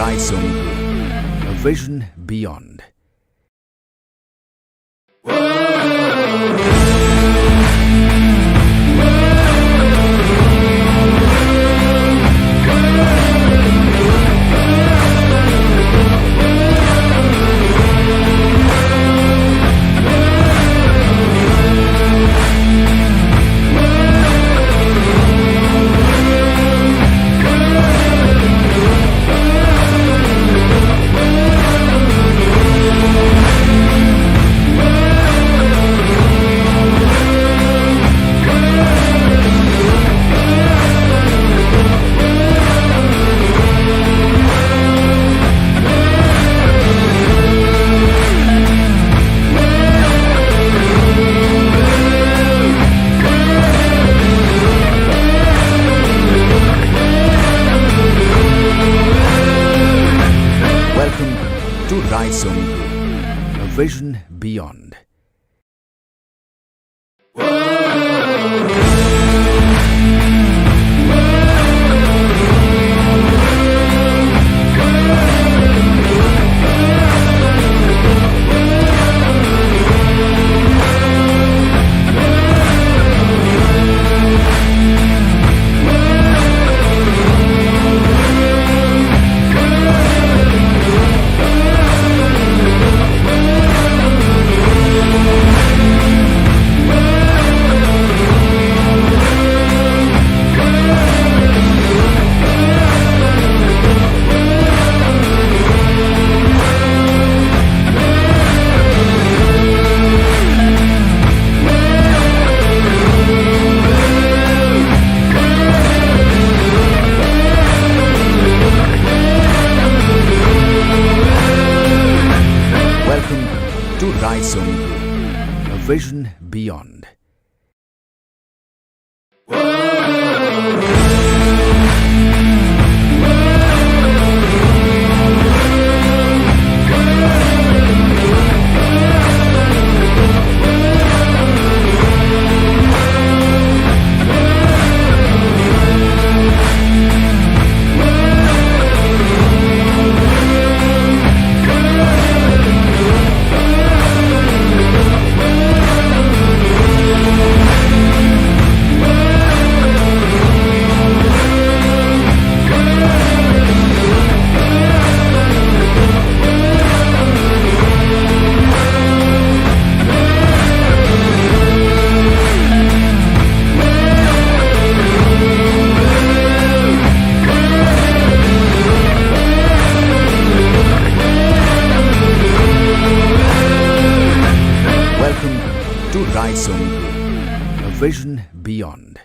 RAISONI Group, a vision beyond. To RAISONI Group, a vision beyond. To RAISONI Group, a vision beyond. To RAISONI Group, a vision beyond.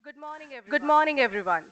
Good morning, everyone.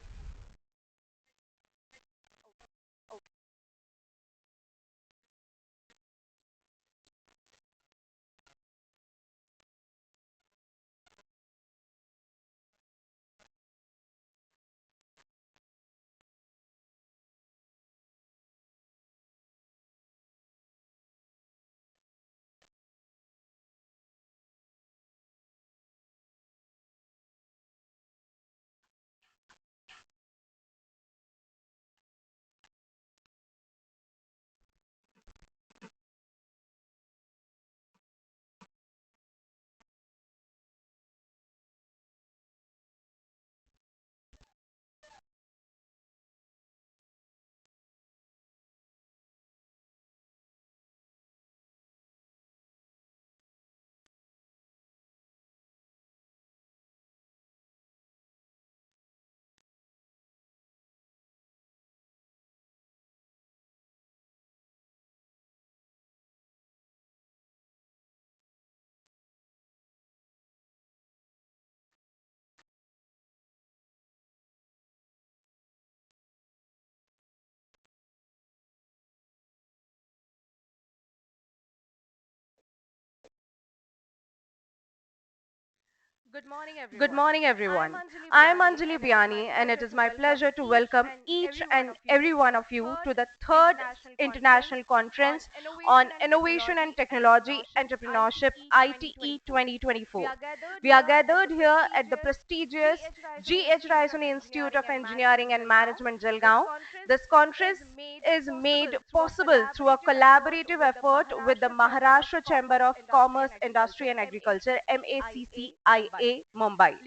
Good morning, everyone. I am Anjali Biani, and it is my pleasure to welcome each and every one of you to the third International Conference on Innovation and Technology Entrepreneurship ITE 2024. We are gathered here at the prestigious GH RAISONI Institute of Engineering and Management, Jalgaon. This conference is made possible through a collaborative effort with the Maharashtra Chamber of Commerce, Industry and Agriculture, MACCIA, Mumbai.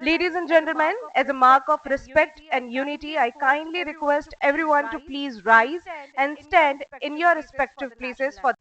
Ladies and gentlemen, as a mark of respect and unity, I kindly request everyone to please rise and stand in your respective places for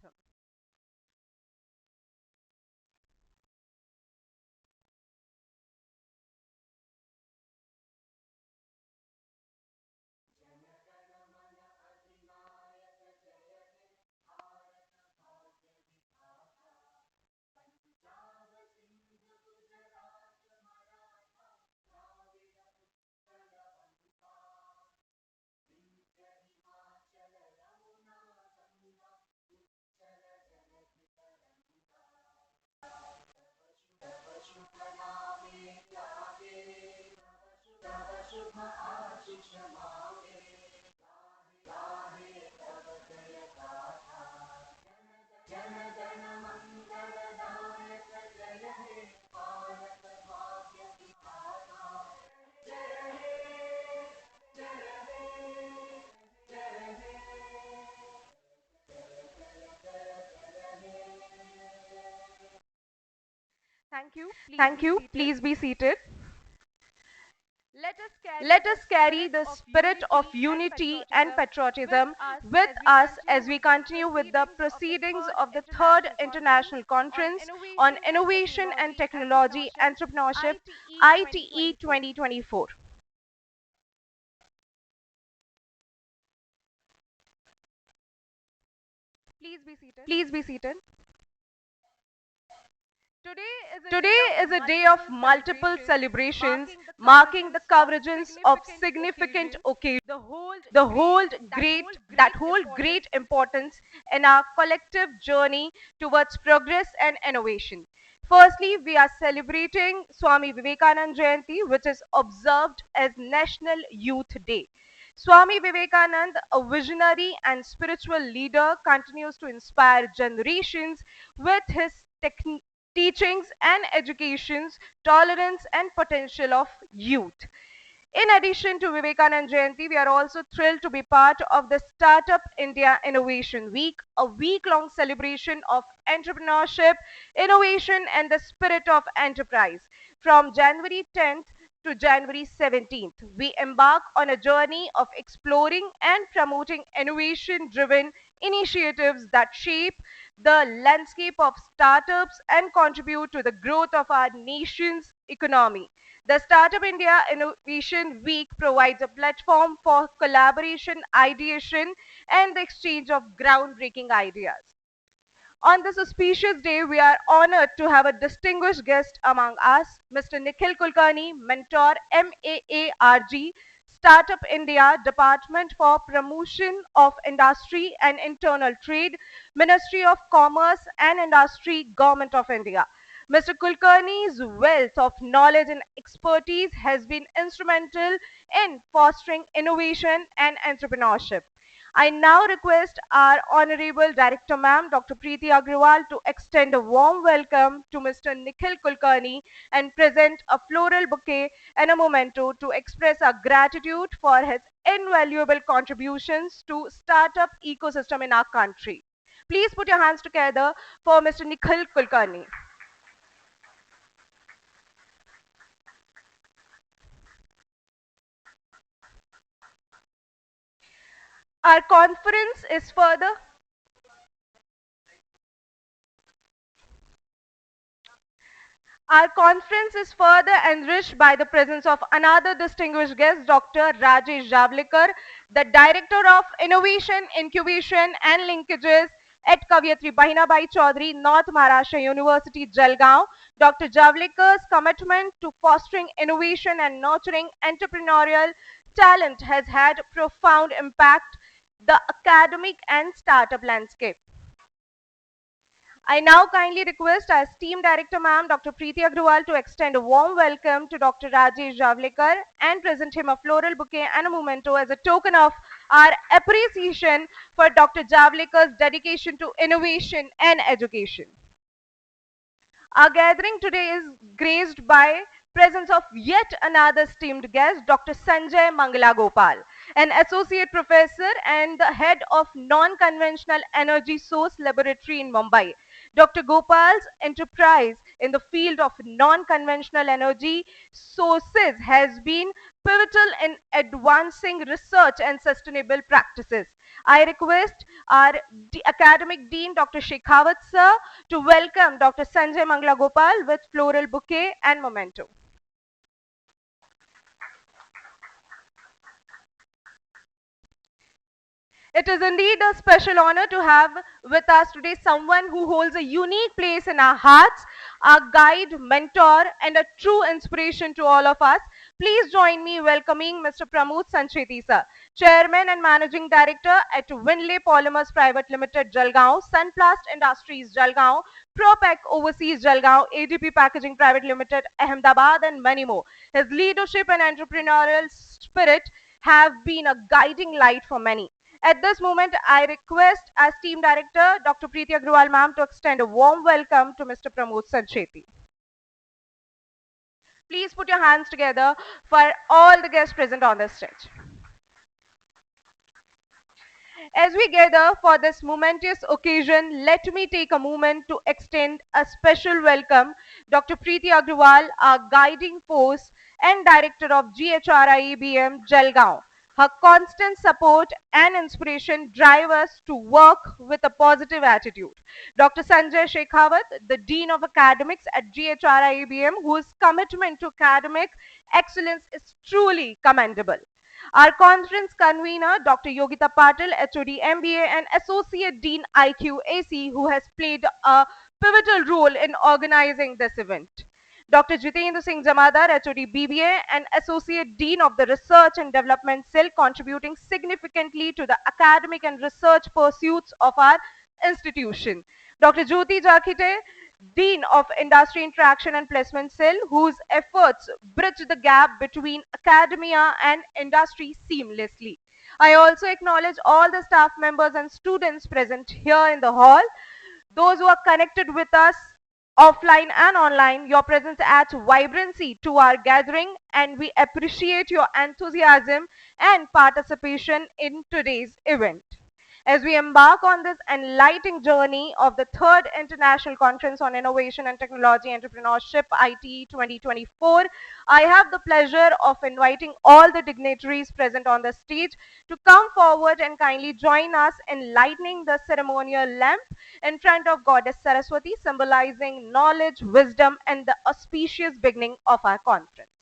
Thank you. Please be seated. Let us carry the spirit of unity and patriotism with us as we continue with the proceedings of the third International Conference on Innovation and Technology Entrepreneurship, ITE 2024. Please be seated. Today is a day of multiple celebrations marking the convergence of significant occasions that hold great importance in our collective journey towards progress and innovation. Firstly, we are celebrating Swami Vivekanand Jayanti, which is observed as National Youth Day. Swami Vivekanand, a visionary and spiritual leader, continues to inspire generations with his teachings and educations, tolerance and potential of youth. In addition to Vivekanand Jayanti, we are also thrilled to be part of the Startup India Innovation Week, a week-long celebration of entrepreneurship, innovation and the spirit of enterprise. From January 10th to January 17th, we embark on a journey of exploring and promoting innovation-driven initiatives that shape the landscape of startups and contribute to the growth of our nation's economy. The Startup India Innovation Week provides a platform for collaboration, ideation, and the exchange of groundbreaking ideas. On this auspicious day, we are honored to have a distinguished guest among us, Mr. Nikhil Kulkarni, Mentor, MAARG, Startup India, Department for Promotion of Industry and Internal Trade, Ministry of Commerce and Industry, Government of India. Mr. Kulkarni's wealth of knowledge and expertise has been instrumental in fostering innovation and entrepreneurship. I now request our Honorable Director Ma'am, Dr. Preeti Agrawal, to extend a warm welcome to Mr. Nikhil Kulkarni and present a floral bouquet and a memento to express our gratitude for his invaluable contributions to startup ecosystem in our country. Please put your hands together for Mr. Nikhil Kulkarni. Our conference is further Our conference is further enriched by the presence of another distinguished guest, Dr. Rajesh Javlikar, the Director of Innovation, Incubation and Linkages at Kavyatri Bahinabai Chaudhary, North Maharashtra University, Jalgaon. Dr. Javlikar's commitment to fostering innovation and nurturing entrepreneurial talent has had profound impact the academic and startup landscape. I now kindly request our esteemed Director Ma'am, Dr. Preeti Agrawal, to extend a warm welcome to Dr. Rajesh Javlikar and present him a floral bouquet and a memento as a token of our appreciation for Dr. Javlikar's dedication to innovation and education. Our gathering today is graced by presence of yet another esteemed guest, Dr. Sanjay Mangala Gopal, an associate professor and the head of non-conventional energy source laboratory in Mumbai. Dr. Gopal's enterprise in the field of non-conventional energy sources has been pivotal in advancing research and sustainable practices. I request our academic dean, Dr. Shekhawat sir, to welcome Dr. Sanjay Mangala Gopal with floral bouquet and memento. It is indeed a special honor to have with us today someone who holds a unique place in our hearts, our guide, mentor, and a true inspiration to all of us. Please join me welcoming Mr. Pramod Sancheti sir, Chairman and Managing Director at Winley Polymers Private Limited, Jalgaon, Sunplast Industries, Jalgaon, Propec Overseas, Jalgaon, ADP Packaging Private Limited, Ahmedabad, and many more. His leadership and entrepreneurial spirit have been a guiding light for many. At this moment, I request as Team Director, Dr. Preeti Agrawal ma'am, to extend a warm welcome to Mr. Pramod Sancheti. Please put your hands together for all the guests present on this stage. As we gather for this momentous occasion, let me take a moment to extend a special welcome Dr. Preeti Agrawal, our guiding force and Director of GHRIEBM, Jalgaon. Her constant support and inspiration drive us to work with a positive attitude. Dr. Sanjay Shekhawat, the Dean of Academics at GHRIEBM, whose commitment to academic excellence is truly commendable. Our conference convener, Dr. Yogita Patil, HOD MBA and Associate Dean IQAC, who has played a pivotal role in organizing this event. Dr. Jitendra Singh Jamadar, HOD BBA and Associate Dean of the Research and Development Cell, contributing significantly to the academic and research pursuits of our institution. Dr. Jyoti Jakite, Dean of Industry Interaction and Placement Cell, whose efforts bridge the gap between academia and industry seamlessly. I also acknowledge all the staff members and students present here in the hall. Those who are connected with us offline and online, your presence adds vibrancy to our gathering and we appreciate your enthusiasm and participation in today's event. As we embark on this enlightening journey of the third International Conference on Innovation and Technology Entrepreneurship, ITE 2024, I have the pleasure of inviting all the dignitaries present on the stage to come forward and kindly join us in lighting the ceremonial lamp in front of Goddess Saraswati, symbolizing knowledge, wisdom, and the auspicious beginning of our conference.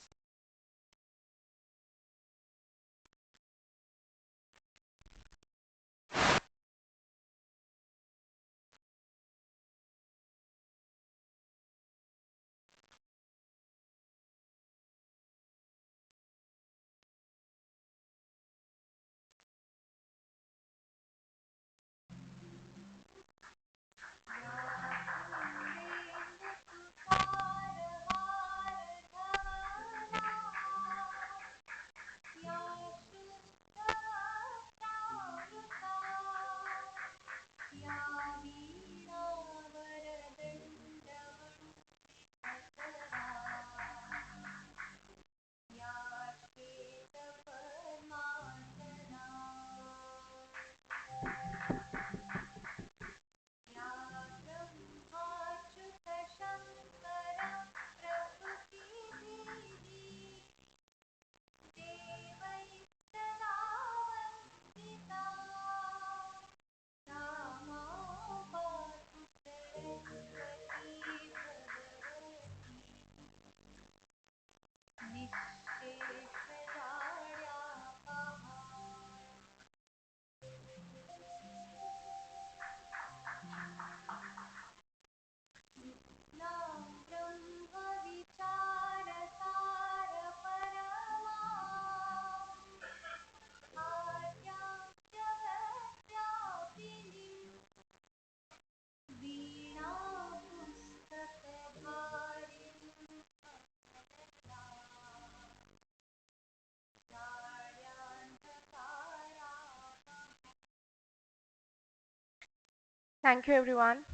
Thank you, everyone.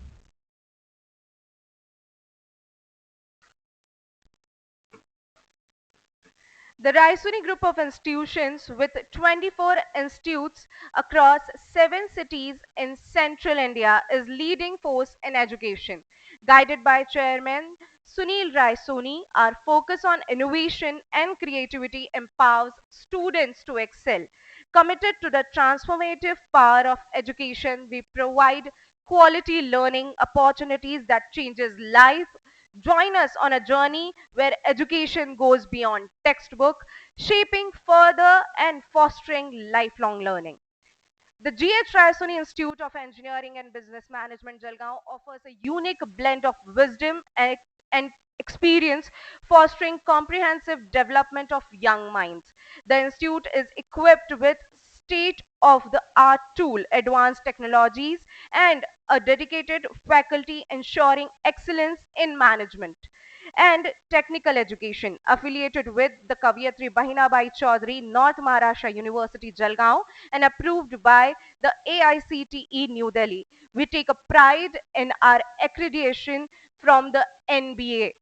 The RAISONI group of institutions with 24 institutes across 7 cities in central India is leading force in education. Guided by Chairman Sunil RAISONI, our focus on innovation and creativity empowers students to excel. Committed to the transformative power of education, we provide quality learning opportunities that changes life. Join us on a journey where education goes beyond textbook, shaping further and fostering lifelong learning. The GH Raisoni Institute of Engineering and Business Management, Jalgaon, offers a unique blend of wisdom and experience, fostering comprehensive development of young minds. The institute is equipped with state-of-the-art tool, advanced technologies, and a dedicated faculty ensuring excellence in management and technical education. Affiliated with the Kaviyatri Bahinabai Chaudhary, North Maharashtra University, Jalgaon, and approved by the AICTE New Delhi. We take a pride in our accreditation from the NBA.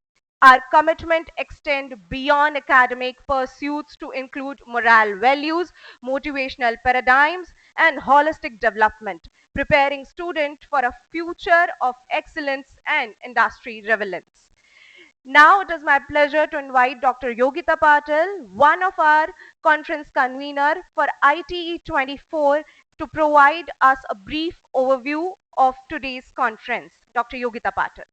Our commitment extends beyond academic pursuits to include moral values, motivational paradigms, and holistic development, preparing students for a future of excellence and industry relevance. Now it is my pleasure to invite Dr. Yogita Patil, one of our conference convener for ITE-24, to provide us a brief overview of today's conference. Dr. Yogita Patil.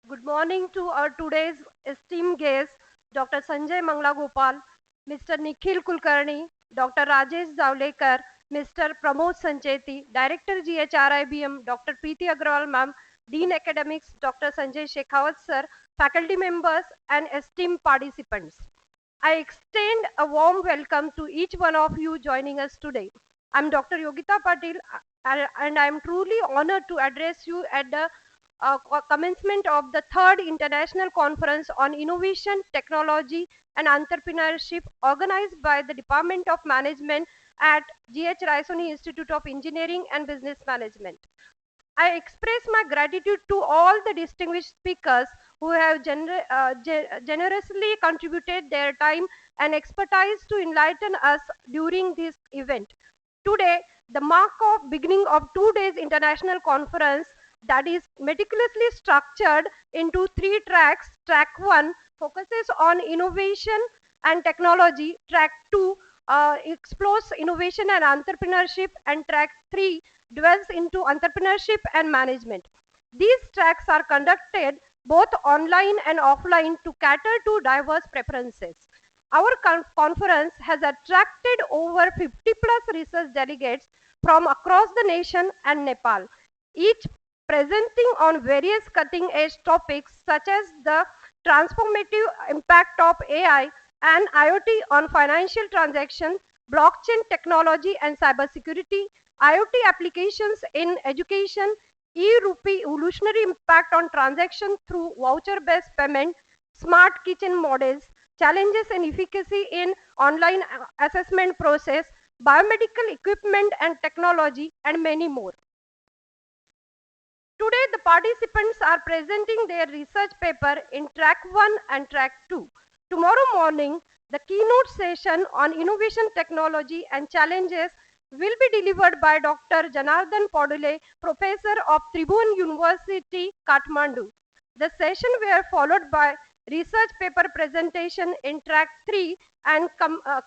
Good morning to our today's esteemed guests, Dr. Sanjay Manglagopal, Mr. Nikhil Kulkarni, Dr. Rajesh Zavlekar, Mr. Pramod Sancheti, Director GHRIBM, Dr. Preeti Agrawal Ma'am, Dean Academics, Dr. Sanjay Shekhawat Sir, faculty members and esteemed participants. I extend a warm welcome to each one of you joining us today. I'm Dr. Yogita Patil and I'm truly honored to address you at the commencement of the third International Conference on Innovation, Technology and Entrepreneurship organized by the Department of Management at GH Raisoni Institute of Engineering and Business Management. I express my gratitude to all the distinguished speakers who have generously contributed their time and expertise to enlighten us during this event. Today, the mark of beginning of 2 days international conference that is meticulously structured into 3 tracks. Track 1 focuses on innovation and technology. Track 2 explores innovation and entrepreneurship, and track 3 dwells into entrepreneurship and management. These tracks are conducted both online and offline to cater to diverse preferences. Our conference has attracted over 50 plus research delegates from across the nation and Nepal, each presenting on various cutting edge topics such as the transformative impact of AI and IoT on financial transactions, blockchain technology and cybersecurity, IoT applications in education, e-rupee evolutionary impact on transaction through voucher-based payment, smart kitchen models, challenges and efficacy in online assessment process, biomedical equipment and technology, and many more. Today, the participants are presenting their research paper in track 1 and track 2. Tomorrow morning, the keynote session on innovation technology and challenges will be delivered by Dr. Janardhan Podule, Professor of Tribhuvan University, Kathmandu. The session were followed by research paper presentation in track 3 and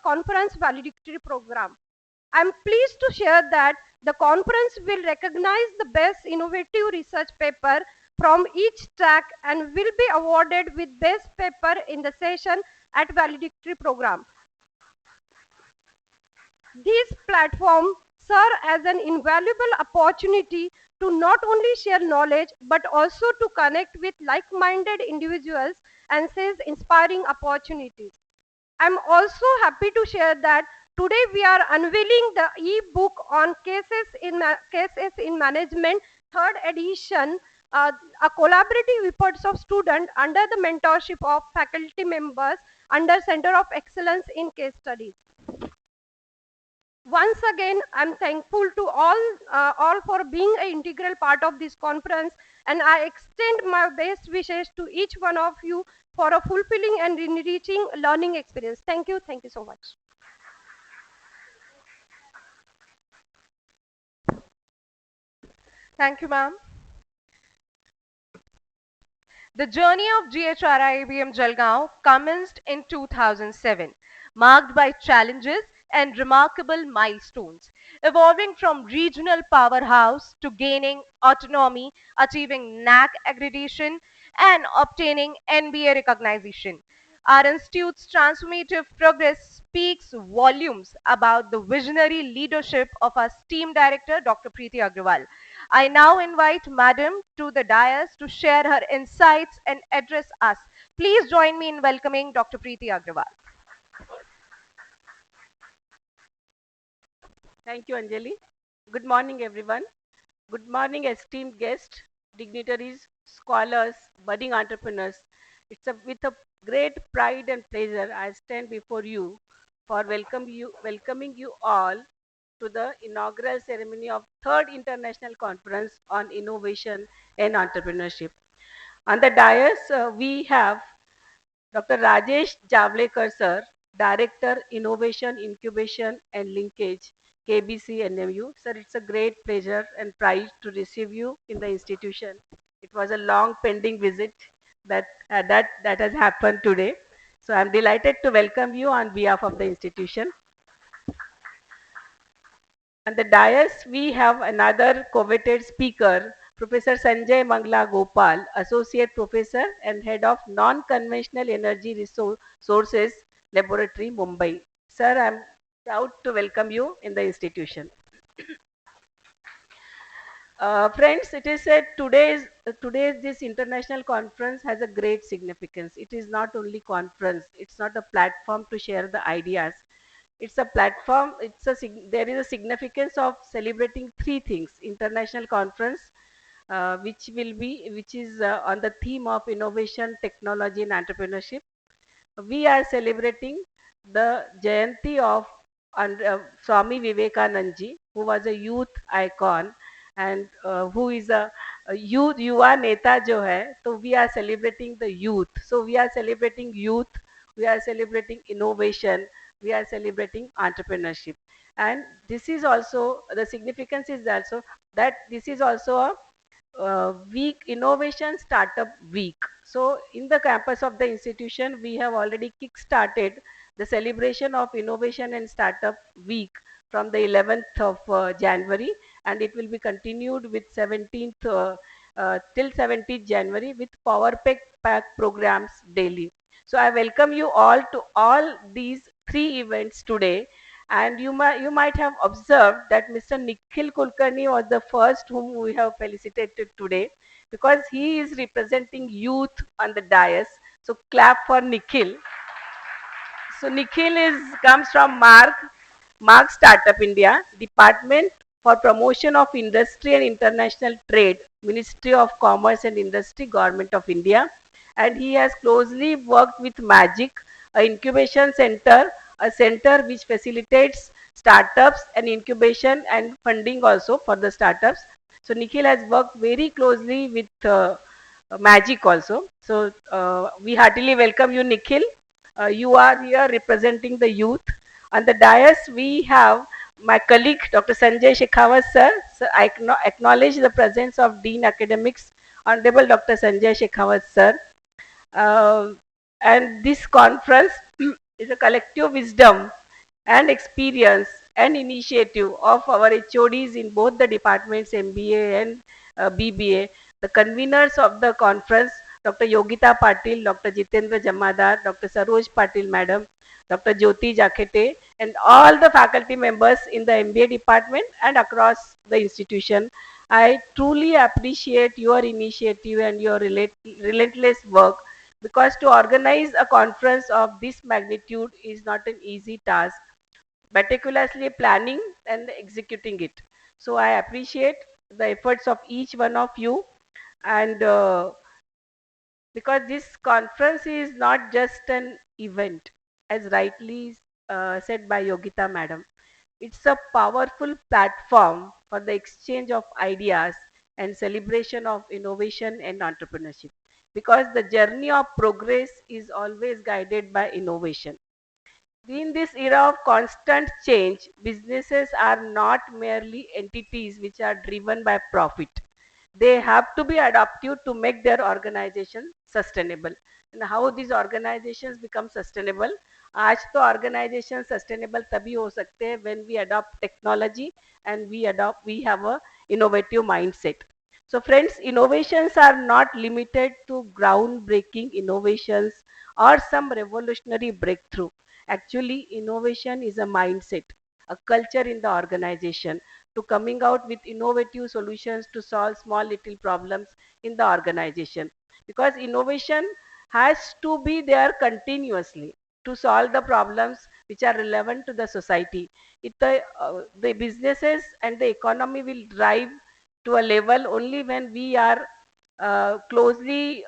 conference valedictory program. I am pleased to share that the conference will recognize the best innovative research paper from each track and will be awarded with best paper in the session at valedictory program. These platforms serve as an invaluable opportunity to not only share knowledge but also to connect with like-minded individuals and seize inspiring opportunities. I'm also happy to share that today we are unveiling the e-book on cases in management, third edition, a collaborative efforts of students under the mentorship of faculty members under Center of Excellence in Case Studies. Once again, I'm thankful to all for being an integral part of this conference, and I extend my best wishes to each one of you for a fulfilling and enriching learning experience. Thank you. Thank you so much. Thank you, ma'am. The journey of GHRI IBM Jalgaon commenced in 2007, marked by challenges and remarkable milestones, evolving from regional powerhouse to gaining autonomy, achieving NAC accreditation, and obtaining NBA recognition. Our institute's transformative progress speaks volumes about the visionary leadership of our STEAM director, Dr. Preeti Agrawal. I now invite Madam to the dais to share her insights and address us. Please join me in welcoming Dr. Preeti Agrawal. Thank you, Anjali. Good morning, everyone. Good morning, esteemed guests, dignitaries, scholars, budding entrepreneurs. With a great pride and pleasure I stand before you for welcoming you all to the inaugural ceremony of Third International Conference on Innovation and Entrepreneurship. On the dais, we have Dr. Rajesh Javlekar, sir, Director, Innovation, Incubation and Linkage, KBC NMU. Sir, it's a great pleasure and pride to receive you in the institution. It was a long pending visit that has happened today. So I'm delighted to welcome you on behalf of the institution. On the dais, we have another coveted speaker, Professor Sanjay Mangla Gopal, Associate Professor and Head of Non-Conventional Energy Sources Laboratory, Mumbai. Sir, I'm proud to welcome you in the institution. Friends, it is said today's this international conference has a great significance. It is not only conference, it's not a platform to share the ideas. It's a platform, there is a significance of celebrating three things. International conference, which is on the theme of innovation, technology and entrepreneurship. We are celebrating the Jayanti of Swami Vivekanand ji, who was a youth icon and who is a youth युवा नेता जो है, तो we are celebrating the youth. So we are celebrating youth, we are celebrating innovation, we are celebrating entrepreneurship. And this is also, the significance is also that this is also a week, innovation startup week. So in the campus of the institution, we have already kick-started the celebration of innovation and startup week from the 11th of January, and it will be continued with 17th till 17th January with power pack programs daily. So I welcome you all to all these three events today. And you might have observed that Mr. Nikhil Kulkarni was the first whom we have felicitated today, because he is representing youth on the dais. So clap for Nikhil. So Nikhil comes from Mark Startup India, Department for Promotion of Industry and International Trade, Ministry of Commerce and Industry, Government of India. And he has closely worked with MAGIC, an incubation center, a center which facilitates startups and incubation and funding also for the startups. So Nikhil has worked very closely with MAGIC also. So we heartily welcome you, Nikhil. You are here representing the youth. On the dais, we have my colleague, Dr. Sanjay Shekhawat, sir. So I acknowledge the presence of Dean Academics, Honorable Dr. Sanjay Shekhawat, sir. And this conference is a collective wisdom and experience and initiative of our HODs in both the departments MBA and BBA. The conveners of the conference, Dr. Yogita Patil, Dr. Jitendra Jamadar, Dr. Saroj Patil Madam, Dr. Jyoti Jakete, and all the faculty members in the MBA department and across the institution. I truly appreciate your initiative and your relentless work, because to organize a conference of this magnitude is not an easy task, meticulously planning and executing it. So I appreciate the efforts of each one of you, and because this conference is not just an event, as rightly said by Yogita Madam. It's a powerful platform for the exchange of ideas and celebration of innovation and entrepreneurship, because the journey of progress is always guided by innovation. In this era of constant change, businesses are not merely entities which are driven by profit. They have to be adaptive to make their organization sustainable. And how these organizations become sustainable? आज तो organization sustainable तभी हो सकते हैं when we adopt technology and we have a innovative mindset. So friends, innovations are not limited to groundbreaking innovations or some revolutionary breakthrough. Actually, innovation is a mindset, a culture in the organization to coming out with innovative solutions to solve small little problems in the organization. Because innovation has to be there continuously to solve the problems which are relevant to the society. The businesses and the economy will drive to a level only when we are closely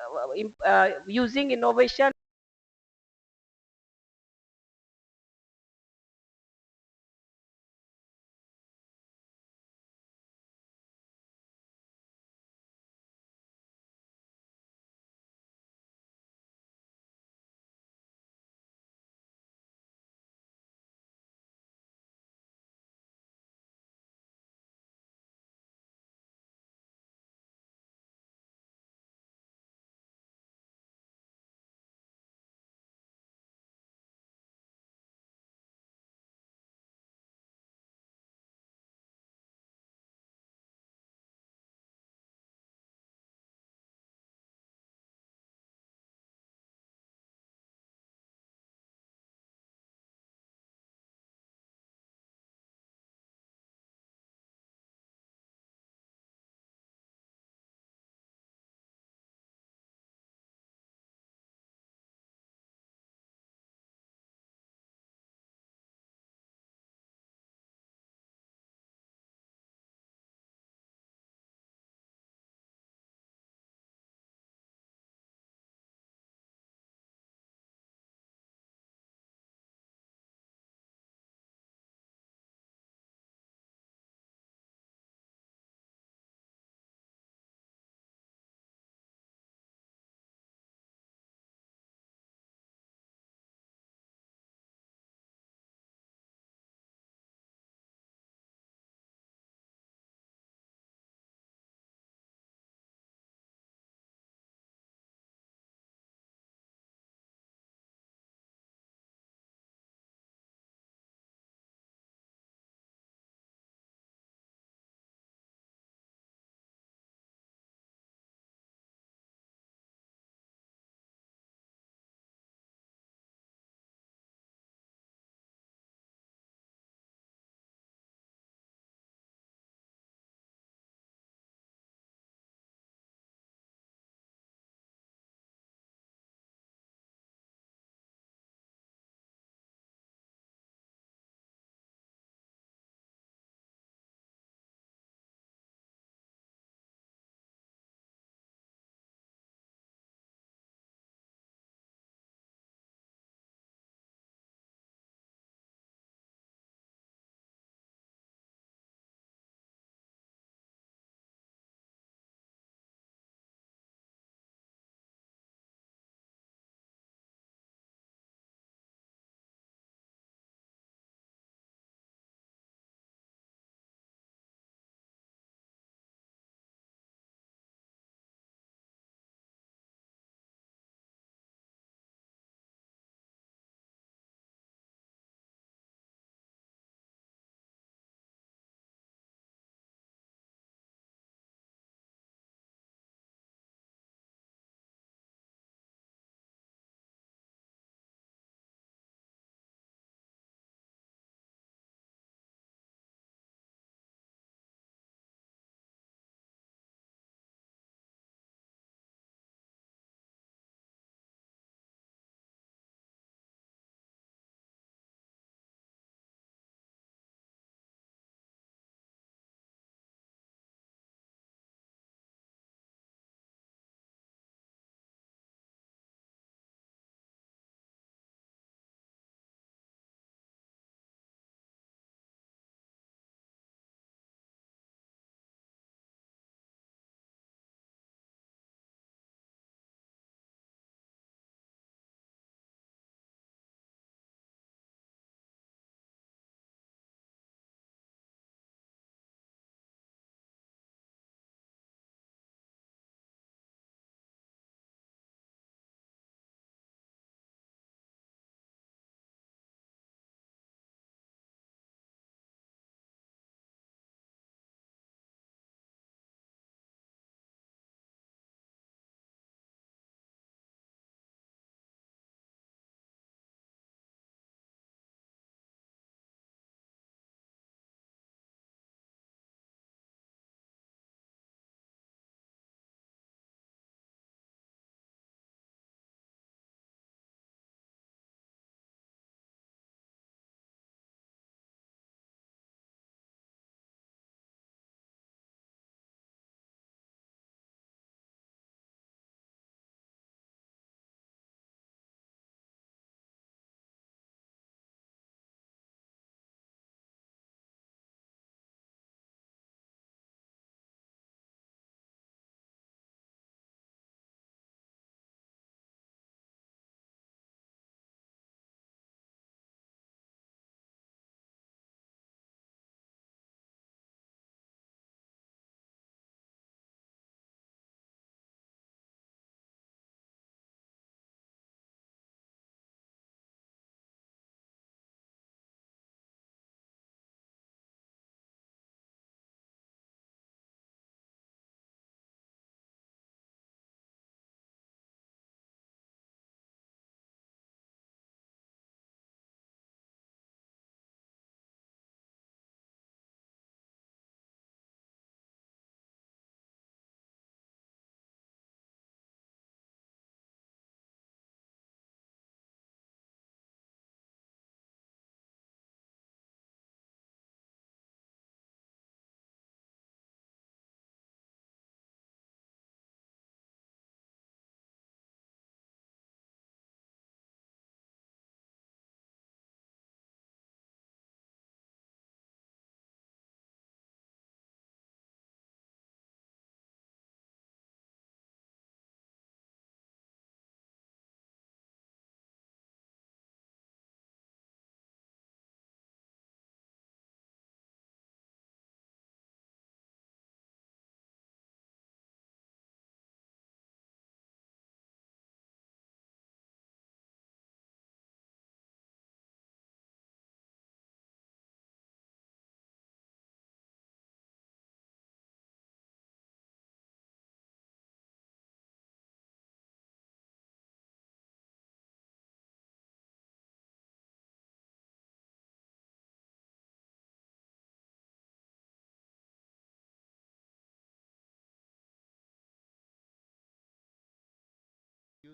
using innovation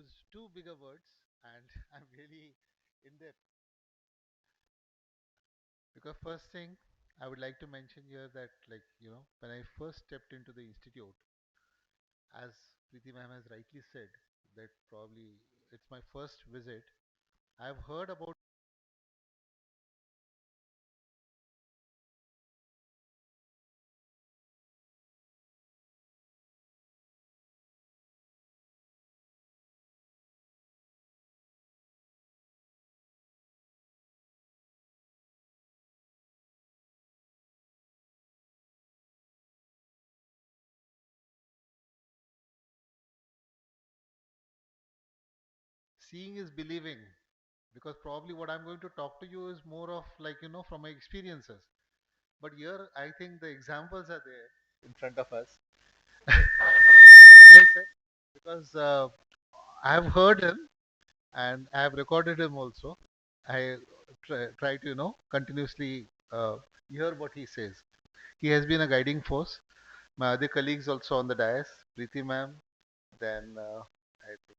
used two bigger words, and I'm really in depth. Because first thing I would like to mention here that, like, when I first stepped into the institute, as Preeti ma'am has rightly said, that probably it's my first visit. I've heard about seeing is believing. Because probably what I'm going to talk to you is more of, like, from my experiences. But here, I think the examples are there in front of us. Listen, because I have heard him and I have recorded him also. I try to, continuously hear what he says. He has been a guiding force. My other colleagues also on the dais, Preeti ma'am, then I think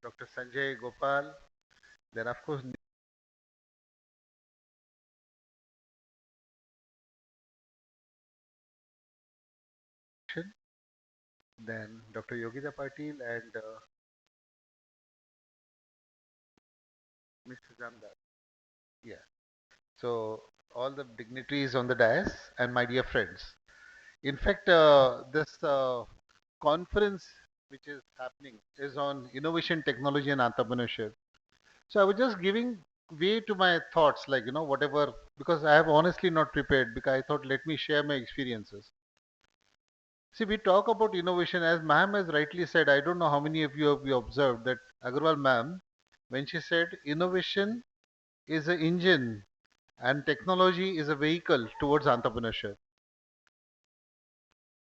Dr. Sanjay Gopal, then of course Nishan, then Dr. Yogita Patil and Mr. Jamdar. Yeah. So all the dignitaries on the dais and my dear friends. In fact, this conference which is happening is on innovation, technology, and entrepreneurship. So I was just giving way to my thoughts, like, whatever, because I have honestly not prepared, because I thought, let me share my experiences. See, we talk about innovation, as ma'am has rightly said. I don't know how many of you have you observed that Agarwal ma'am, when she said innovation is an engine and technology is a vehicle towards entrepreneurship.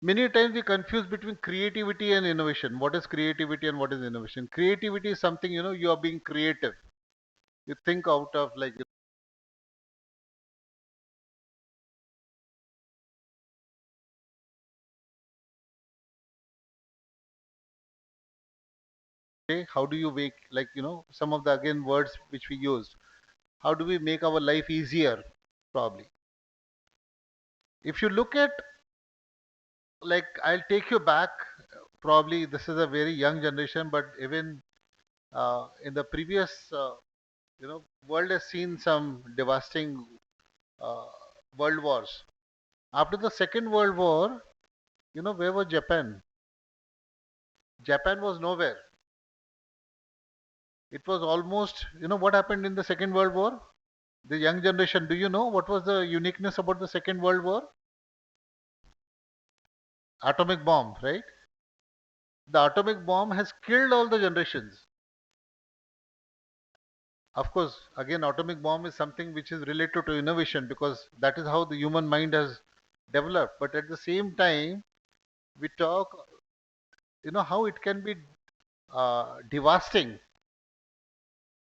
Many times we confuse between creativity and innovation. What is creativity and what is innovation? Creativity is something, you are being creative. You think out of, like, okay, how do you make, like, some of the again words which we used. How do we make our life easier? Probably. If you look at, like, I'll take you back. Probably this is a very young generation, but even in the previous, world has seen some devastating uh, world wars. After the Second World War, where was Japan? Japan was nowhere. It was almost, what happened in the Second World War? The young generation, do you know what was the uniqueness about the Second World War? Atomic bomb, right? The atomic bomb has killed all the generations. Of course, again, atomic bomb is something which is related to innovation, because that is how the human mind has developed. But at the same time, we talk, how it can be devastating.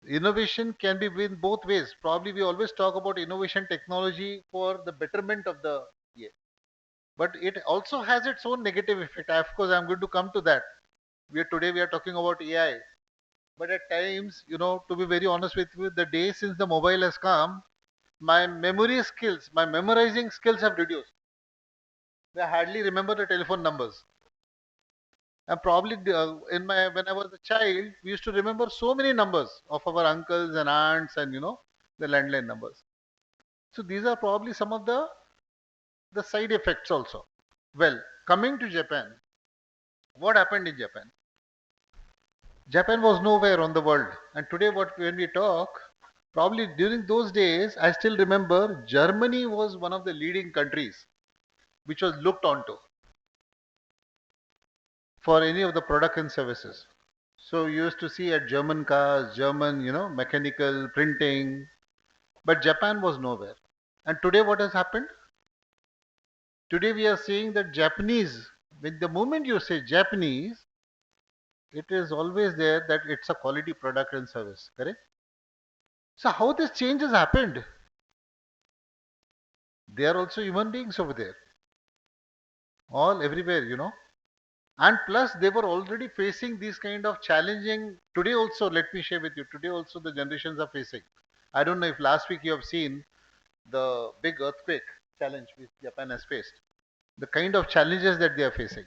Innovation can be in both ways. Probably we always talk about innovation technology for the betterment of the, yeah. But it also has its own negative effect. Of course, I'm going to come to that. Today we are talking about AI. But at times, to be very honest with you, the day since the mobile has come, my memory skills, my memorizing skills have reduced. I hardly remember the telephone numbers. And probably in my when I was a child, we used to remember so many numbers of our uncles and aunts, and the landline numbers. So these are probably some of the side effects also. Well, coming to Japan, what happened in Japan? Japan was nowhere on the world, and today when we talk, probably during those days, I still remember Germany was one of the leading countries which was looked onto for any of the product and services. So you used to see at German cars, German, mechanical printing, but Japan was nowhere. And today what has happened? Today we are seeing that Japanese, with the moment you say Japanese, it is always there that it's a quality product and service, correct? So how this change has happened? They are also human beings over there. All everywhere, And plus they were already facing these kind of challenging. Today also, let me share with you, today also the generations are facing. I don't know if last week you have seen the big earthquake challenge which Japan has faced, the kind of challenges that they are facing.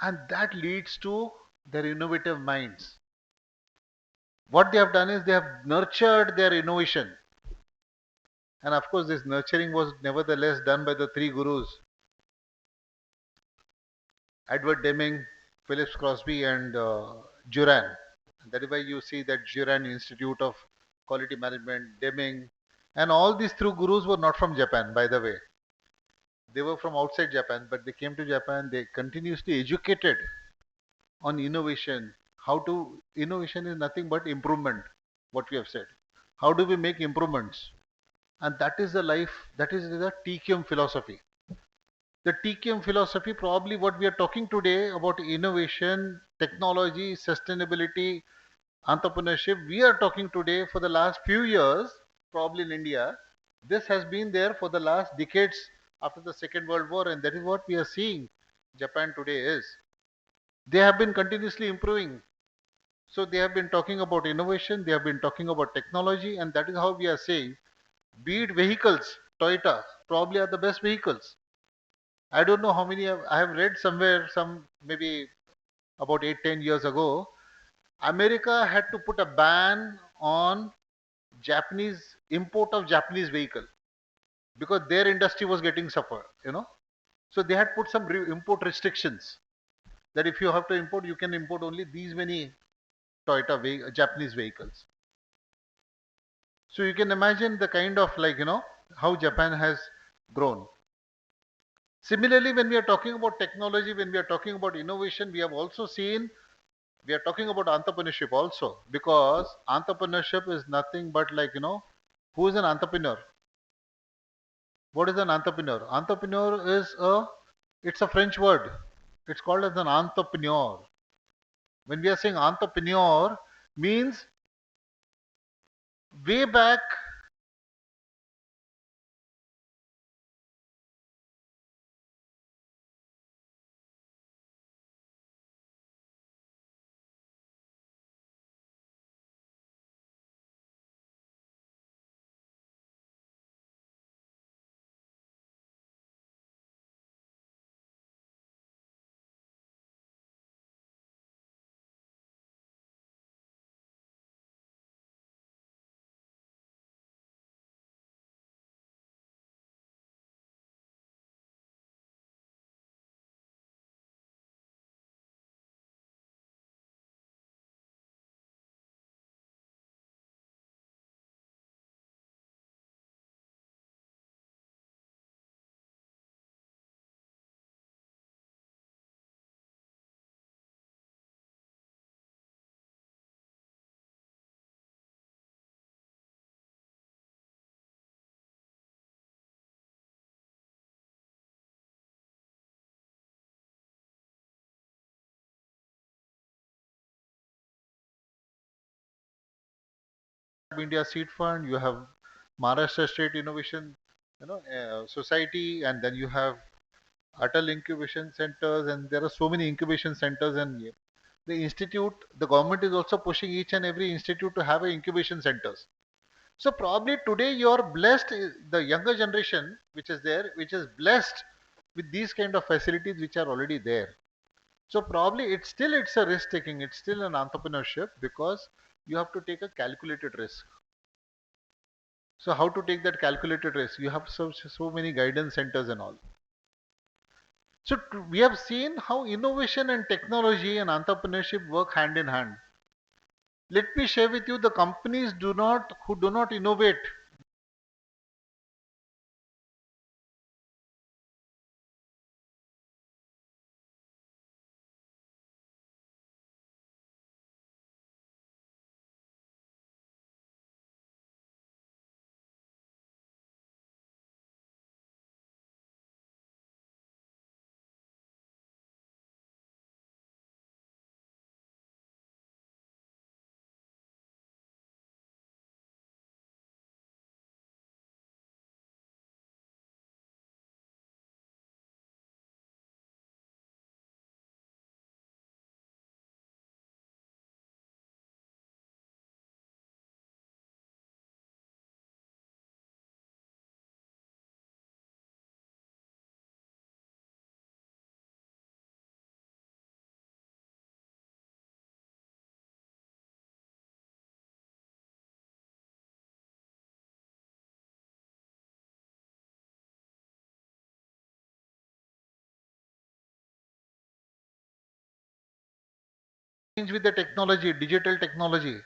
And that leads to their innovative minds. What they have done is they have nurtured their innovation. And of course, this nurturing was nevertheless done by the three gurus, Edward Deming, Phillips Crosby, and Juran. And that is why you see that Juran Institute of Quality Management, Deming, and all these three gurus were not from Japan, by the way. They were from outside Japan, but they came to Japan. They continuously educated on innovation. How to innovation is nothing but improvement. What we have said. How do we make improvements? And that is the life. That is the TQM philosophy. The TQM philosophy, probably what we are talking today about innovation, technology, sustainability, entrepreneurship, we are talking today for the last few years, probably in India. This has been there for the last decades after the Second World War, and that is what we are seeing Japan today is. They have been continuously improving. So they have been talking about innovation, they have been talking about technology, and that is how we are saying, be it vehicles, Toyota probably are the best vehicles. I don't know how many I have read somewhere, some maybe about 8-10 years ago, America had to put a ban on Japanese import of Japanese vehicle because their industry was getting suffer. So they had put some import restrictions that if you have to import, you can import only these many Japanese vehicles. So you can imagine the kind of how Japan has grown. Similarly, when we are talking about technology, when we are talking about innovation, we have also seen, we are talking about entrepreneurship also, because entrepreneurship is nothing but who is an entrepreneur? What is an entrepreneur? Entrepreneur is it's a French word. It's called as an entrepreneur. When we are saying entrepreneur, means way back India Seed Fund, you have Maharashtra State Innovation, Society, and then you have Atal Incubation Centers, and there are so many incubation centers, and the institute, the government is also pushing each and every institute to have a incubation centers. So probably today you are blessed, the younger generation which is there, which is blessed with these kind of facilities which are already there. So probably it's a risk taking, it's still an entrepreneurship because you have to take a calculated risk. So how to take that calculated risk? You have so many guidance centers and all. So we have seen how innovation and technology and entrepreneurship work hand in hand. Let me share with you the companies who do not innovate. change with the technology, digital technology.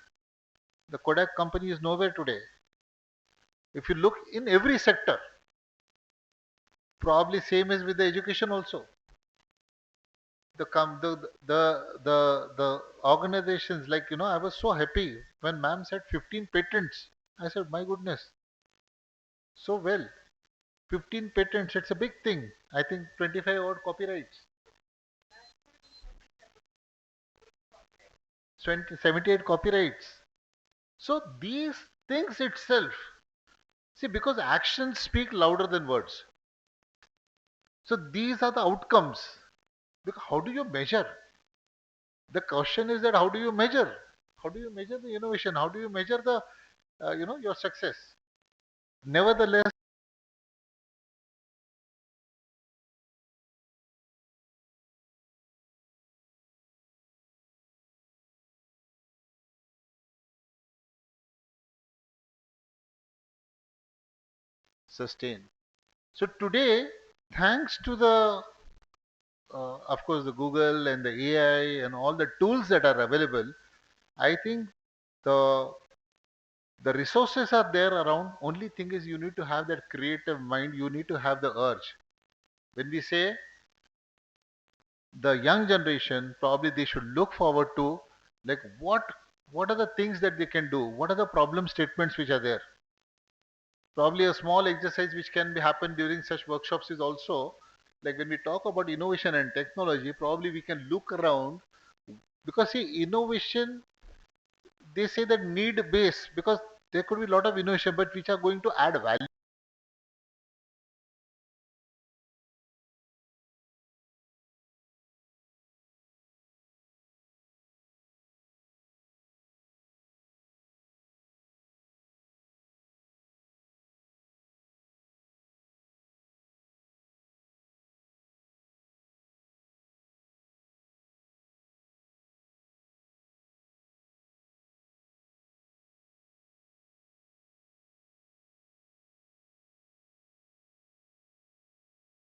The Kodak company is nowhere today. If you look in every sector, probably same as with the education also. The organizations, like, I was so happy when ma'am said 15 patents. I said, my goodness, so well. 15 patents, it's a big thing. I think 25 odd copyrights. 78 copyrights. So these things itself, see, because actions speak louder than words. So these are the outcomes. Because how do you measure? The question is that how do you measure? How do you measure the innovation? How do you measure the, your success? Nevertheless, sustain. So today, thanks to the, of course, the Google and the AI and all the tools that are available, I think the the resources are there around. Only thing is you need to have that creative mind. You need to have the urge. When we say the young generation, probably they should look forward to, like, what are the things that they can do? What are the problem statements which are there? Probably a small exercise which can be happen during such workshops is also, like, when we talk about innovation and technology, probably we can look around, because see, innovation, they say that need base, because there could be a lot of innovation but which are going to add value.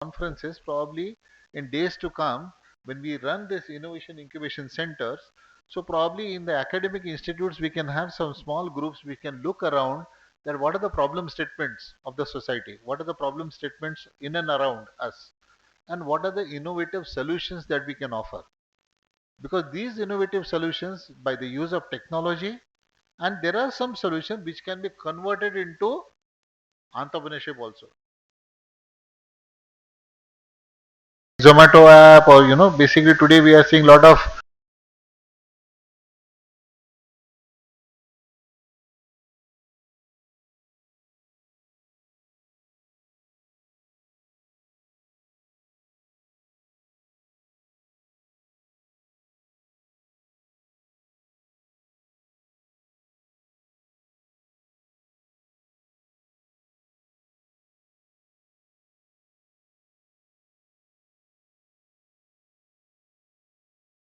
Conferences, probably in days to come, when we run this innovation incubation centers, so probably in the academic institutes we can have some small groups, we can look around that what are the problem statements of the society, what are the problem statements in and around us, and what are the innovative solutions that we can offer, because these innovative solutions, by the use of technology, and there are some solutions which can be converted into entrepreneurship also. Zomato app, or basically today we are seeing a lot of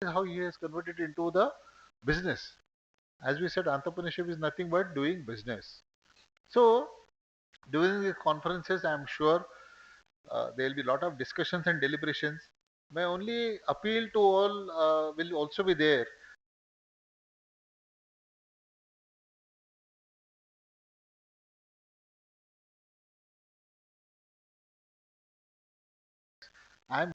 how he has converted into the business. As we said, entrepreneurship is nothing but doing business. So during the conferences, I'm sure there will be a lot of discussions and deliberations. My only appeal to all will also be there. I'm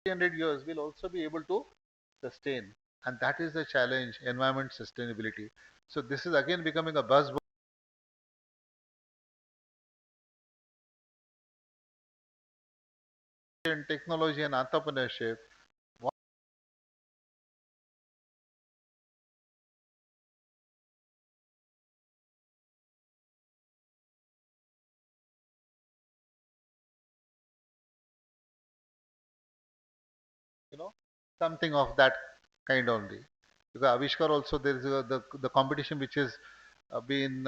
hundred years will also be able to sustain, and that is the challenge: environment sustainability. So this is again becoming a buzzword in technology and entrepreneurship. you know Something of that kind only. Because Avishkar also, there is the competition which is been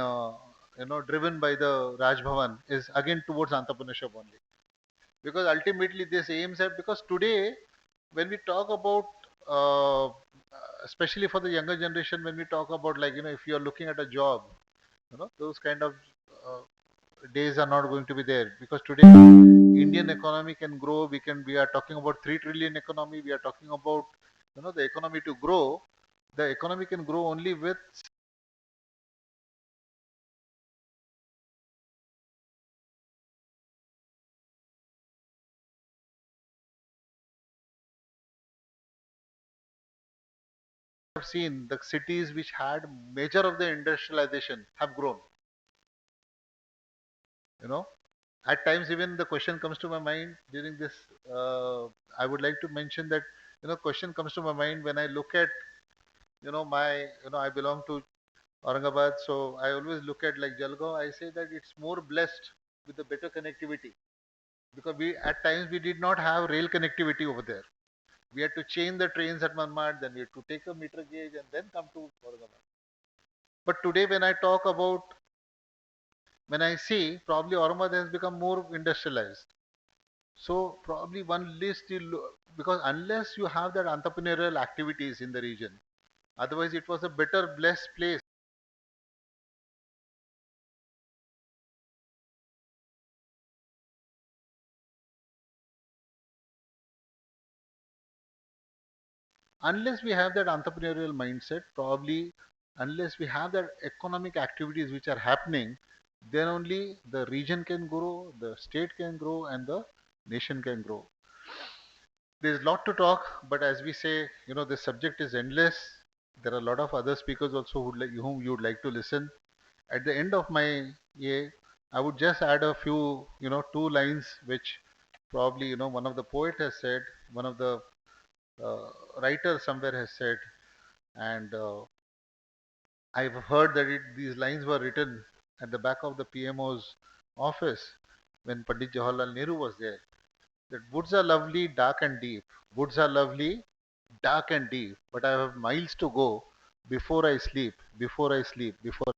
driven by the Raj Bhavan is again towards entrepreneurship only. Because ultimately this aims at, because today when we talk about especially for the younger generation, when we talk about, like, if you are looking at a job, those kind of uh, days are not going to be there, because today Indian economy can grow. We are talking about 3 trillion economy. We are talking about, the economy to grow. The economy can grow only with, have seen the cities which had major of the industrialization have grown. You know, at times even the question comes to my mind during this. I would like to mention that, question comes to my mind when I look at, my, I belong to Aurangabad, so I always look at like Jalgaon. I say that it's more blessed with the better connectivity, because we at times we did not have rail connectivity over there. We had to change the trains at Manmad, then we had to take a meter gauge and then come to Aurangabad. But today, when I talk about, when I see, probably Aurangabad has become more industrialized. So probably one list because unless you have that entrepreneurial activities in the region, otherwise it was a better blessed place. Unless we have that entrepreneurial mindset, probably unless we have that economic activities which are happening, then only the region can grow, the state can grow, and the nation can grow. There's a lot to talk, but as we say, this subject is endless. There are a lot of other speakers also whom you would like to listen. At the end of my I would just add a few, two lines which probably, one of the poet has said, one of the writer somewhere has said, and I've heard that these lines were written at the back of the PMO's office when Pandit Jawaharlal Nehru was there. That woods are lovely, dark and deep. Woods are lovely, dark and deep, but I have miles to go before I sleep, before I sleep, before.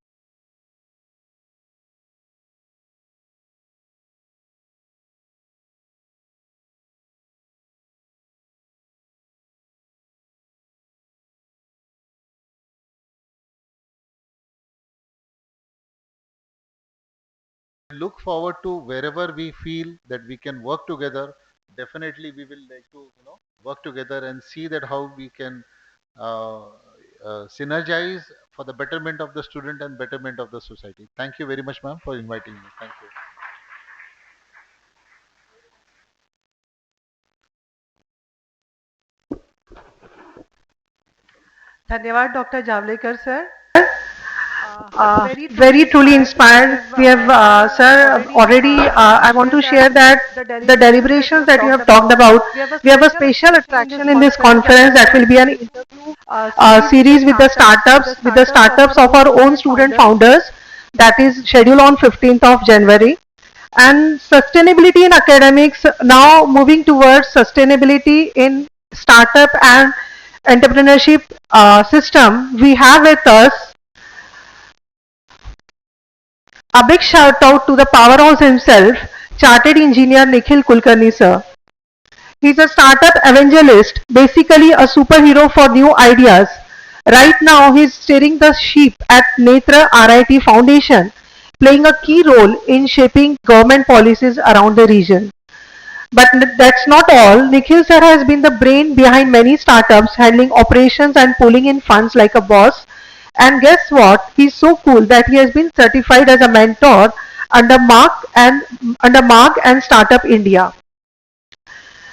Look forward to wherever we feel that we can work together. Definitely, we will like to, work together and see that how we can uh, synergize for the betterment of the student and betterment of the society. Thank you very much, ma'am, for inviting me. Thank you. धन्यवाद doctor Jawalekar sir. Very truly inspired. We have, sir, already, I want to share that the deliberations that you have talked about, we have a special attraction in this conference that will be an interview series with the startups of our own student founders. That is scheduled on 15th of January. And sustainability in academics, now moving towards sustainability in startup and entrepreneurship system. We have with us a big shout out to the powerhouse himself, chartered engineer Nikhil Kulkarni sir. He's a startup evangelist, basically a superhero for new ideas. Right now, he's steering the ship at Netra RIT Foundation, playing a key role in shaping government policies around the region. But that's not all. Nikhil sir has been the brain behind many startups, handling operations and pulling in funds like a boss. And guess what? He's so cool that he has been certified as a mentor under Mark and Startup India.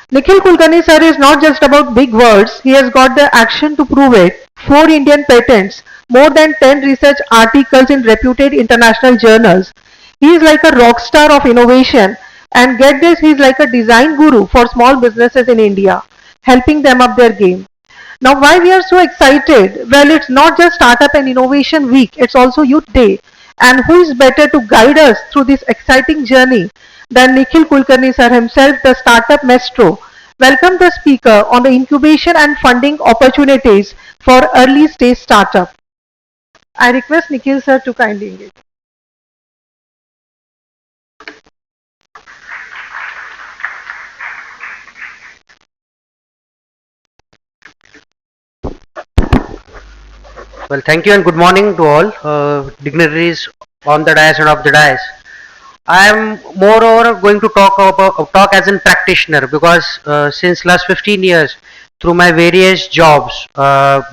Nikhil Kulkarni sir is not just about big words, he has got the action to prove it. 4 Indian patents, more than 10 research articles in reputed international journals. He is like a rock star of innovation, and get this, he is like a design guru for small businesses in India, helping them up their game. Now, why we are so excited? Well, it's not just Startup and Innovation Week, it's also Youth Day. And who is better to guide us through this exciting journey than Nikhil Kulkarni sir himself, the startup maestro, welcome the speaker on the incubation and funding opportunities for early stage startup. I request Nikhil sir to kindly engage. Well, thank you and good morning to all dignitaries on the dais and off the dais. I am moreover going to talk as a practitioner because since last 15 years, through my various jobs,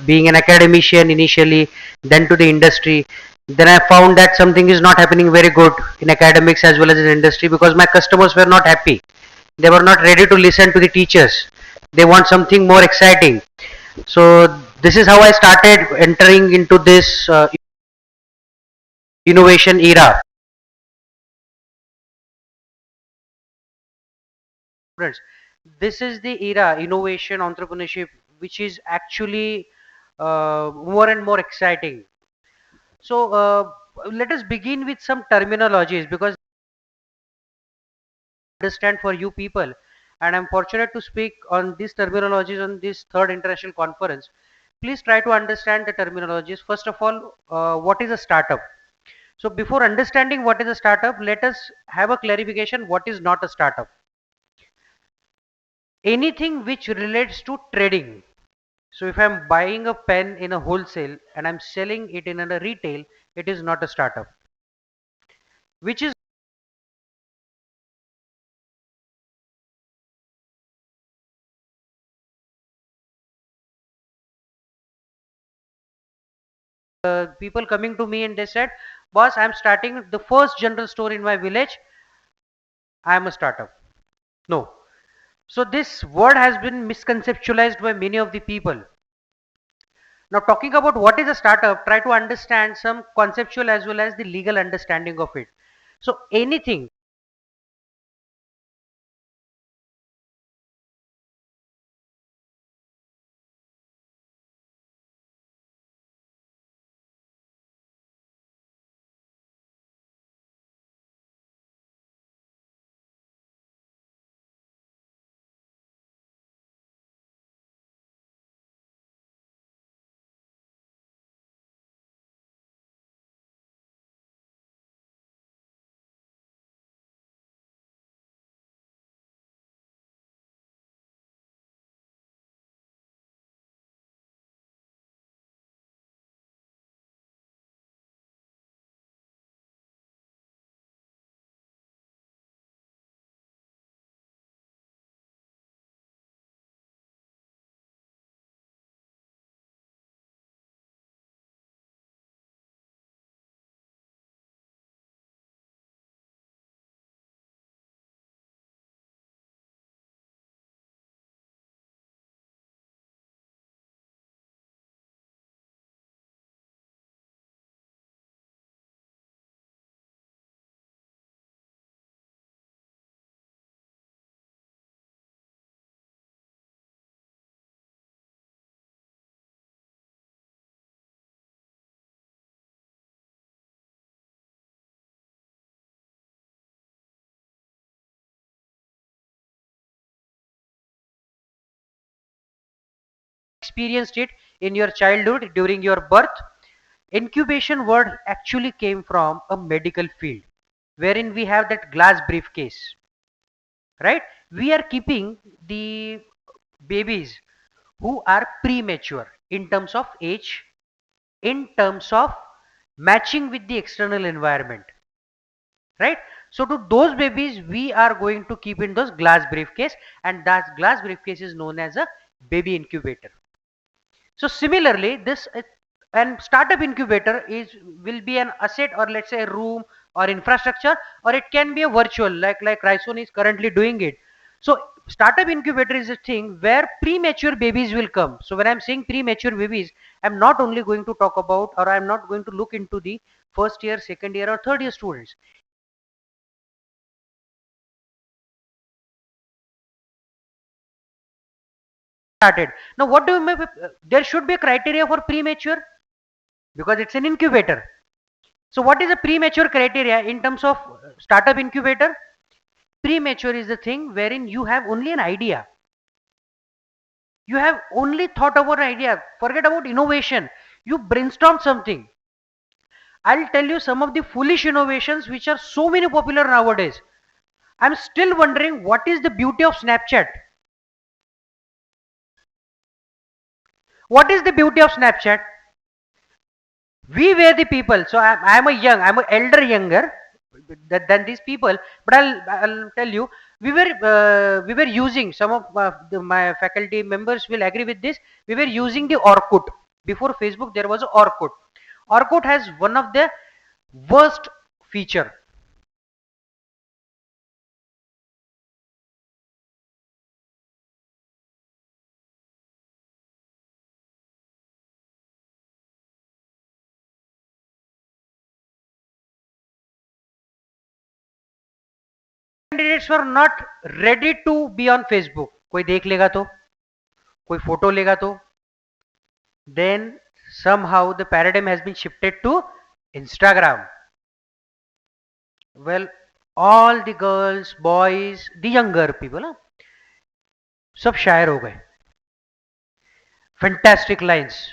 being an academician initially, then to the industry, then I found that something is not happening very good in academics as well as in industry because my customers were not happy. They were not ready to listen to the teachers. They want something more exciting. So this is how I started entering into this innovation era. Friends, this is the era, innovation, entrepreneurship, which is actually more and more exciting. So let us begin with some terminologies because I understand for you people, and I'm fortunate to speak on these terminologies on this third international conference. Please try to understand the terminologies. First of all, what is a startup? So before understanding what is a startup, let us have a clarification what is not a startup. Anything which relates to trading. So if I'm buying a pen in a wholesale and I'm selling it in a retail, it is not a startup. Which is people coming to me and they said, boss, I'm starting the first general store in my village. I am a startup. No. So this word has been misconceptualized by many of the people. Now talking about what is a startup, try to understand some conceptual as well as the legal understanding of it. So anything experienced it in your childhood during your birth. Incubation word actually came from a medical field wherein we have that glass briefcase, right? We are keeping the babies who are premature in terms of age, in terms of matching with the external environment, right? So to those babies we are going to keep in those glass briefcase, and that glass briefcase is known as a baby incubator. So similarly, this and startup incubator is will be an asset, or let's say a room or infrastructure, or it can be a virtual like RAISONI is currently doing it. So startup incubator is a thing where premature babies will come. So when I'm saying premature babies, I'm not only going to talk about, or I'm not going to look into the first year, second year, or third year students. Started. Now what do you mean? There should be a criteria for premature because it's an incubator. So what is a premature criteria in terms of startup incubator? Premature is the thing wherein you have only an idea. You have only thought about an idea. Forget about innovation. You brainstorm something. I'll tell you some of the foolish innovations which are so many popular nowadays. I'm still wondering what is the beauty of Snapchat. What is the beauty of Snapchat? We were the people. So I'm a elder younger than these people. But I'll tell you, we were using some of my faculty members will agree with this. We were using the Orkut before Facebook. There was Orkut. Orkut has one of the worst feature. Candidates were not ready to be on Facebook. कोई देख लेगा तो, कोई photo लेगा तो. Then somehow the paradigm has been shifted to Instagram. Well, all the girls, boys, the younger people, सब शायर हो गए. Fantastic lines,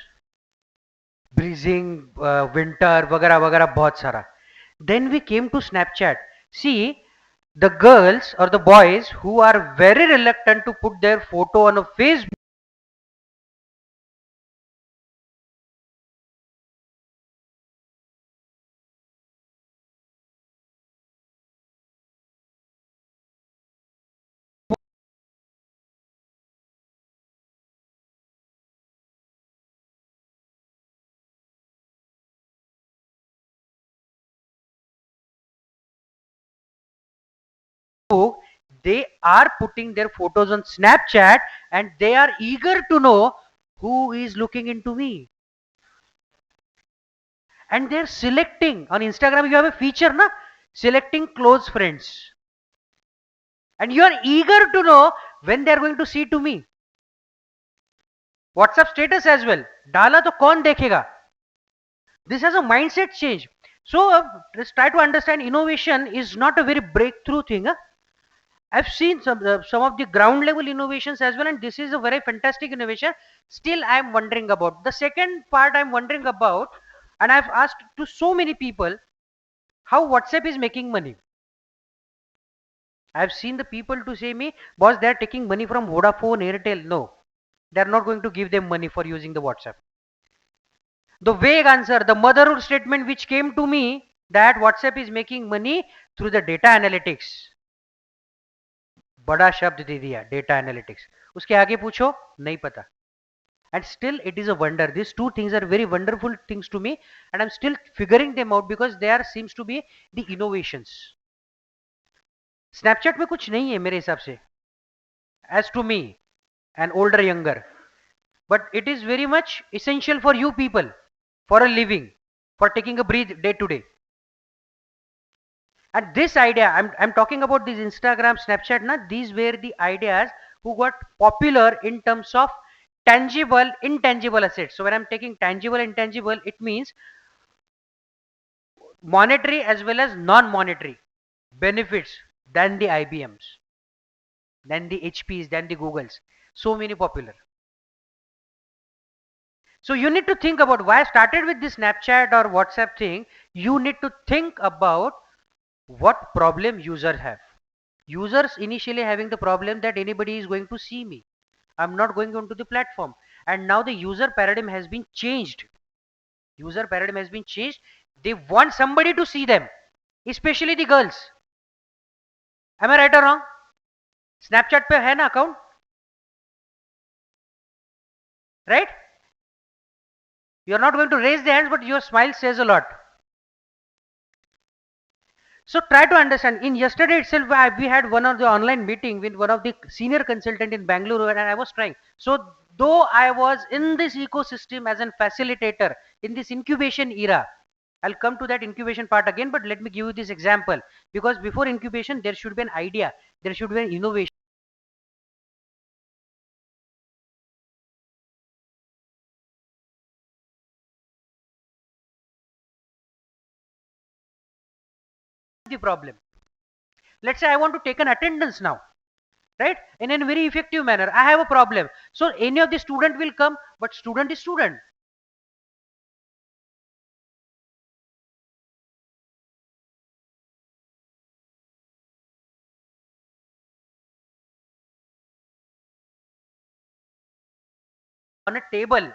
breezing, winter, वगैरह वगैरह बहुत सारा. Then we came to Snapchat. See, the girls or the boys who are very reluctant to put their photo on a Facebook, they are putting their photos on Snapchat and they are eager to know who is looking into me. And they're selecting on Instagram. You have a feature, na? Selecting close friends. And you are eager to know when they are going to see to me. WhatsApp status as well. Dala to kaun dekhega? This has a mindset change. So let's try to understand innovation is not a very breakthrough thing. I've seen some of the ground level innovations as well, and this is a very fantastic innovation. Still, I'm wondering about the second part. I'm wondering about, and I've asked to so many people how WhatsApp is making money. I've seen the people to say me, boss, they're taking money from Vodafone, Airtel. No, they're not going to give them money for using the WhatsApp. The vague answer, the motherhood statement which came to me that WhatsApp is making money through the data analytics. बड़ा शब्द दे दिया, data analytics. उसके आगे पूछो, नहीं पता. And still it is a wonder. These two things are very wonderful things to me, and I'm still figuring them out because there seems to be the innovations. Snapchat में कुछ नहीं है मेरे हिसाब से, as to me, an older younger, but it is very much essential for you people, for a living, for taking a breath day to day. And this idea, I'm talking about this Instagram, Snapchat, these were the ideas who got popular in terms of tangible, intangible assets. So when I'm taking tangible, intangible, it means monetary as well as non-monetary benefits than the IBMs, than the HPs, than the Googles. So many popular. So you need to think about why I started with this Snapchat or WhatsApp thing. You need to think about what problem users have. Users initially having the problem that anybody is going to see me. I'm not going onto the platform. And now the user paradigm has been changed. User paradigm has been changed. They want somebody to see them, especially the girls. Am I right or wrong? Snapchat पे है ना account? Right? You're not going to raise the hands, but your smile says a lot. So try to understand. In yesterday itself, we had one of the online meeting with one of the senior consultant in Bangalore, and I was trying. So though I was in this ecosystem as a facilitator in this incubation era, I'll come to that incubation part again, but let me give you this example, because before incubation, there should be an idea, there should be an innovation. The problem. Let's say I want to take an attendance now. right? In a very effective manner. I have a problem. So any of the student will come, but student is student. On a table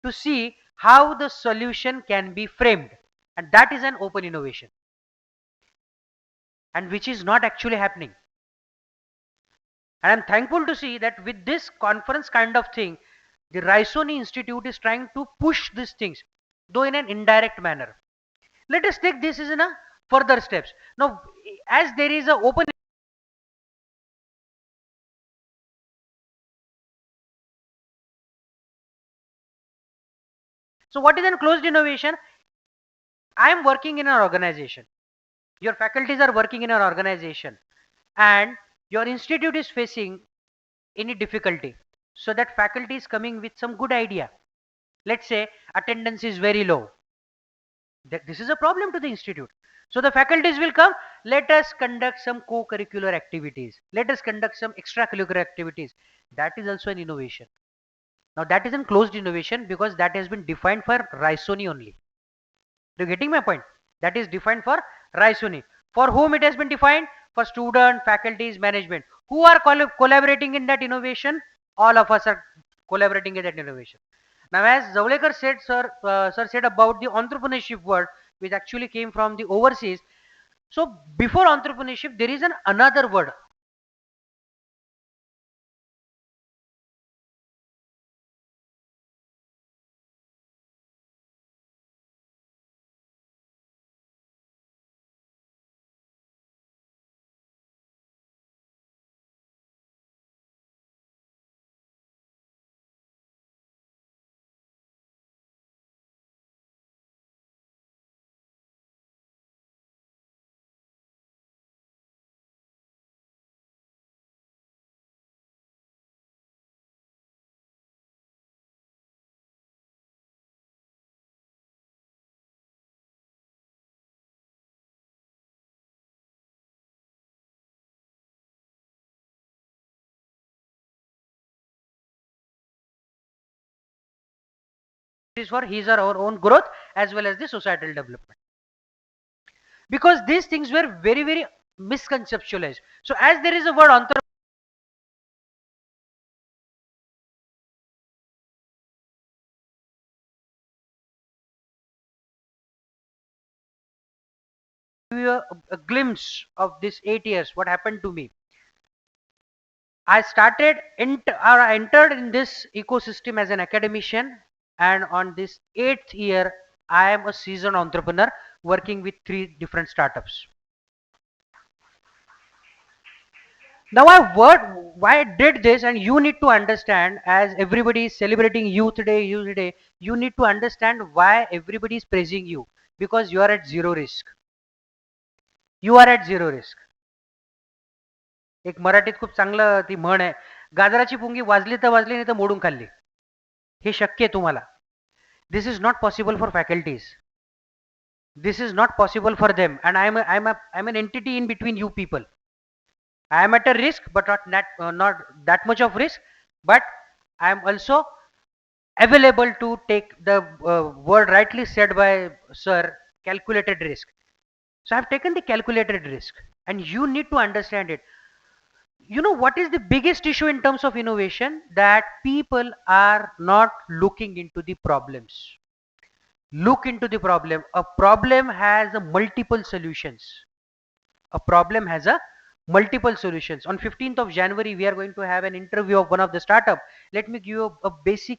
to see how the solution can be framed, and that is an open innovation, and which is not actually happening. And I'm thankful to see that with this conference kind of thing, the RAISONI Institute is trying to push these things, though in an indirect manner. Let us take this as in a further steps. Now, as there is a open, so what is an closed innovation? I am working in an organization. Your faculties are working in an organization, and your institute is facing any difficulty. So that faculty is coming with some good idea. Let's say attendance is very low. This is a problem to the institute. So the faculties will come, let us conduct some co-curricular activities. Let us conduct some extracurricular activities. That is also an innovation. Now that is a closed innovation because that has been defined for RAISONI only. Are you getting my point? That is defined for RAISONI. For whom it has been defined? For student, faculties, management. Who are collaborating in that innovation? All of us are collaborating in that innovation. Now, as Jalgaon said, sir said about the entrepreneurship word, which actually came from the overseas. So, before entrepreneurship, there is another word. Is for his or our own growth as well as the societal development. Because these things were very, very misconceptualized. So, as there is a word entrepreneur, a glimpse of this 8 years, what happened to me. I I entered in this ecosystem as an academician, and on this 8th year, I am a seasoned entrepreneur working with 3 different startups. Now, why I did this, and you need to understand, as everybody is celebrating you today, you need to understand why everybody is praising you, because you are at zero risk. You are at zero risk. एक मराठीत खूप चांगलं ती म्हण आहे, गाजराची पुंगी वाजली तर वाजली नाही तर मोडून खाल्ली. हे शक्य आहे तुम्हाला. This is not possible for faculties. This is not possible for them, and I'm an entity in between you people. I am at a risk, but not that much of risk, but I am also available to take the word rightly said by sir, calculated risk. So I have taken the calculated risk, and you need to understand it. You know what is the biggest issue in terms of innovation? That people are not looking into the problems. Look into the problem. A problem has a multiple solutions. A problem has a multiple solutions. On 15th of January, we are going to have an interview of one of the startup. Let me give you a basic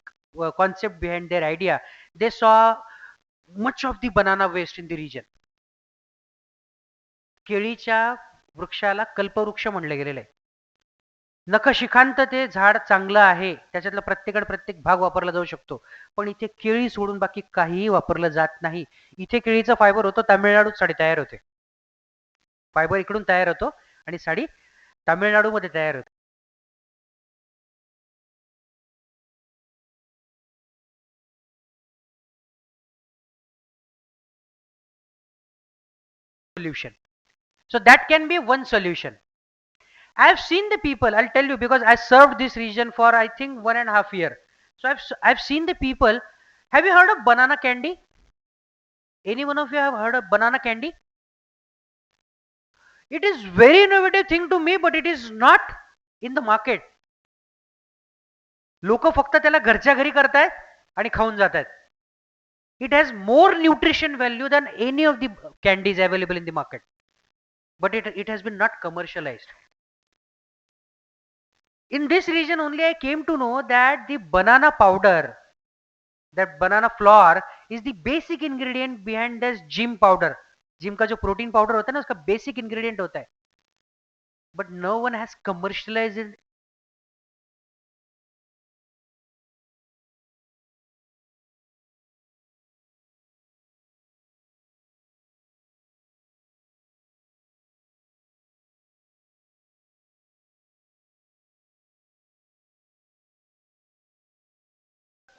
concept behind their idea. They saw much of the banana waste in the region. केळीच्या वृक्षाला कल्पवृक्ष म्हणले गेलेले आहे. नखशिखांत ते झाड चांगलं आहे, त्याच्यातला प्रत्येक भाग वापरला जाऊ शकतो, पण इथे केळी सोडून बाकी काहीही वापरलं जात नाही. इथे केळीचं फायबर होतं, तामिळनाडूत साडी तयार होते. फायबर इकडून तयार होतो आणि साडी तामिळनाडूमध्ये तयार होते. Solution. So that can be one solution. I've seen the people, I'll tell you, because I served this region for I think 1.5 year. So I've seen the people. Have you heard of banana candy? Any one of you have heard of banana candy? It is very innovative thing to me, but it is not in the market. लोक फक्त त्याला घरच्या घरी करतायत आणि खाऊन जातात. It has more nutrition value than any of the candies available in the market, but it has been not commercialized. In this region only I came to know that the banana powder, that banana flour is the basic ingredient behind this gym powder. Gym का जो protein powder होता है ना, उसका basic ingredient होता है, but no one has commercialised it.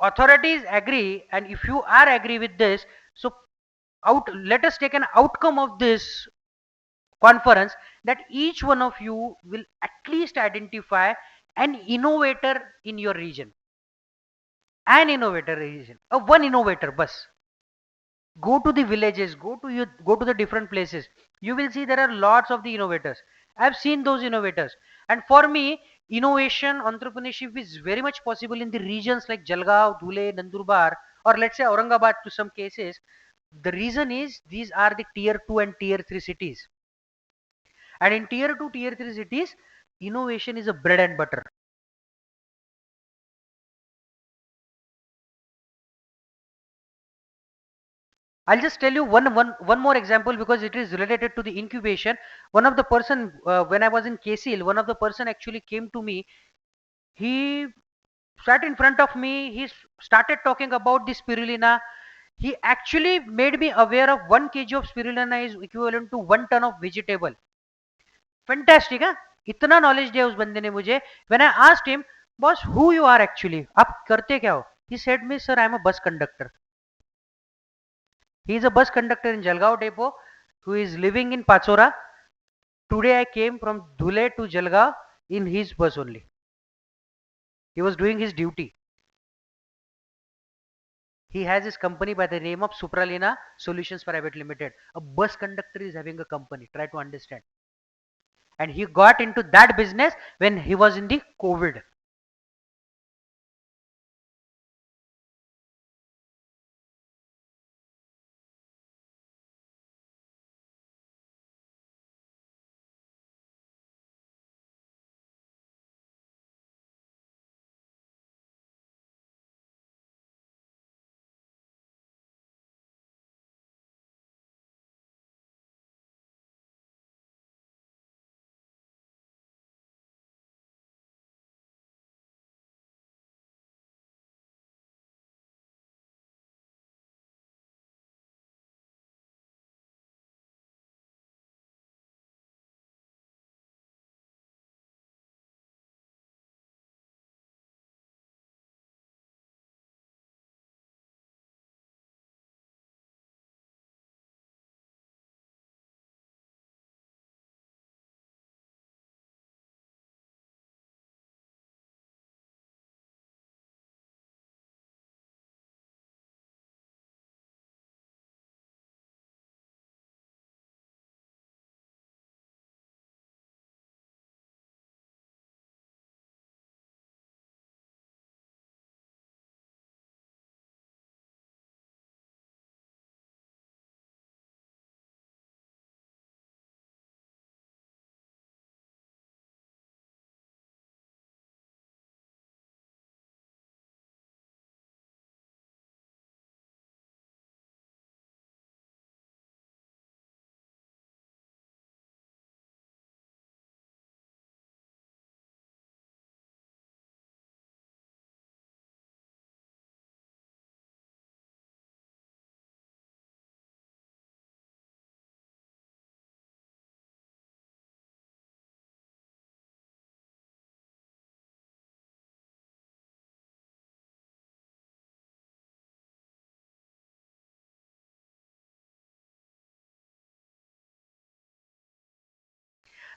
Authorities agree, and if you are agree with this, so let us take an outcome of this conference, that each one of you will at least identify an innovator in your region. An innovator region, one innovator bus. Go to the villages, go to the different places. You will see there are lots of the innovators. I've seen those innovators, and for me, innovation, entrepreneurship is very much possible in the regions like Jalgaon, Dhule, Nandurbar, or let's say Aurangabad to some cases. The reason is these are the tier 2 and tier 3 cities, and in tier 2, tier 3 cities, innovation is a bread and butter. I'll just tell you one more example because it is related to the incubation. One of the person, when I was in KCL, one of the person actually came to me. He sat in front of me. He started talking about the spirulina. He actually made me aware of 1 kg of spirulina is equivalent to 1 ton of vegetable. Fantastic, huh? इतना knowledge दिया उस बंदे ने मुझे. When I asked him, boss, who you are actually? आप करते क्या हो? He said me, sir, I am a bus conductor. He is a bus conductor in Jalgaon depot who is living in Pachora. Today I came from Dhule to Jalgaon in his bus only. He was doing his duty. He has his company by the name of Supralina Solutions Private Limited. A bus conductor is having a company. Try to understand. And he got into that business when he was in the COVID.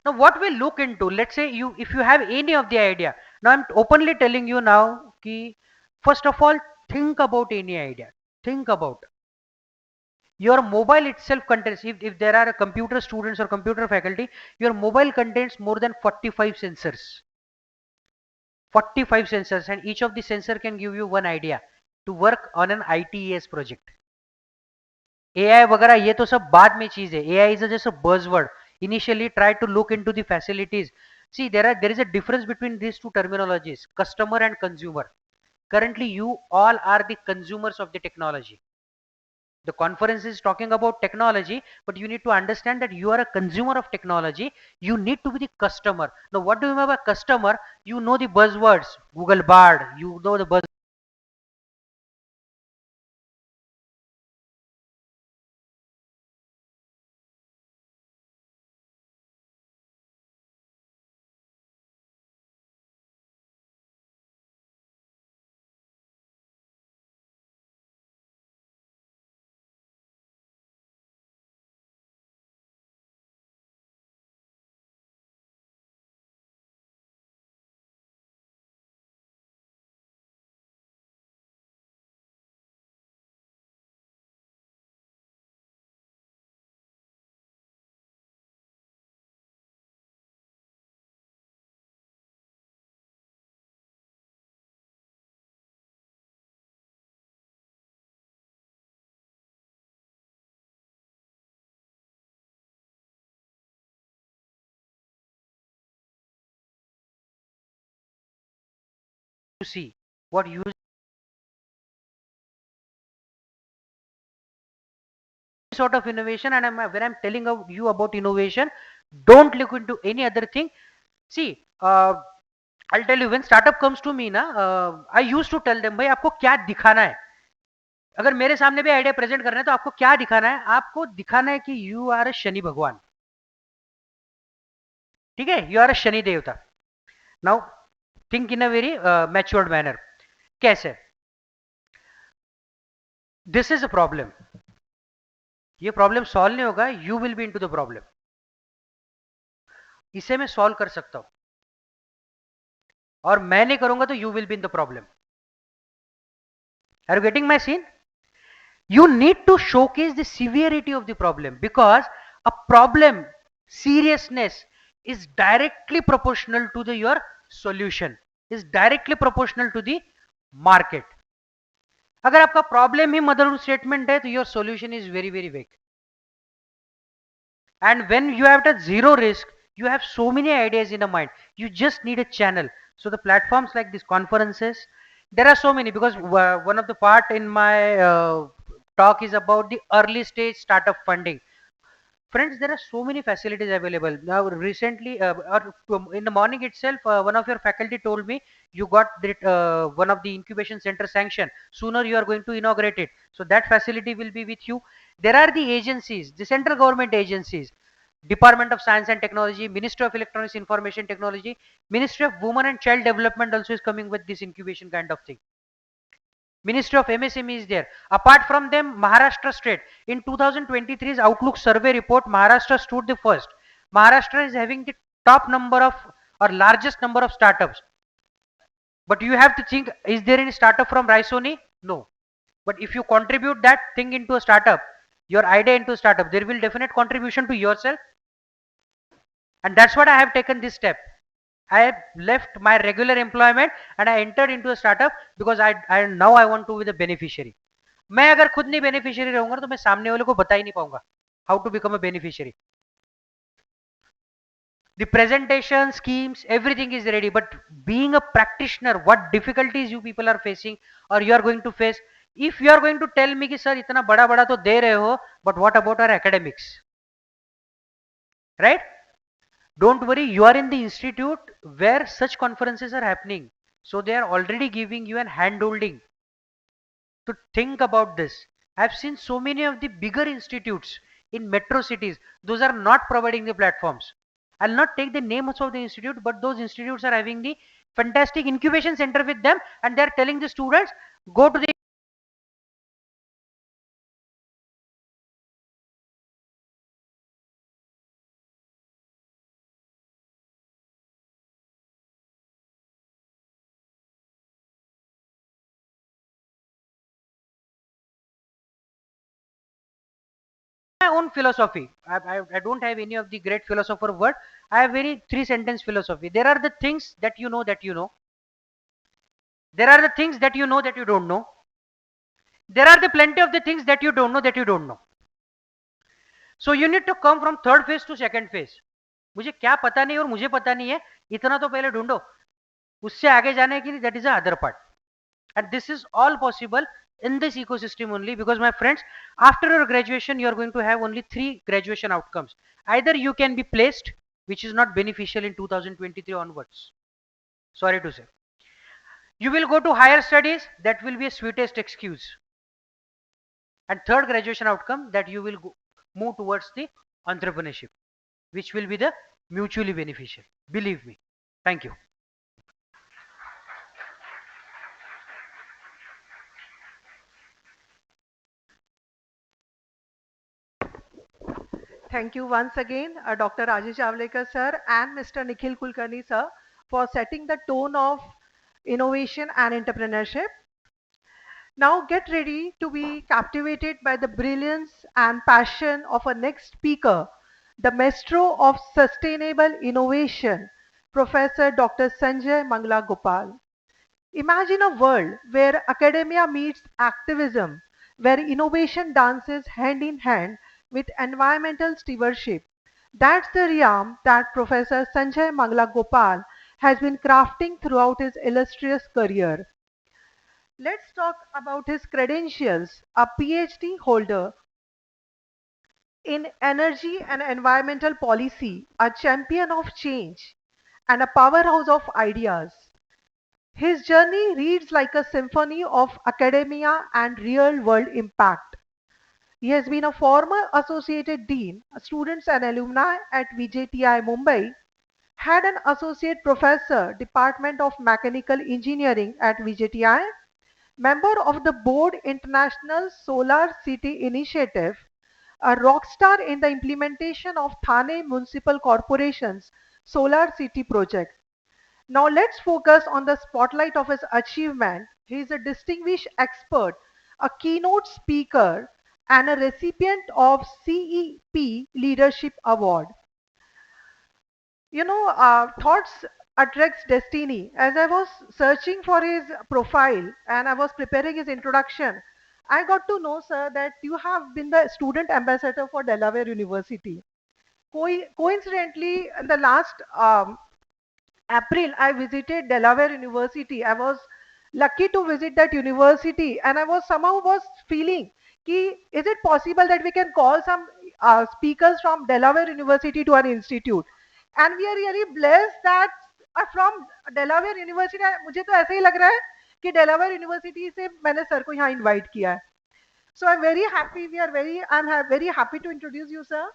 Now what we look into, let's say you, if you have any of the idea, now I'm openly telling you now ki, first of all, think about any idea. Think about your mobile itself contains, if there are computer students or computer faculty, your mobile contains more than 45 sensors. 45 sensors, and each of the sensor can give you one idea to work on an ITES project. AI वगैरह ये तो सब बाद में चीज है. AI is just a buzzword. Initially try to look into the facilities. See, there is a difference between these two terminologies, customer and consumer. Currently you all are the consumers of the technology. The conference is talking about technology, but you need to understand that you are a consumer of technology. You need to be the customer. Now what do you mean by customer? You know the buzzwords, Google Bard, you know the buzz. To see what use sort of innovation. And when I'm telling you about innovation, don't look into any other thing. See, I'll tell you, when startup comes to me na, I used to tell them, भाई आपको क्या दिखाना है. अगर मेरे सामने भी idea present करना है तो आपको क्या दिखाना है? आपको दिखाना है कि यू आर अ शनि भगवान. ठीक है, you are a Shani Devta. Now think in a very matured manner. कैसे? This is a problem. ये प्रॉब्लम सॉल्व नहीं होगा, you will be into the problem. इसे मैं सॉल्व कर सकता हूं और मैं नहीं करूंगा तो you will be in the problem. Are you getting my scene? You need to showcase the severity of the problem, because a problem seriousness is directly proportional to your solution, is directly proportional to the market. अगर आपका problem ही mother statement है तो your solution is very very weak. And when you have the zero risk, you have so many ideas in the mind, you just need a channel. So the platforms like these conferences, there are so many, because one of the part in my talk is about the early stage startup funding. Friends, there are so many facilities available now. Recently or in the morning itself, one of your faculty told me you got that one of the incubation center sanction. Sooner you are going to inaugurate it, so that facility will be with you. There are the agencies, the central government agencies, Department of Science and Technology, Ministry of Electronics Information Technology, Ministry of Women and Child Development also is coming with this incubation kind of thing. Ministry of MSME is there. Apart from them, Maharashtra state, in 2023's Outlook survey report, Maharashtra stood the first. Maharashtra is having the top number of or largest number of startups. But you have to think, is there any startup from RAISONI? No. But if you contribute that thing into a startup, your idea into a startup, there will definite contribution to yourself. And that's what I have taken this step. I left my regular employment and I entered into a startup because now I want to be the beneficiary. मैं अगर खुद नहीं beneficiary रहूंगा तो मैं सामने वाले को बता ही नहीं पाऊंगा how to become a beneficiary. The presentation schemes, everything is ready, but being a practitioner, what difficulties you people are facing or you are going to face. If you are going to tell me कि sir इतना बड़ा बड़ा तो दे रहे हो, but what about our academics, right? Don't worry, you are in the institute where such conferences are happening, so they are already giving you an hand holding to think about this. I've seen so many of the bigger institutes in metro cities, those are not providing the platforms. I'll not take the names of the institute, but those institutes are having the fantastic incubation center with them, and they're telling the students, go to the my own philosophy. I don't have any of the great philosopher word. I have very 3 sentence philosophy. There are the things that you know that you know. There are the things that you know that you don't know. There are the plenty of the things that you don't know that you don't know. So you need to come from third phase to second phase. मुझे क्या पता नहीं और मुझे पता नहीं है इतना तो पहले ढूंढो उससे आगे जाने के लिए that is the other part. And this is all possible in this ecosystem only because my friends, after your graduation you are going to have only 3 graduation outcomes. Either you can be placed, which is not beneficial in 2023 onwards, sorry to say. You will go to higher studies, that will be a sweetest excuse. And third graduation outcome, that you will move towards the entrepreneurship, which will be the mutually beneficial, believe me. Thank you. Thank you once again, Dr. Rajesh Javlekar sir and Mr. Nikhil Kulkarni sir for setting the tone of innovation and entrepreneurship. Now get ready to be captivated by the brilliance and passion of our next speaker, the maestro of sustainable innovation, Professor Dr. Sanjay Mangla Gopal. Imagine a world where academia meets activism, where innovation dances hand in hand with environmental stewardship. That's the realm that Professor Sanjay Mangla Gopal has been crafting throughout his illustrious career. Let's talk about his credentials. A PhD holder in energy and environmental policy, a champion of change, and a powerhouse of ideas. His journey reads like a symphony of academia and real world impact. He has been a former associated dean, students and alumni at VJTI Mumbai, had an associate professor, Department of Mechanical Engineering at VJTI, member of the board International Solar City Initiative, a rock star in the implementation of Thane Municipal Corporation's Solar City project. Now let's focus on the spotlight of his achievement. He is a distinguished expert, a keynote speaker, and a recipient of CEP Leadership Award. Thoughts attracts destiny. As I was searching for his profile and I was preparing his introduction, I got to know, sir, that you have been the student ambassador for Delaware University. Coincidentally, in the last April, I visited Delaware University. I was lucky to visit that university, and I was feeling, is it possible that we can call some speakers from Delaware University to our institute? And we are really blessed that from Delaware University. मुझे तो ऐसे ही लग रहा है कि Delaware University से मैंने sir को यहाँ invite किया है. So I'm very happy. I'm very happy to introduce you, sir.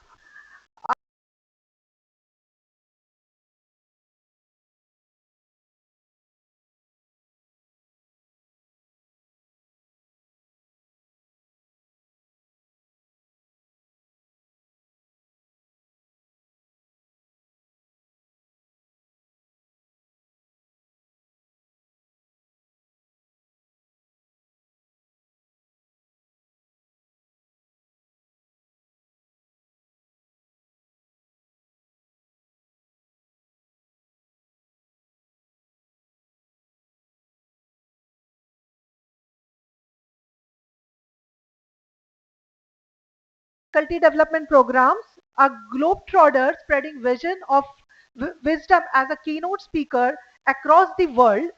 Faculty development programs, a globetrotter spreading vision of wisdom as a keynote speaker across the world,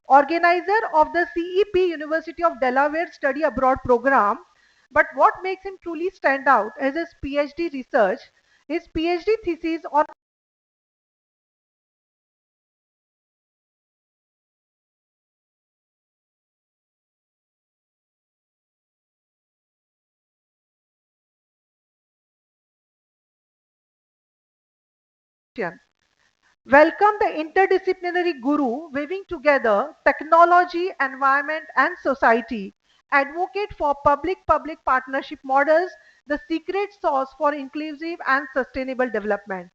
organizer of the CEP University of Delaware Study Abroad program. But what makes him truly stand out is his PhD research. His PhD thesis on welcome the interdisciplinary guru weaving together technology, environment and society. Advocate for public-public partnership models, the secret sauce for inclusive and sustainable development.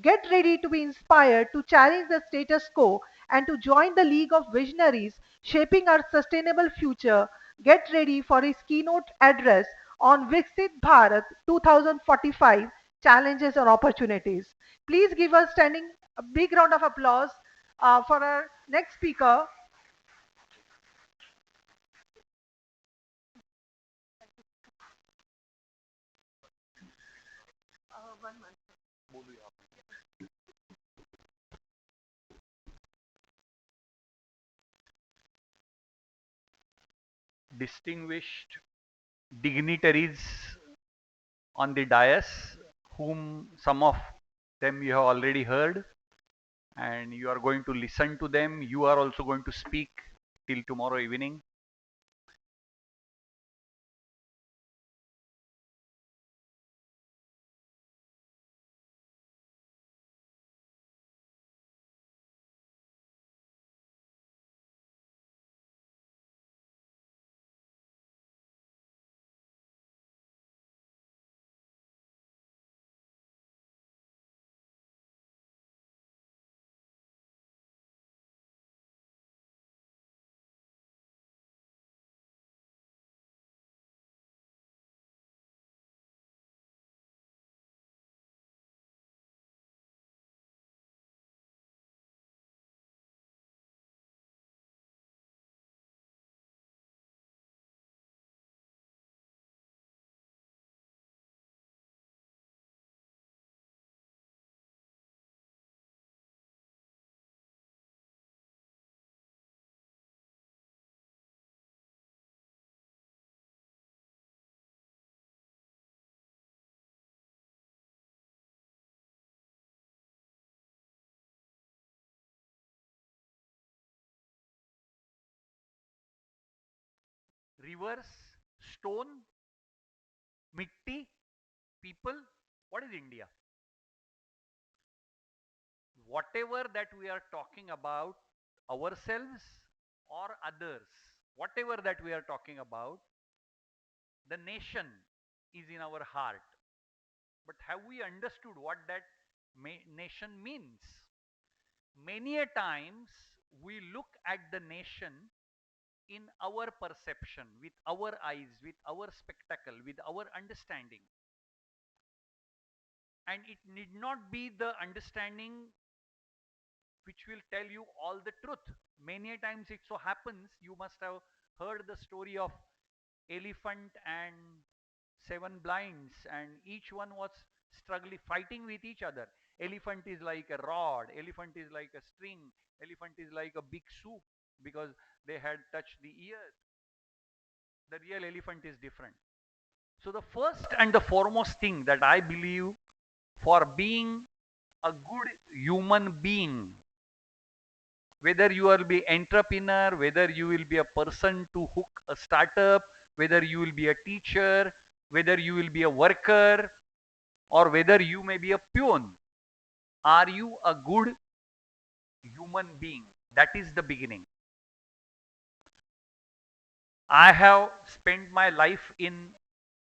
Get ready to be inspired to challenge the status quo and to join the league of visionaries shaping our sustainable future. Get ready for his keynote address on Viksit Bharat 2045 Challenges and Opportunities. Please give us a big round of applause for our next speaker. Distinguished dignitaries on the dais, whom some of them you have already heard, and you are going to listen to them. You are also going to speak till tomorrow evening. Rivers, stone, mitti, people. What is India? Whatever that we are talking about, ourselves or others, whatever that we are talking about, the nation is in our heart. But have we understood what that nation means? Many a times we look at the nation in our perception, with our eyes, with our spectacle, with our understanding. And it need not be the understanding which will tell you all the truth. Many a times it so happens, you must have heard the story of elephant and seven blinds, and each one was struggling, fighting with each other. Elephant is like a rod, elephant is like a string, elephant is like a big soup, because they had touched the ears. The real elephant is different. So the first and the foremost thing that I believe for being a good human being, whether you will be entrepreneur, whether you will be a person to hook a startup, whether you will be a teacher, whether you will be a worker, or whether you may be a peon, are you a good human being? That is the beginning. I have spent my life in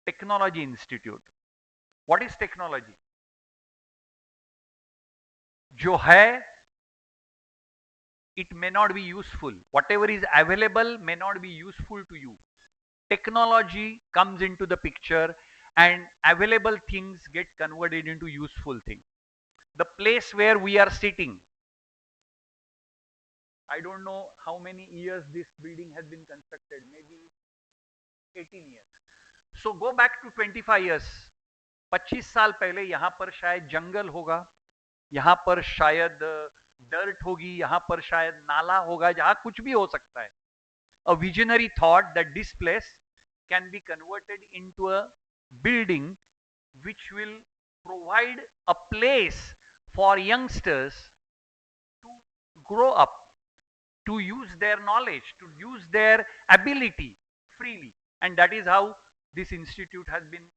Technology Institute. What is technology? जो है, it may not be useful. Whatever is available may not be useful to you. Technology comes into the picture and available things get converted into useful things. The place where we are sitting, I don't know how many years this building has been constructed, maybe 18 years. So go back to 25 years. 25 साल पहले यहाँ पर शायद जंगल होगा, यहाँ पर शायद dirt होगी, यहाँ पर शायद नाला होगा, जहाँ कुछ भी हो सकता है. A visionary thought that this place can be converted into a building which will provide a place for youngsters to grow up, to use their knowledge, to use their ability freely. And that is how this institute has been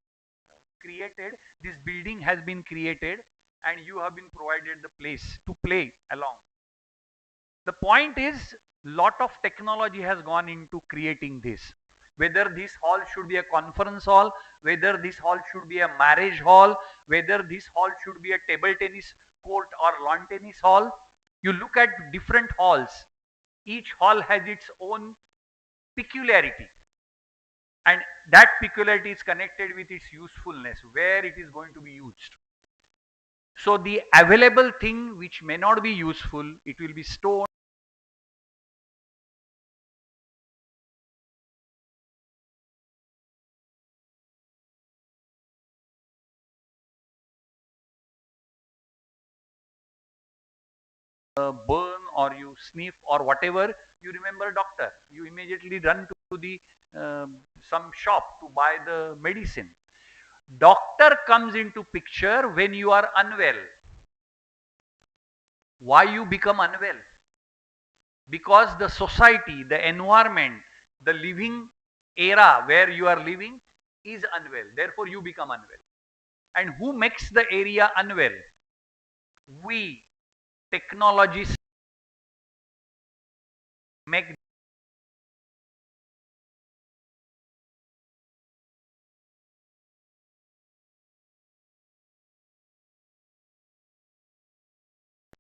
created, this building has been created, and you have been provided the place to play along. The point is, lot of technology has gone into creating this. Whether this hall should be a conference hall, whether this hall should be a marriage hall, whether this hall should be a table tennis court or lawn tennis hall, you look at different halls. Each hall has its own peculiarity. And that peculiarity is connected with its usefulness, where it is going to be used. So the available thing which may not be useful, it will be stored. Burn or you sniff or whatever, you remember doctor. You immediately run to the some shop to buy the medicine. Doctor comes into picture when you are unwell. Why you become unwell? Because the society, the environment, the living era where you are living is unwell. Therefore, you become unwell. And who makes the area unwell? We, technologists, make.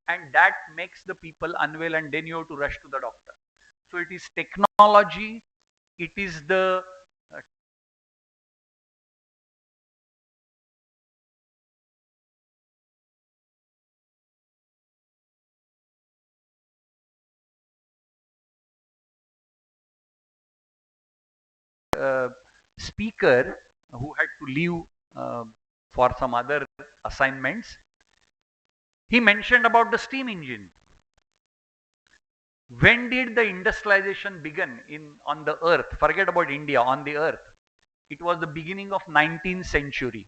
And that makes the people unwell, and then you have to rush to the doctor. So it is technology, it is the speaker who had to leave for some other assignments. He mentioned about the steam engine. When did the industrialization begin on the earth? Forget about India, on the earth. It was the beginning of 19th century.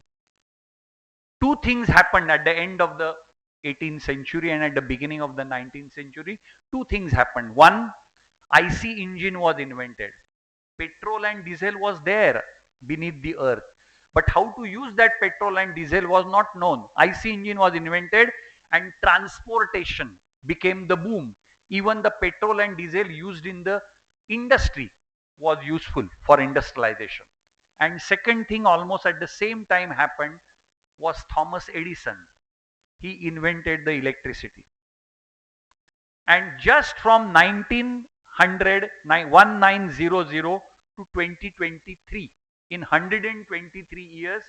Two things happened at the end of the 18th century and at the beginning of the 19th century. Two things happened. One, IC engine was invented. Petrol and diesel was there beneath the earth. But how to use that petrol and diesel was not known. IC engine was invented and transportation became the boom. Even the petrol and diesel used in the industry was useful for industrialization. And second thing almost at the same time happened was Thomas Edison. He invented the electricity. And just from 1900 to 2023, in 123 years,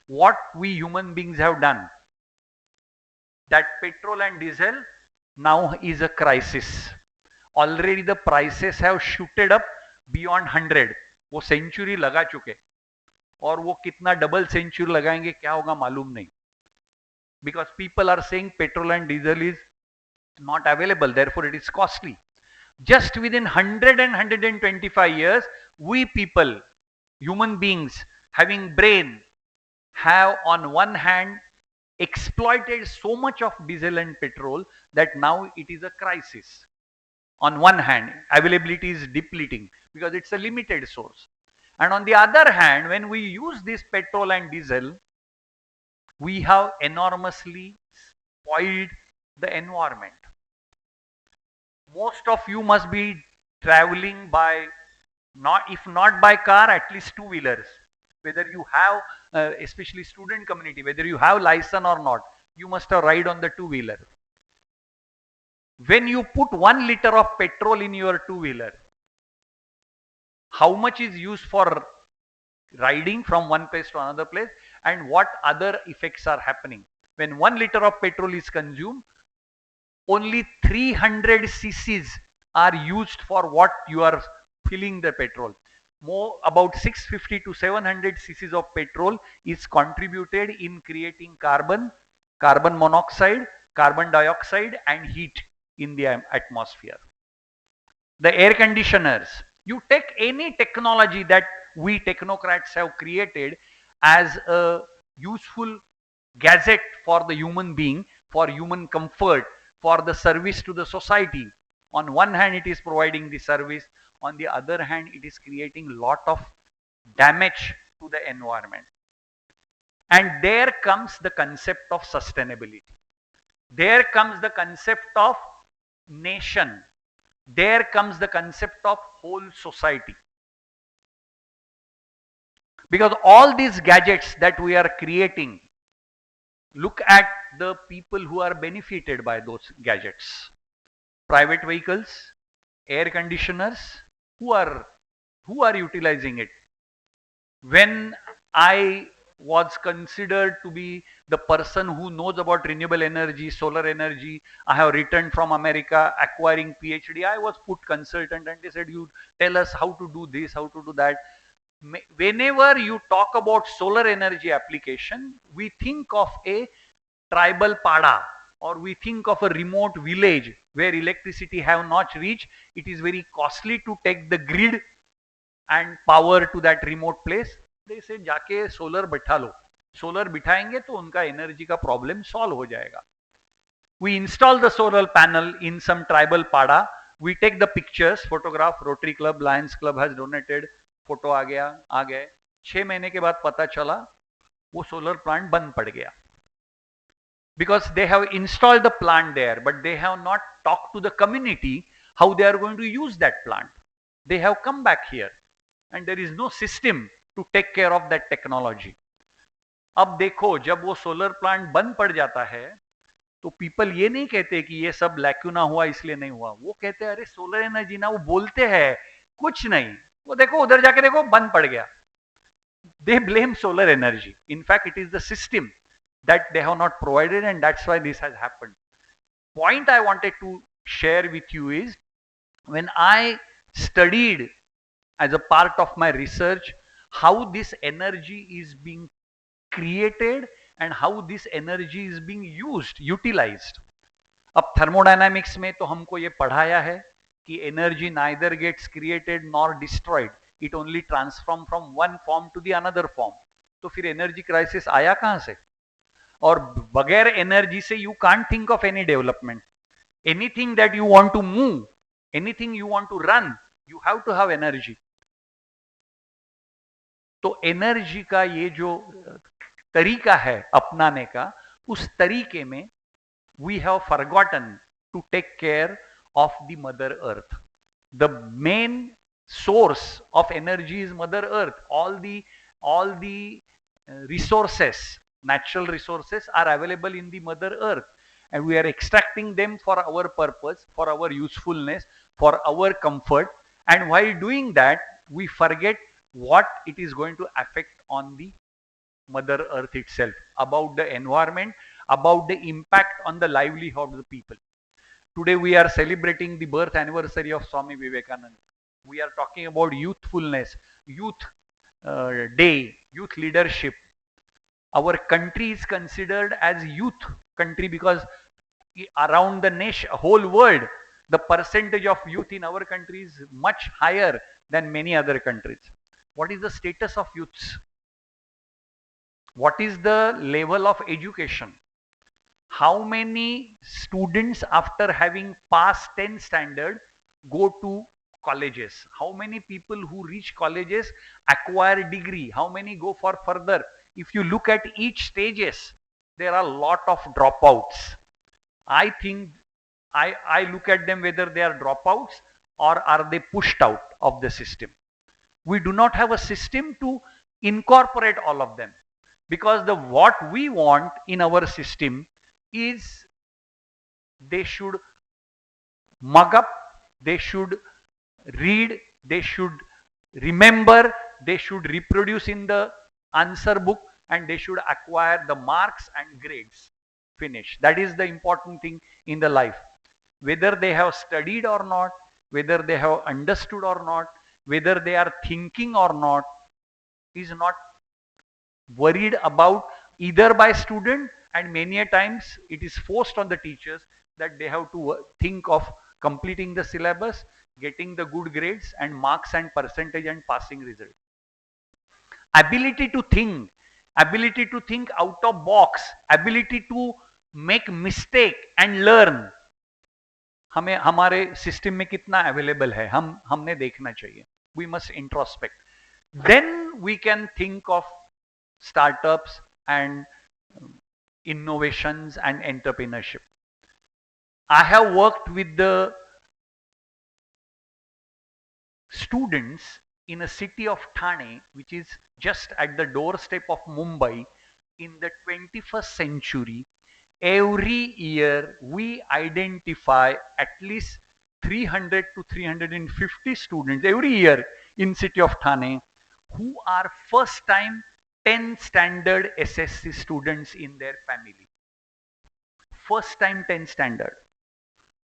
what we human beings have done, that petrol and diesel now is a crisis. Already the prices have shooted up beyond 100. वो century लगा चुके और वो कितना double century लगाएंगे क्या होगा मालूम नहीं. Because people are saying petrol and diesel is not available, therefore it is costly. Just within 100 and 125 years, we people, human beings having brain, have on one hand exploited so much of diesel and petrol that now it is a crisis. On one hand, availability is depleting because it's a limited source. And on the other hand, when we use this petrol and diesel, we have enormously spoiled the environment. Most of you must be traveling by, if not by car, at least two-wheelers. Whether you have, especially student community, whether you have license or not, you must have ride on the two-wheeler. When you put 1 liter of petrol in your two-wheeler, how much is used for riding from one place to another place, and what other effects are happening? When 1 liter of petrol is consumed, only 300 cc's are used for what you are filling the petrol. More about 650 to 700 cc's of petrol is contributed in creating carbon, carbon monoxide, carbon dioxide and heat in the atmosphere. The air conditioners, you take any technology that we technocrats have created as a useful gadget for the human being, for human comfort, for the service to the society. On one hand, it is providing the service. On the other hand, it is creating lot of damage to the environment. And there comes the concept of sustainability. There comes the concept of nation. There comes the concept of whole society. Because all these gadgets that we are creating, look at the people who are benefited by those gadgets. Private vehicles, air conditioners, who are utilizing it? When I was considered to be the person who knows about renewable energy, solar energy, I have returned from America acquiring PhD. I was put consultant and they said, you tell us how to do this, how to do that. Whenever you talk about solar energy application, we think of a tribal pada, or we think of a remote village where electricity have not reached. It is very costly to take the grid and power to that remote place. They say जाके solar बिठा लो, solar बिठाएंगे तो उनका energy का problem solve हो जाएगा. We install the solar panel in some tribal pada. We take the pictures, photograph. Rotary Club, Lions Club has donated. Photo आ गया, आ गए. 6 महीने के बाद पता चला वो solar plant बंद पड़ गया. Because they have installed the plant there, but they have not talked to the community how they are going to use that plant. They have come back here and there is no system to take care of that technology. अब देखो जब वो solar plant बंद पड़ जाता है तो people ये नहीं कहते कि ये सब लैक्यूना हुआ इसलिए नहीं हुआ, वो कहते हैं अरे सोलर एनर्जी ना, वो बोलते हैं कुछ नहीं, वो देखो उधर जाके देखो बंद पड़ गया. They blame solar energy. In fact, it is the system that they have not provided, and that's why this has happened. Point I wanted to share with you is, when I studied as a part of my research how this energy is being created and how this energy is being used, utilized. अब thermodynamics में तो हमको ये पढ़ाया है कि energy neither gets created nor destroyed, it only transforms from one form to the another form. तो फिर energy crisis आया कहाँ से? और बगैर energy से you can't think of any development. Anything that you want to move, anything you want to run, you have to have energy. तो energy का ये जो तरीका है अपनाने का, उस तरीके में we have forgotten to take care of the mother earth. The main source of energy is mother earth. All the resources, natural resources are available in the mother earth, and we are extracting them for our purpose, for our usefulness, for our comfort, and while doing that we forget what it is going to affect on the mother earth itself, about the environment, about the impact on the livelihood of the people. Today we are celebrating the birth anniversary of Swami Vivekananda. We are talking about youthfulness, youth day, youth leadership. Our country is considered as youth country because around the nation, whole world, the percentage of youth in our country is much higher than many other countries. What is the status of youths? What is the level of education? How many students after having passed 10th standard go to colleges? How many people who reach colleges acquire degree? How many go for further? If you look at each stages, there are a lot of dropouts. I think I look at them whether they are dropouts or are they pushed out of the system. We do not have a system to incorporate all of them, because what we want in our system is they should mug up, they should read, they should remember, they should reproduce in the answer book, and they should acquire the marks and grades. Finish. That is the important thing in the life. Whether they have studied or not, whether they have understood or not, whether they are thinking or not, is not worried about either by student, and many a times it is forced on the teachers that they have to think of completing the syllabus, getting the good grades and marks and percentage and passing result. Ability to think out of box, ability to make mistake and learn, हमें हमारे system में कितना available है, हमने देखना चाहिए. We must introspect. Then we can think of startups and innovations and entrepreneurship. I have worked with the students in a city of Thane, which is just at the doorstep of Mumbai. In the 21st century, every year we identify at least 300 to 350 students every year in city of Thane who are first time 10th standard SSC students in their family. First time 10th standard.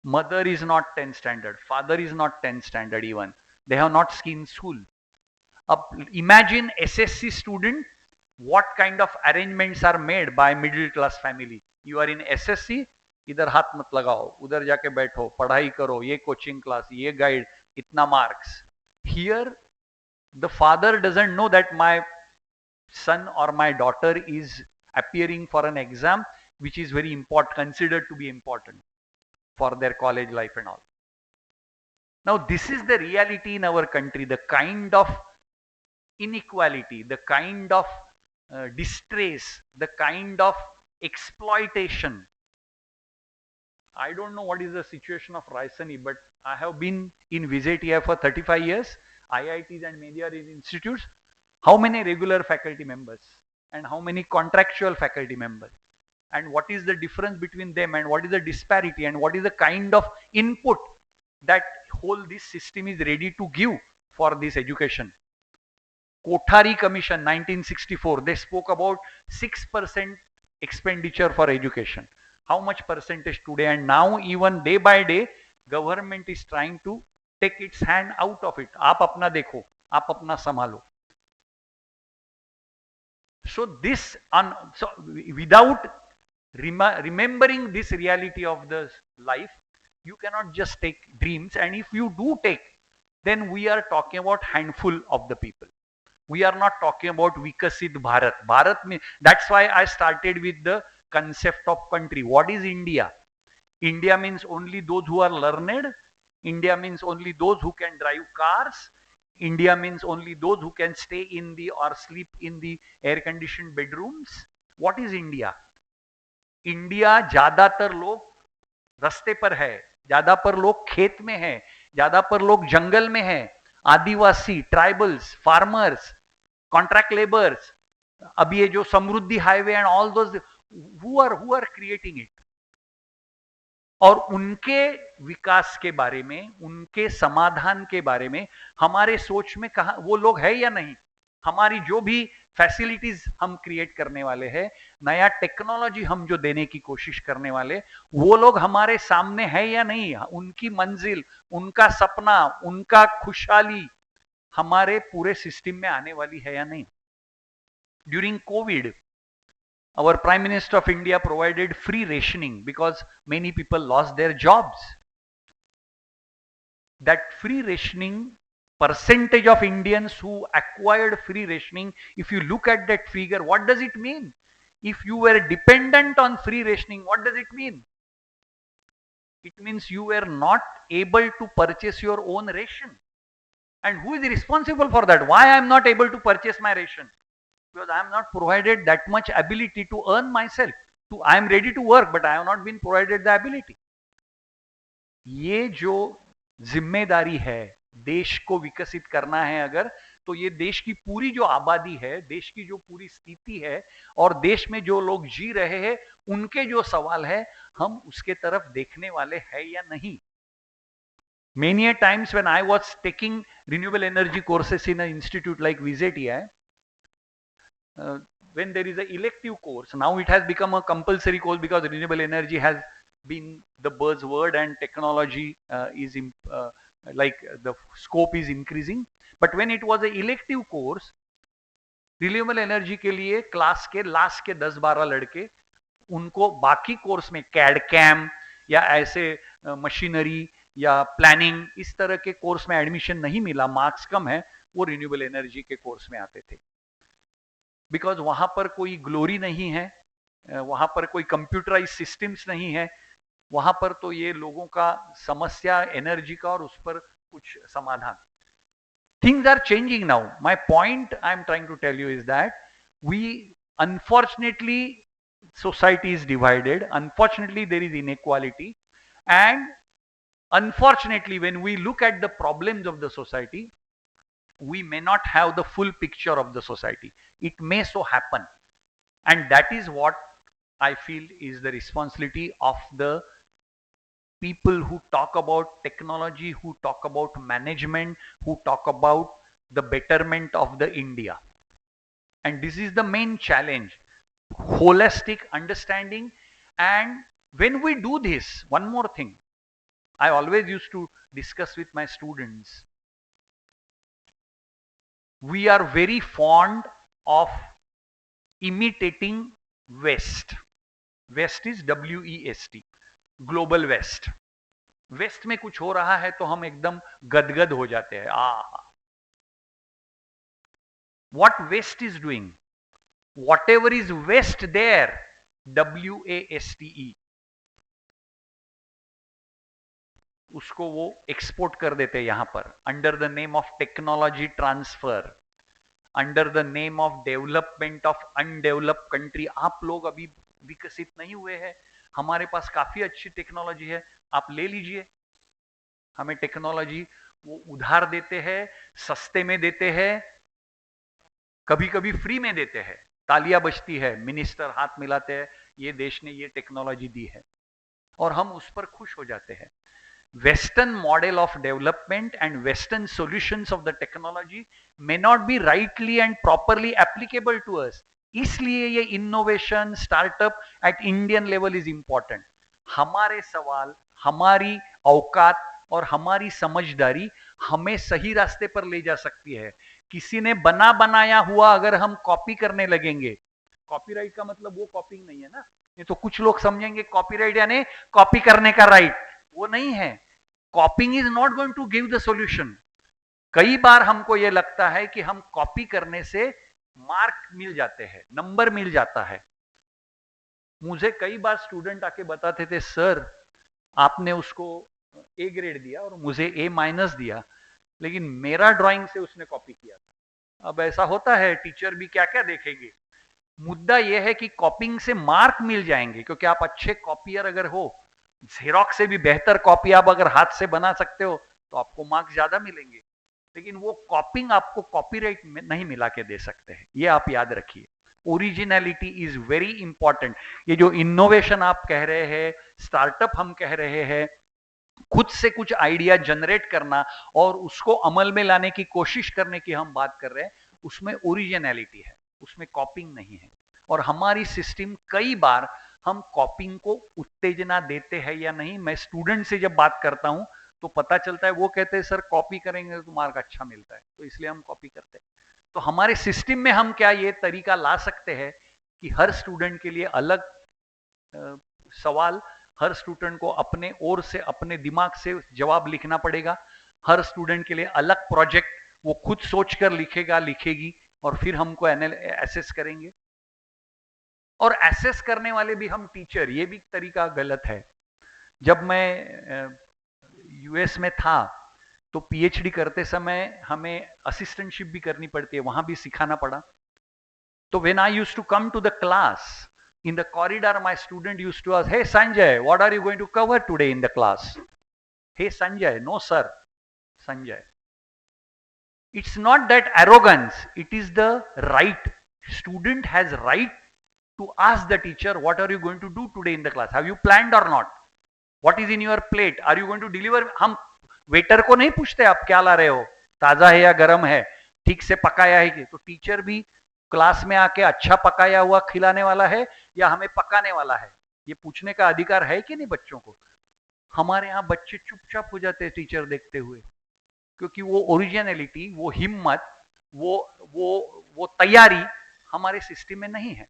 Mother is not 10th standard. Father is not 10th standard even. They have not seen school. Imagine SSC student, what kind of arrangements are made by middle class family. You are in SSC, इधर हाथ मत लगाओ, उधर जाके बैठो, पढ़ाई करो, ये कोचिंग क्लास, ये गाइड, इतना marks. Here, the father doesn't know that my son or my daughter is appearing for an exam which is very important, considered to be important for their college life and all. Now, this is the reality in our country, the kind of inequality, the kind of distress, the kind of exploitation. I don't know what is the situation of RAISONI, but I have been in visit here for 35 years, IITs and media institutes. How many regular faculty members and how many contractual faculty members? And what is the difference between them and what is the disparity and what is the kind of input that whole this system is ready to give for this education? Kothari Commission 1964, they spoke about 6% expenditure for education. How much percentage today? And now even day by day, government is trying to take its hand out of it. आप अपना देखो, आप अपना संभालो. So this, so without remembering this reality of the life, you cannot just take dreams. And if you do take, then we are talking about handful of the people. We are not talking about Vikasit Bharat. Bharat means, that's why I started with the concept of country. What is India? India means only those who are learned. India means only those who can drive cars. India means only those who can stay in the or sleep in the air conditioned bedrooms. What is India? India ज्यादातर लोग रास्ते पर है, ज्यादातर लोग खेत में है, ज्यादातर लोग जंगल में है, Adivasi, tribals, farmers, contract labours, अभी ये जो Samruddhi highway and all those who are creating it. और उनके विकास के बारे में, उनके समाधान के बारे में हमारे सोच में कहा वो लोग है या नहीं. हमारी जो भी फैसिलिटीज हम क्रिएट करने वाले हैं, नया टेक्नोलॉजी हम जो देने की कोशिश करने वाले, वो लोग हमारे सामने है या नहीं. उनकी मंजिल, उनका सपना, उनका खुशहाली हमारे पूरे सिस्टम में आने वाली है या नहीं. During Covid, our Prime Minister of India provided free rationing because many people lost their jobs. That free rationing, percentage of Indians who acquired free rationing, if you look at that figure, what does it mean? If you were dependent on free rationing, what does it mean? It means you were not able to purchase your own ration. And who is responsible for that? Why I am not able to purchase my ration? Because I am not provided that much ability to earn myself. I am ready to work, but I have not been provided the ability. ये जो जिम्मेदारी है, देश को विकसित करना है अगर, तो ये देश की पूरी जो आबादी है, देश की जो पूरी स्थिति है और देश में जो लोग जी रहे हैं, उनके जो सवाल है, हम उसके तरफ देखने वाले हैं या नहीं. Many a times when I was taking renewable energy courses in an institute like VZTI, when there is an elective course, now it has become a compulsory course because renewable energy has been the buzzword and technology is like the scope is increasing. But when it was an elective course, renewable energy के लिए class के last के 10-12 लड़के, उनको बाकी course में CAD cam या ऐसे मशीनरी या प्लानिंग इस तरह के कोर्स में एडमिशन नहीं मिला, मार्क्स कम है, वो रिन्यूएबल एनर्जी के कोर्स में आते थे. बिकॉज वहां पर कोई ग्लोरी नहीं है, वहां पर कोई कंप्यूटराइज सिस्टम्स नहीं है, वहां पर तो ये लोगों का समस्या एनर्जी का और उस पर कुछ समाधान. Things are changing now. My point I am trying to tell you is that we, unfortunately, society is divided. Unfortunately, there is inequality. And unfortunately, when we look at the problems of the society, we may not have the full picture of the society. It may so happen. And that is what I feel is the responsibility of the people who talk about technology, who talk about management, who talk about the betterment of the India. And this is the main challenge, holistic understanding. And when we do this, one more thing, I always used to discuss with my students, we are very fond of imitating West. West is WEST, global west. West में कुछ हो रहा है तो हम एकदम गदगद हो जाते हैं. What West is doing, whatever is West there, WASTE, उसको वो एक्सपोर्ट कर देते हैं यहां पर, under the name of technology transfer, under the name of development of undeveloped country. आप लोग अभी विकसित नहीं हुए हैं, हमारे पास काफी अच्छी टेक्नोलॉजी है, आप ले लीजिए. हमें टेक्नोलॉजी वो उधार देते हैं, सस्ते में देते हैं, कभी कभी फ्री में देते हैं. तालियां बजती है, मिनिस्टर हाथ मिलाते हैं, ये देश ने ये टेक्नोलॉजी दी है, और हम उस पर खुश हो जाते हैं. Western model of development and Western solutions of the technology may not be rightly and properly applicable to us. इसलिए ये innovation, startup at Indian level is important. हमारे सवाल, हमारी औकात और हमारी समझदारी हमें सही रास्ते पर ले जा सकती है. किसी ने बना बनाया हुआ अगर हम कॉपी करने लगेंगे, कॉपीराइट का मतलब वो कॉपिंग नहीं है ना, ये तो कुछ लोग समझेंगे कॉपीराइट यानी कॉपी करने का राइट, वो नहीं है. Coping is not going to give the solution. कई बार हमको यह लगता है कि हम कॉपी करने से मार्क मिल जाते हैं, नंबर मिल जाता है. मुझे कई बार स्टूडेंट आके बताते थे, सर आपने उसको ए ग्रेड दिया और मुझे ए माइनस दिया, लेकिन मेरा ड्राइंग से उसने कॉपी किया था. अब ऐसा होता है, टीचर भी क्या क्या देखेंगे. मुद्दा यह है कि कॉपिंग से मार्क मिल जाएंगे, क्योंकि आप अच्छे कॉपियर अगर हो, जेरोक्स से भी बेहतर कॉपी आप अगर हाथ से बना सकते हो तो आपको मार्क्स ज्यादा मिलेंगे. लेकिन वो कॉपिंग आपको कॉपीराइट में नहीं मिला के दे सकते हैं, ये आप याद रखिए. Originality is very important. ये जो इनोवेशन आप कह रहे हैं, स्टार्टअप हम कह रहे हैं, खुद से कुछ आइडिया जनरेट करना और उसको अमल में लाने की कोशिश करने की हम बात कर रहे हैं, उसमें ओरिजिनलिटी है, उसमें कॉपिंग नहीं है. और हमारी सिस्टम कई बार हम कॉपिंग को उत्तेजना देते हैं या नहीं. मैं स्टूडेंट से जब बात करता हूं तो पता चलता है वो कहते हैं सर कॉपी करेंगे तो मार्क अच्छा मिलता है, तो इसलिए हम कॉपी करते हैं. तो हमारे सिस्टम में हम क्या ये तरीका ला सकते हैं कि हर स्टूडेंट के लिए अलग सवाल, हर स्टूडेंट को अपने ओर से अपने दिमाग से जवाब लिखना पड़ेगा, हर स्टूडेंट के लिए अलग प्रोजेक्ट वो खुद सोचकर लिखेगा, लिखेगी, और फिर हमको एसेस करेंगे. और एसेस करने वाले भी हम टीचर, ये भी तरीका गलत है. जब मैं यूएस में था तो पीएचडी करते समय हमें असिस्टेंटशिप भी करनी पड़ती है, वहां भी सिखाना पड़ा. तो when I used to come to the class, in the corridor my student used to ask, hey Sanjay, what are you going to cover today in the class? Hey Sanjay, no sir, Sanjay. It's not that arrogance, it is the right. Student has right to ask the teacher, what are you going to do today in the class? Have you planned or not? What is in your plate? Are you going to deliver? हम waiter को नहीं पूछते आप क्या ला रहे हो, ताजा है या गर्म है, ठीक से पकाया है कि. तो टीचर भी क्लास में आके अच्छा पकाया हुआ खिलाने वाला है या हमें पकाने वाला है, ये पूछने का अधिकार है कि नहीं बच्चों को. हमारे यहाँ बच्चे चुपचाप हो जाते हैं टीचर देखते हुए, क्योंकि वो ओरिजिनलिटी, वो हिम्मत, वो तैयारी हमारे सिस्टम में नहीं है.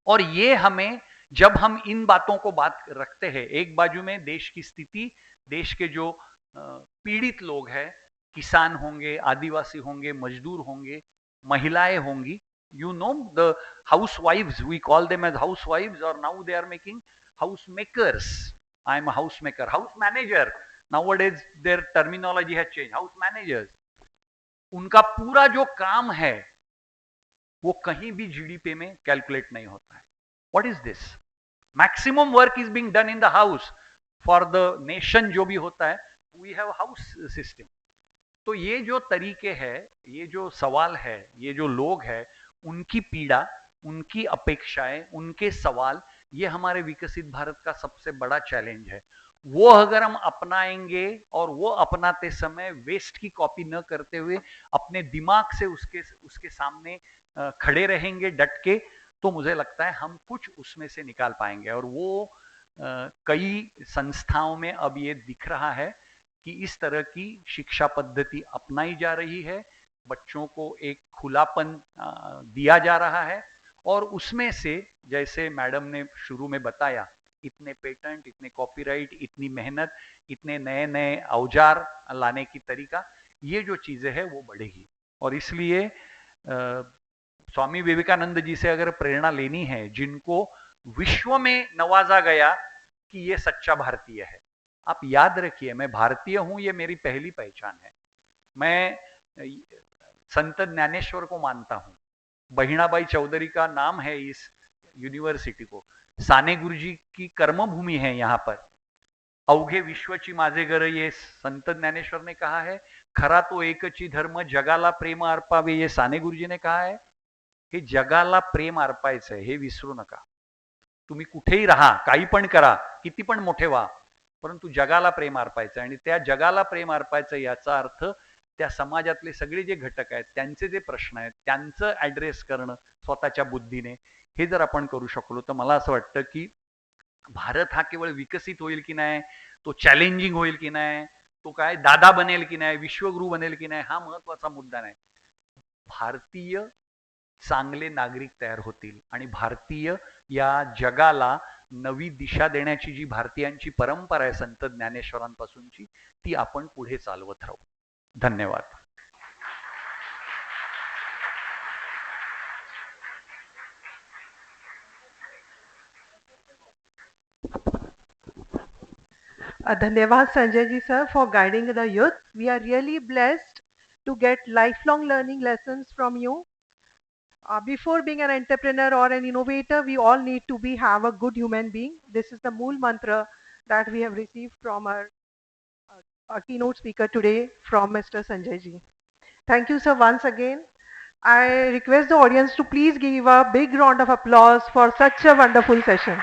और ये हमें, जब हम इन बातों को बात रखते हैं, एक बाजू में देश की स्थिति, देश के जो पीड़ित लोग हैं, किसान होंगे, आदिवासी होंगे, मजदूर होंगे, महिलाएं होंगी, you know the housewives, we call them as housewives, or now they are making house makers. I am a house maker, house manager, nowadays their terminology has changed, house managers. उनका पूरा जो काम है वो कहीं भी जीडीपी में calculate नहीं होता है. What is this? Maximum work is being done in the house for the nation. जो भी होता है, we have house system. तो ये जो तरीके हैं, ये जो सवाल है, ये जो लोग हैं, उनकी पीड़ा, उनकी अपेक्षाएं, उनके सवाल, ये हमारे विकसित भारत का सबसे बड़ा चैलेंज है. वो अगर हम अपनाएंगे और वो अपनाते समय वेस्ट की कॉपी न करते हुए अपने दिमाग से उसके उसके सामने खड़े रहेंगे डट के, तो मुझे लगता है हम कुछ उसमें से निकाल पाएंगे। और वो कई संस्थाओं में अब ये दिख रहा है कि इस तरह की शिक्षा पद्धति अपनाई जा रही है, बच्चों को एक खुलापन दिया जा रहा है, और उसमें से जैसे मैडम ने शुरू में बताया, इतने पेटेंट, इतने कॉपीराइट, इतनी मेहनत, इतने नए नए औजार लाने की तरीका, ये जो चीजें हैं वो बढ़ेगी। और इसलिए स्वामी विवेकानंद जी से अगर प्रेरणा लेनी है, जिनको विश्व में नवाजा गया कि ये सच्चा भारतीय है, आप याद रखिए, मैं भारतीय हूं, ये मेरी पहली पहचान है। मैं संत ज्ञानेश्वर को मानता हूं, बहिणाबाई चौधरी का नाम है इस यूनिवर्सिटी को, साने गुरुजी की कर्मभूमि है यहाँ पर, अवघे विश्वची माझे घर, ये संत ज्ञानेश्वर ने कहा है, खरा तो एकची धर्म जगाला प्रेम अर्पावे, ये साने गुरुजी ने कहा है, हे जगाला प्रेम अर्पायचंय, हे विसरू नका। तुम्ही कुठेही राहा, काही पण करा, किती पण मोठे व्हा, परंतु जगाला प्रेम अर्पायचं, आणि त्या जगाला प्रेम अर्पायचं याचा अर्थ त्या समाजातले सगळे जे घटक आहेत, त्यांचे जे प्रश्न आहेत, त्यांचं ऍड्रेस करणं स्वतःच्या बुद्धीने, हे जर आपण करू शकलो तर मला असं वाटतं की भारत हा केवळ विकसित होईल की नाही, तो चॅलेंजिंग होईल की नाही, तो काय दादा बनेल की नाही, विश्वगुरु बनेल की नाही, हा महत्वाचा मुद्दा नाही। भारतीय चांगले नागरिक तयार होतील आणि भारतीय या जगाला नवी दिशा देण्याची जी भारतीयांची परंपरा आहे संत ज्ञानेश्वरांपासूनची, ती आपण पुढे चालवत राहू। धन्यवाद। Dhanyavad Sanjay ji sir for guiding the youth. We are really blessed to get lifelong learning lessons from you. Before being an entrepreneur or an innovator, we all need to have a good human being. This is the mool mantra that we have received from our keynote speaker today, from Mr. Sanjay ji. Thank you, sir, once again. I request the audience to please give a big round of applause for such a wonderful session.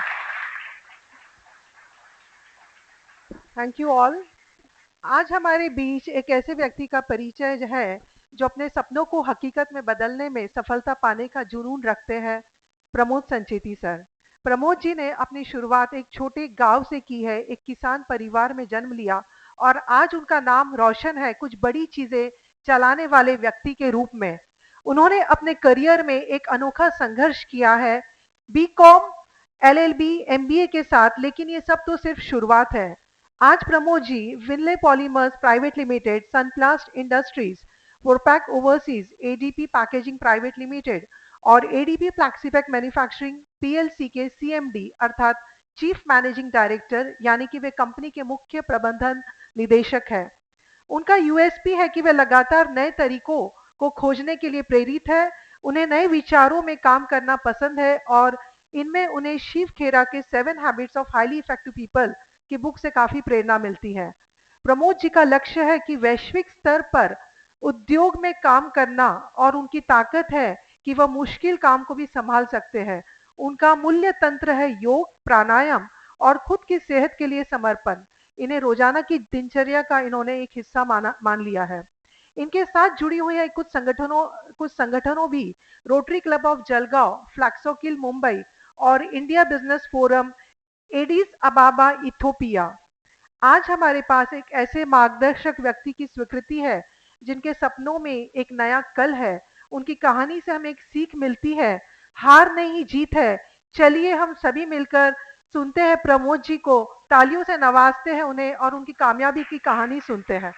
Thank you all. आज हमारे बीच एक ऐसे व्यक्ति का परिचय है जो अपने सपनों को हकीकत में बदलने में सफलता पाने का जुनून रखते हैं, प्रमोद संचेती सर। प्रमोद जी ने अपनी शुरुआत एक छोटे गांव से की है, एक किसान परिवार में जन्म लिया और आज उनका नाम रोशन है कुछ बड़ी चीजें चलाने वाले व्यक्ति के रूप में। उन्होंने अपने करियर में एक अनोखा संघर्ष किया है, बीकॉम, एलएलबी, एमबीए के साथ, लेकिन ये सब तो सिर्फ शुरुआत है। आज Pramod ji Vinley Polymers Private Limited, Sunplast Industries, Vorpack Overseas, ADP Packaging Private Limited और एडीपी प्लैक्सीपैक मैन्युफैक्चरिंग पीएलसी के सीएमडी अर्थात चीफ मैनेजिंग डायरेक्टर, यानी कि वे कंपनी के मुख्य प्रबंधन निदेशक है। उनका यूएसपी है कि वे लगातार नए तरीकों को खोजने के लिए प्रेरित है, उन्हें नए विचारों में काम करना पसंद है और इनमें उन्हें शिव खेरा के 7 habits of highly effective people की बुक से काफी प्रेरणा मिलती है। प्रमोद जी का लक्ष्य है कि वैश्विक स्तर पर उद्योग में काम करना और उनकी ताकत है कि वह मुश्किल काम को भी संभाल सकते हैं। उनका मूल्य तंत्र है योग, प्राणायाम और खुद की सेहत के लिए समर्पण। इन्हें रोजाना की दिनचर्या का इन्होंने एक हिस्सा मान लिया है। इनके साथ जुड़ी हुई है कुछ संगठनों भी, रोटरी क्लब ऑफ जलगांव, फ्लैक्सोकिल मुंबई और India Business Forum, Addis Ababa Ethiopia. आज हमारे पास एक ऐसे मार्गदर्शक व्यक्ति की स्वीकृति है जिनके सपनों में एक नया कल है। उनकी कहानी से हमें एक सीख मिलती है, हार नहीं जीत है। चलिए हम सभी मिलकर सुनते हैं प्रमोद जी को, तालियों से नवाजते हैं उन्हें और उनकी कामयाबी की कहानी सुनते हैं।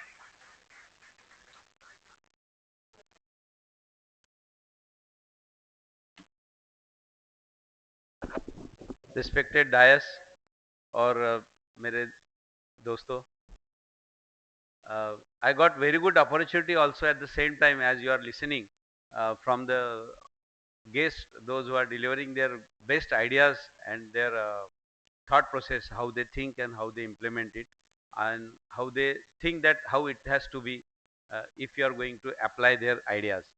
रिस्पेक्टेड डायस और मेरे दोस्तों, I got very good opportunity also at the same time as you are listening from the guests, those who are delivering their best ideas and their thought process, how they think and how they implement it, and how they think that how it has to be if you are going to apply their ideas.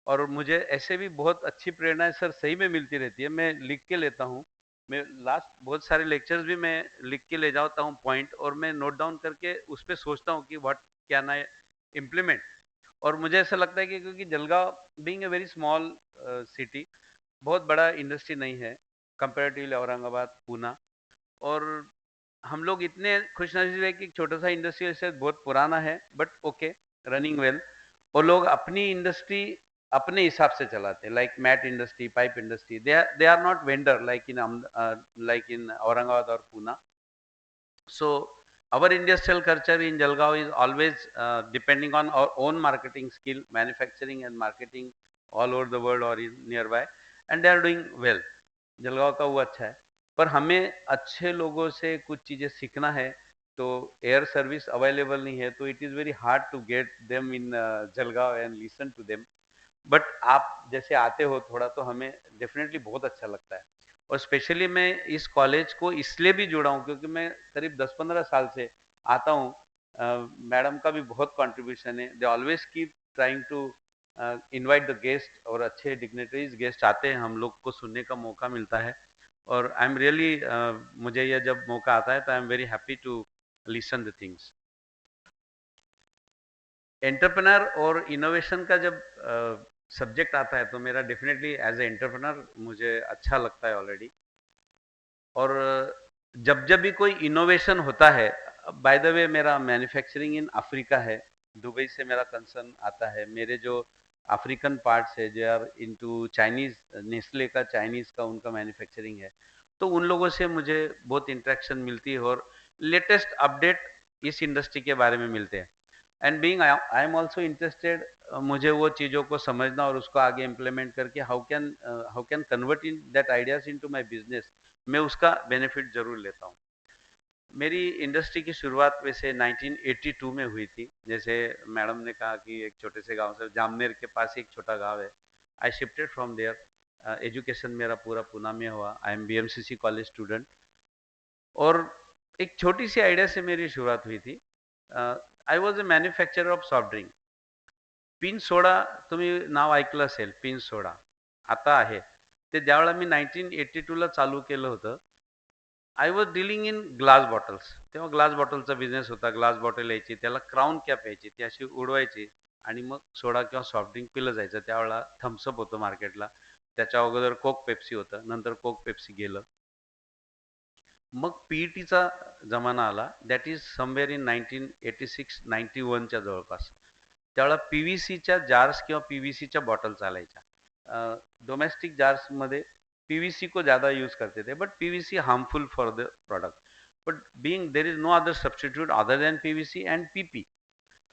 और मुझे ऐसे भी बहुत अच्छी प्रेरणाएं sir सही में मिलती रहती है, मैं लिख के लेता हूँ। मैं लास्ट बहुत सारे लेक्चर्स भी मैं लिख के ले जाता हूँ पॉइंट, और मैं नोट डाउन करके उस पर सोचता हूँ कि व्हाट कैन आई इम्प्लीमेंट। और मुझे ऐसा लगता है कि क्योंकि Jalgaon being a very small city, बहुत बड़ा इंडस्ट्री नहीं है कंपेरेटिवली औरंगाबाद, पूना, और हम लोग इतने खुशनसीब है कि छोटा सा इंडस्ट्री से बहुत पुराना है, बट ओके, रनिंग वेल। और लोग अपनी इंडस्ट्री अपने हिसाब से चलाते हैं, like mat industry, pipe industry, they are not vendor like in Aurangabad और Poona. So our industrial culture in Jalgaon is always depending on our own marketing skill, manufacturing and marketing all over the world or in nearby, and they are doing well. Jalgaon का वो अच्छा है, पर हमें अच्छे लोगों से कुछ चीजें सीखना है, तो एयर सर्विस अवेलेबल नहीं है, तो it is very hard to get them in Jalgaon and listen to them. But आप जैसे आते हो थोड़ा, तो हमें डेफिनेटली बहुत अच्छा लगता है. और स्पेशली मैं इस कॉलेज को इसलिए भी जुड़ा हूँ क्योंकि मैं करीब 10-15 साल से आता हूँ. मैडम का भी बहुत कंट्रीब्यूशन है. They always keep trying to invite the guest, और अच्छे डिग्नेटरीज गेस्ट आते हैं, हम लोग को सुनने का मौका मिलता है. और आई एम रियली, मुझे यह जब मौका आता है तो I am very happy to listen the things. Entrepreneur और इनोवेशन का जब सब्जेक्ट आता है तो मेरा डेफिनेटली एज ए एंटरप्रेन्योर मुझे अच्छा लगता है ऑलरेडी. और जब जब भी कोई इनोवेशन होता है, बाय द वे मेरा मैन्युफैक्चरिंग इन अफ्रीका है, दुबई से मेरा कंसर्न आता है. मेरे जो अफ्रीकन पार्ट्स है जे आर इनटू चाइनीज, नेस्ले का चाइनीज का उनका मैन्युफैक्चरिंग है, तो उन लोगों से मुझे बहुत इंटरेक्शन मिलती है और लेटेस्ट अपडेट इस इंडस्ट्री के बारे में मिलते हैं. And being I am also interested, मुझे वो चीज़ों को समझना और उसको आगे इम्प्लीमेंट करके how can convert in that ideas into my business, मैं उसका बेनिफिट जरूर लेता हूँ. मेरी इंडस्ट्री की शुरुआत वैसे 1982 में हुई थी. जैसे मैडम ने कहा कि एक छोटे से गांव से, जामनेर के पास एक छोटा गांव है. I shifted from there. Education मेरा पूरा पूना में हुआ. I am BMCC college student. और एक छोटी सी आइडिया से मेरी शुरुआत हुई थी. I was a manufacturer of soft drink. Pin soda तुम्ही नाव ऐकलं असेल, पिन सोडा आता आहे, ते ज्यावेळेला मी 1982 ला चालू केलं होतं, I was dealing in glass bottles. तेव्हा ग्लास बॉटलचा बिझनेस होता. ग्लास बॉटल यायची, त्याला क्राऊन कॅप यायची, ती अशी उडवायची आणि मग सोडा किंवा सॉफ्ट ड्रिंक पिलं जायचं. त्यावेळेला थम्सअप होतं मार्केटला, त्याच्या अगोदर कोक पेप्सी होतं, नंतर कोक पेप्सी गेलं. मग पीईटीचा जमाना आला, दॅट इज समवेअर इन 1986-91च्या जवळपास. त्यावेळेला पीव्हीसीच्या जार्स किंवा पीव्हीसीच्या बॉटल चालायच्या. डोमेस्टिक जार्समध्ये पीवीसी को ज़्यादा यूज करते थे, but PVC harmful for the product. But being there is no other substitute other than PVC and PP.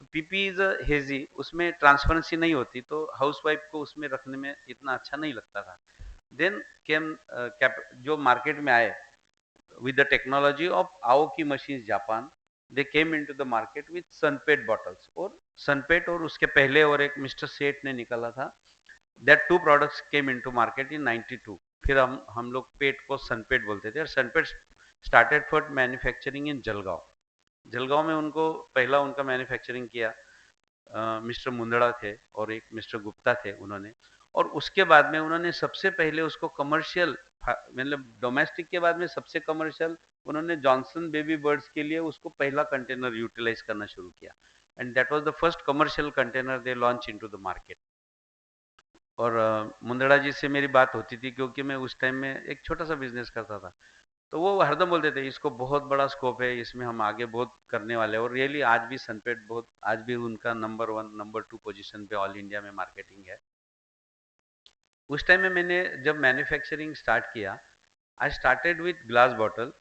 तो पीपी इज हेजी, उसमें ट्रांसपेरेंसी नहीं होती, तो हाउस वाइफ को उसमें रखने में इतना अच्छा नहीं लगता था. देन केम जो मार्केट में आए with the technology of Aoki machines Japan, they came into the market with sunpet bottles. और sunpet और उसके पहले और एक मिस्टर सेठ ने निकाला था. that two products came into market in 92. फिर हम लोग पेट को sunpet बोलते थे. और sunpet started for manufacturing in Jalgaon. Jalgaon में उनको पहला उनका मैन्युफैक्चरिंग किया मिस्टर मुंदड़ा थे और एक मिस्टर गुप्ता थे उन्होंने. और उसके बाद में उन्होंने सबसे पहले उसको कमर्शियल, मतलब डोमेस्टिक के बाद में सबसे कमर्शियल उन्होंने जॉनसन बेबी बर्ड्स के लिए उसको पहला कंटेनर यूटिलाइज करना शुरू किया. And that was the first commercial container they launch into the market. और मुंदड़ा जी से मेरी बात होती थी क्योंकि मैं उस टाइम में एक छोटा सा बिजनेस करता था. तो वो हरदम बोलते थे इसको बहुत बड़ा स्कोप है, इसमें हम आगे बहुत करने वाले हैं. और रियली आज भी सनपेट बहुत, आज भी उनका नंबर 1 नंबर 2 पोजीशन पे ऑल इंडिया में मार्केटिंग है. उस टाइम में मैंने जब मैन्युफैक्चरिंग स्टार्ट किया, I started with glass bottle.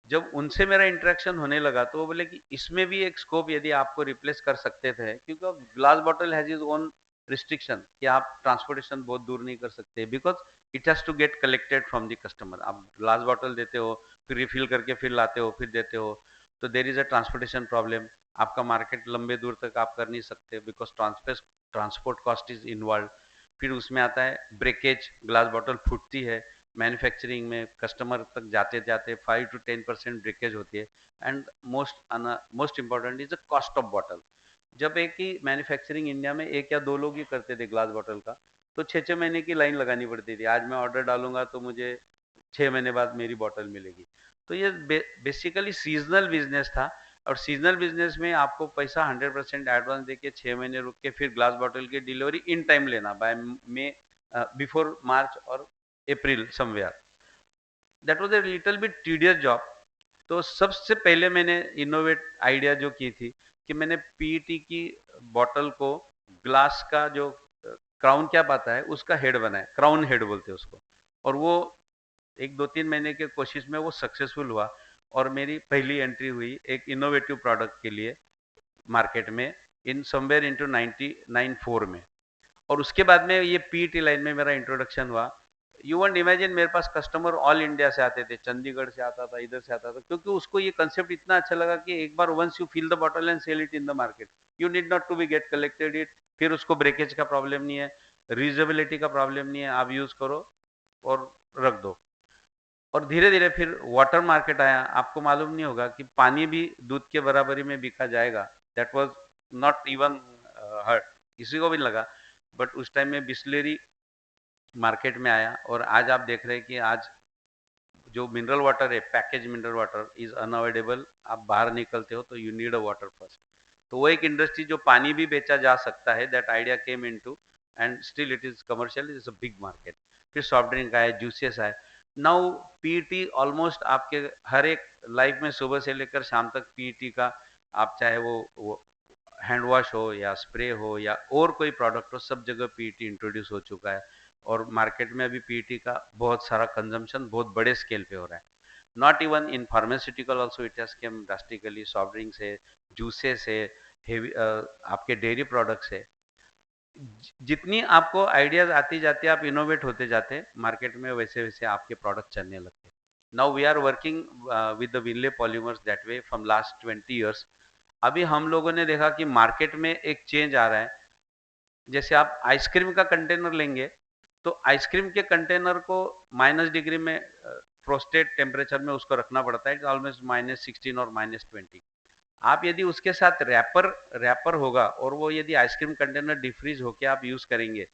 जब उनसे मेरा इंटरेक्शन होने लगा तो वो बोले कि इसमें भी एक स्कोप यदि आपको रिप्लेस कर सकते थे, क्योंकि glass bottle has is own restriction कि आप ट्रांसपोर्टेशन बहुत दूर नहीं कर सकते, because it has to get collected from the customer. आप ग्लास बॉटल देते हो, फिर रिफिल करके फिर लाते हो, फिर देते हो, तो there is a transportation problem. आपका मार्केट लंबे दूर तक आप कर नहीं सकते, because transport cost is involve. फिर उसमें आता है ब्रेकेज, ग्लास बॉटल फूटती है मैन्युफैक्चरिंग में, कस्टमर तक जाते जाते 5 to 10% ब्रेकेज होती है. And most important is the cost of bottle. जब एक ही मैन्युफैक्चरिंग इंडिया में एक या दो लोग ही करते थे ग्लास बॉटल का, तो 6-6 महीने की लाइन लगानी पड़ती थी. आज मैं ऑर्डर डालूंगा तो मुझे 6 महीने बाद मेरी बॉटल मिलेगी। तो ये बेसिकली सीजनल बिजनेस था, और सीजनल बिजनेस में आपको पैसा 100% एडवांस देके 6 महीने रुक के फिर ग्लास बॉटल की डिलीवरी इन टाइम लेना, बाय मे बिफोर मार्च और April somewhere. That was a little bit tedious job. तो सबसे पहले मैंने इनोवेट आइडिया जो की थी कि मैंने पीईटी की बॉटल को ग्लास का जो क्राउन कैप आता है उसका हेड बनाया, क्राउन हेड बोलते हैं उसको, और वो 1-2-3 महीने के कोशिश में वो सक्सेसफुल हुआ, और मेरी पहली एंट्री हुई एक इनोवेटिव प्रोडक्ट के लिए मार्केट में इन समवेयर इनटू 1994 में। और उसके बाद में ये पीईटी लाइन में मेरा इंट्रोडक्शन हुआ। यू वोंट इमेजिन, मेरे पास कस्टमर ऑल इंडिया से आते थे, चंडीगढ़ से आता था, इधर से आता था, क्योंकि उसको ये कंसेप्ट इतना अच्छा लगा कि एक बार once you fill the bottle and sell it in the market, you need not to be get collected it, फिर उसको ब्रेकेज का प्रॉब्लम नहीं है, रीजनेबिलिटी का प्रॉब्लम नहीं है, आप यूज करो और रख दो। और धीरे धीरे फिर वाटर मार्केट आया। आपको मालूम नहीं होगा कि पानी भी दूध के बराबरी में बिका जाएगा, that was not even hurt, किसी को भी लगा। बट उस टाइम में बिस्लेरी मार्केट में आया, और आज आप देख रहे हैं कि आज जो मिनरल वाटर है, package mineral water is unavoidable. आप बाहर निकलते हो तो you need a water first. तो वो एक इंडस्ट्री जो पानी भी बेचा जा सकता है, that idea came into, and still it is commercial, it is a big market. फिर सॉफ्ट ड्रिंक आए, जूसेस आए। नाउ पीईटी ऑलमोस्ट आपके हर एक लाइफ में सुबह से लेकर शाम तक पीईटी का, आप चाहे वो हैंड वॉश हो या स्प्रे हो या और कोई प्रोडक्ट हो, सब जगह पीईटी इंट्रोड्यूस हो चुका है। और मार्केट में अभी पीईटी का बहुत सारा कंजम्पशन बहुत बड़े स्केल पे हो रहा है। Not even in pharmaceutical also it has came drastically. Soft drinks है, जूसेस है, हेवी आपके डेयरी प्रोडक्ट्स है। जितनी आपको आइडियाज आती जाती है, आप इनोवेट होते जाते हैं मार्केट में, वैसे वैसे आपके प्रोडक्ट चलने लगते हैं। Now we are working with the Vinley Polymers that way from last 20 years. अभी हम लोगों ने देखा कि मार्केट में एक चेंज आ रहा है। जैसे आप आइसक्रीम का कंटेनर लेंगे, तो आइसक्रीम के कंटेनर को -डिग्री में फ्रोस्टेड टेम्परेचर में उसको रखना पड़ता है, ऑलमोस्ट -16 और -20। आप यदि उसके साथ रैपर होगा, और वो यदि आइसक्रीम कंटेनर डिफ्रीज होके आप यूज करेंगे,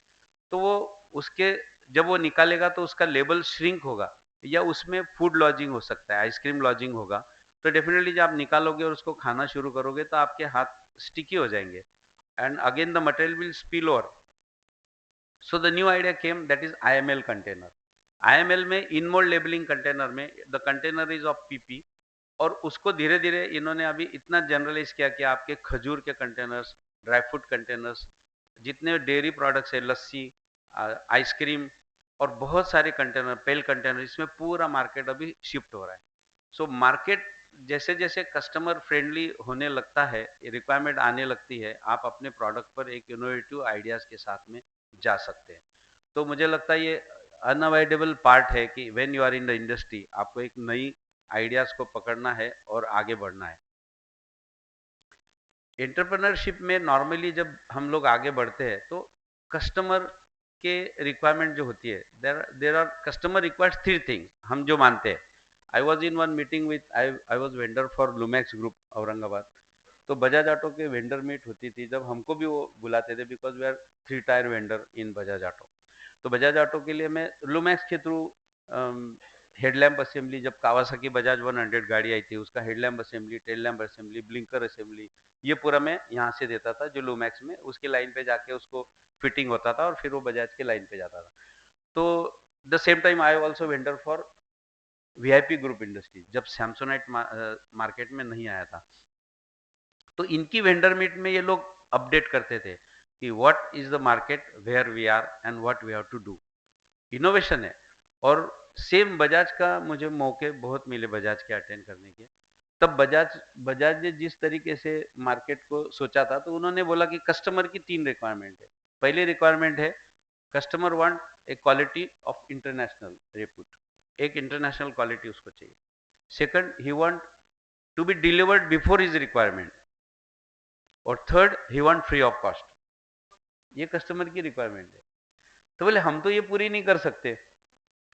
तो वो उसके जब वो निकालेगा तो उसका लेबल श्रिंक होगा, या उसमें फूड लॉजिंग हो सकता है, आइसक्रीम लॉजिंग होगा। तो डेफिनेटली जब आप निकालोगे और उसको खाना शुरू करोगे तो आपके हाथ स्टिकी हो जाएंगे, and again the material will spill over. So the new idea came, that is IML container. IML में इनमोल्ड लेबलिंग कंटेनर में the container is of PP, और उसको धीरे धीरे इन्होंने अभी इतना जनरलाइज किया कि आपके खजूर के कंटेनर्स, ड्राई फ्रूट कंटेनर्स, जितने डेयरी प्रोडक्ट्स है, लस्सी, आइसक्रीम और बहुत सारे कंटेनर, पेल कंटेनर, इसमें पूरा मार्केट अभी शिफ्ट हो रहा है। सो मार्केट जैसे जैसे कस्टमर फ्रेंडली होने लगता है, रिक्वायरमेंट आने लगती है, आप अपने प्रोडक्ट पर एक इनोवेटिव आइडियाज के साथ में जा सकते हैं। तो मुझे लगता है ये अनअवॉइडेबल पार्ट है कि when you are in the industry, आपको एक नई आइडियाज को पकड़ना है और आगे बढ़ना है। एंटरप्रेन्योरशिप में नॉर्मली जब हम लोग आगे बढ़ते हैं तो कस्टमर के रिक्वायरमेंट जो होती है, there are customer requires 3 things, हम जो मानते हैं। I was in one meeting with, I was vendor for Lumax group Aurangabad. तो बजाज ऑटो के वेंडर मीट होती थी, जब हमको भी वो बुलाते थे, because we are 3 tier vendor in Bajaj Auto. तो बजाज ऑटो के लिए मैं लुमैक्स के थ्रू हेडलैम्प असेंबली, जब कावासाकी बजाज 100 गाड़ी आई थी, उसका headlamp assembly, tail lamp assembly, blinker assembly, ये पूरा मैं यहाँ से देता था, जो लुमैक्स में उसकी लाइन पे जाके उसको फिटिंग होता था, और फिर वो बजाज के लाइन पे जाता था। तो the same time I also vendor for VIP group industry, जब सैमसोनाइट मार्केट में नहीं आया था। तो इनकी वेंडर मीट में ये लोग अपडेट करते थे कि what is the market, where we are and what we have to do. Innovation है। और सेम बजाज का मुझे मौके बहुत मिले बजाज के अटेंड करने के। तब बजाज ने जिस तरीके से मार्केट को सोचा था, तो उन्होंने बोला कि कस्टमर की 3 रिक्वायरमेंट है। पहली रिक्वायरमेंट है, customer want a quality of international repute, एक इंटरनेशनल क्वालिटी उसको चाहिए। Second, he want to be delivered before his requirement, और third, he want free of cost. ये कस्टमर की रिक्वायरमेंट है। तो बोले हम तो ये पूरी नहीं कर सकते,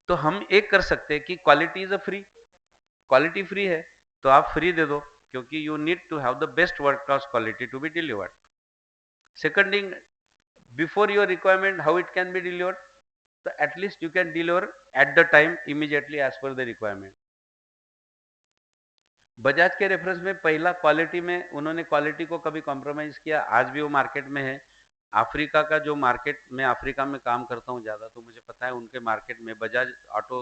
तो हम एक कर सकते हैं कि quality is a free, quality free है तो आप फ्री दे दो, क्योंकि you need to have the best world class quality to be delivered. Second thing, before your requirement how it can be delivered, तो at least you can deliver at the time immediately as per the requirement. Bajaj के reference में पहला quality में उन्होंने quality को कभी compromise किया, आज भी वो मार्केट में है। अफ्रीका का जो मार्केट, मैं अफ्रीका में काम करता हूँ ज़्यादा, तो मुझे पता है उनके मार्केट में बजाज ऑटो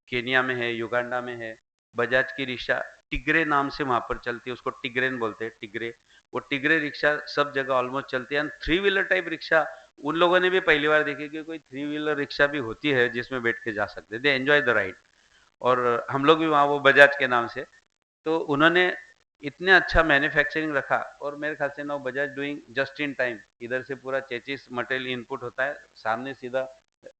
केनिया में है, युगांडा में है। बजाज की रिक्शा टिग्रे नाम से वहाँ पर चलती है, उसको टिग्रेन बोलते हैं, टिग्रे। वो टिग्रे रिक्शा सब जगह ऑलमोस्ट चलती है। एंड 3 व्हीलर टाइप रिक्शा उन लोगों ने भी पहली बार देखी कि कोई 3 व्हीलर रिक्शा भी होती है जिसमें बैठ के जा सकते, दे एंजॉय द राइड। और हम लोग भी वहाँ वो बजाज के नाम से, तो उन्होंने इतने अच्छा मैन्युफैक्चरिंग रखा। और मेरे ख्याल से now Bajaj doing just in time, इधर से पूरा चेचिस मटेरियल इनपुट होता है, सामने सीधा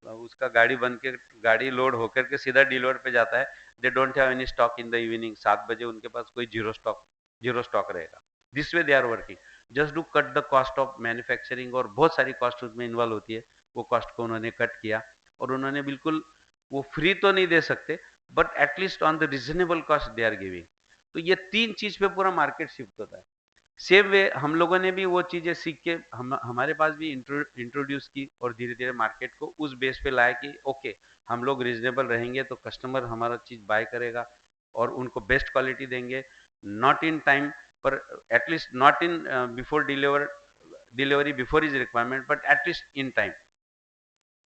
उसका गाड़ी बन के गाड़ी लोड होकर के सीधा डीलर पे जाता है। They don't have any stock in the evening, 7 बजे उनके पास कोई जीरो स्टॉक रहेगा। This way they are working just to cut the cost of manufacturing, और बहुत सारी कॉस्ट उसमें इन्वॉल्व होती है, वो कॉस्ट को उन्होंने कट किया। और उन्होंने बिल्कुल, वो फ्री तो नहीं दे सकते but at least on the reasonable cost they are giving. तो ये 3 चीज पे पूरा मार्केट शिफ्ट होता है। सेम वे हम लोगों ने भी वो चीजें सीख के हमारे पास भी इंट्रोड्यूस की, और धीरे धीरे मार्केट को उस बेस पे लाया कि ओके, हम लोग रिजनेबल रहेंगे तो कस्टमर हमारा चीज बाय करेगा और उनको बेस्ट क्वालिटी देंगे, नॉट इन टाइम, पर at least not in before delivery before is requirement, but at least in time.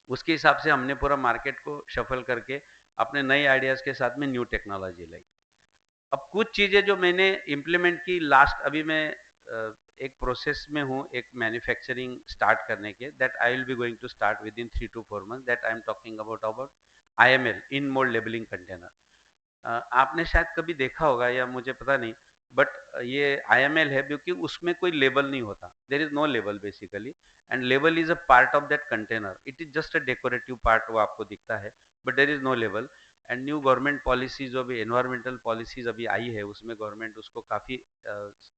उसके हिसाब से हमने पूरा मार्केट को शफल करके अपने नए आइडियाज के साथ में न्यू टेक्नोलॉजी लाई। अब कुछ चीजें जो मैंने इम्प्लीमेंट की लास्ट, अभी मैं एक प्रोसेस में हूँ एक मैन्युफैक्चरिंग स्टार्ट करने के, that I will be going to start within 3 to 4 months, that I am talking about IML, in mould labelling container. आपने शायद कभी देखा होगा या मुझे पता नहीं, बट ये IML है क्योंकि उसमें कोई लेबल नहीं होता, there is no label basically, and label is a part of that container, it is just a decorative part, वो आपको दिखता है but there is no label. And new government policy जो अभी एनवायरमेंटल पॉलिसीज अभी आई है, उसमें गवर्नमेंट उसको काफ़ी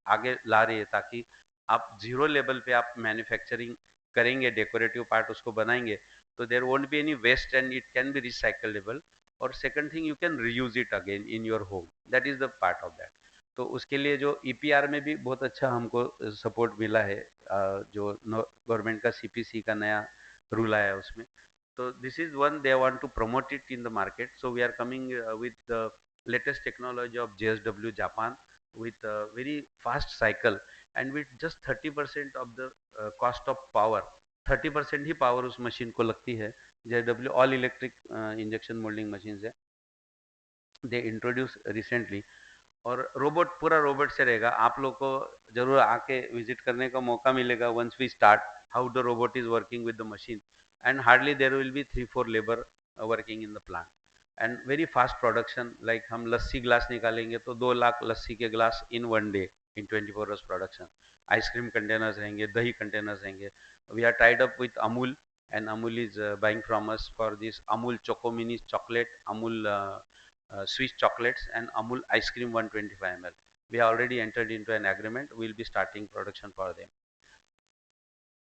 आगे ला रही है, ताकि आप जीरो लेवल पे आप मैन्युफैक्चरिंग करेंगे, डेकोरेटिव पार्ट उसको बनाएंगे, तो there won't be any waste and it can be recyclable. और second thing, you can reuse it again in your home, that is the part of that. तो उसके लिए जो EPR में भी बहुत अच्छा हमको सपोर्ट मिला है, जो गवर्नमेंट का CPC का नया रूल आया है उसमें। So this is one they want to promote it in the market. So we are coming with the latest technology of JSW Japan with a very fast cycle and with just 30% of the cost of power. 30% he power उस machine को लगती है। JSW all electric injection moulding machine है, they introduce recently. और robot, पूरा robot से रहेगा। आप लोग को जरूर आके विजिट करने का मौका मिलेगा once we start how the robot is working with the machine, and hardly there will be 3-4 labour working in the plant, and very fast production. Like हम लस्सी ग्लास निकालेंगे तो 2 लाख लस्सी के glass in 1 day, in 24 hours production. Ice cream containers रहेंगे, दही containers रहेंगे। We are tied up with Amul, and Amul is buying from us for this Amul choco mini chocolate, Amul Swiss chocolates and Amul ice cream 125 ml. We have already entered into an agreement. We will be starting production for them.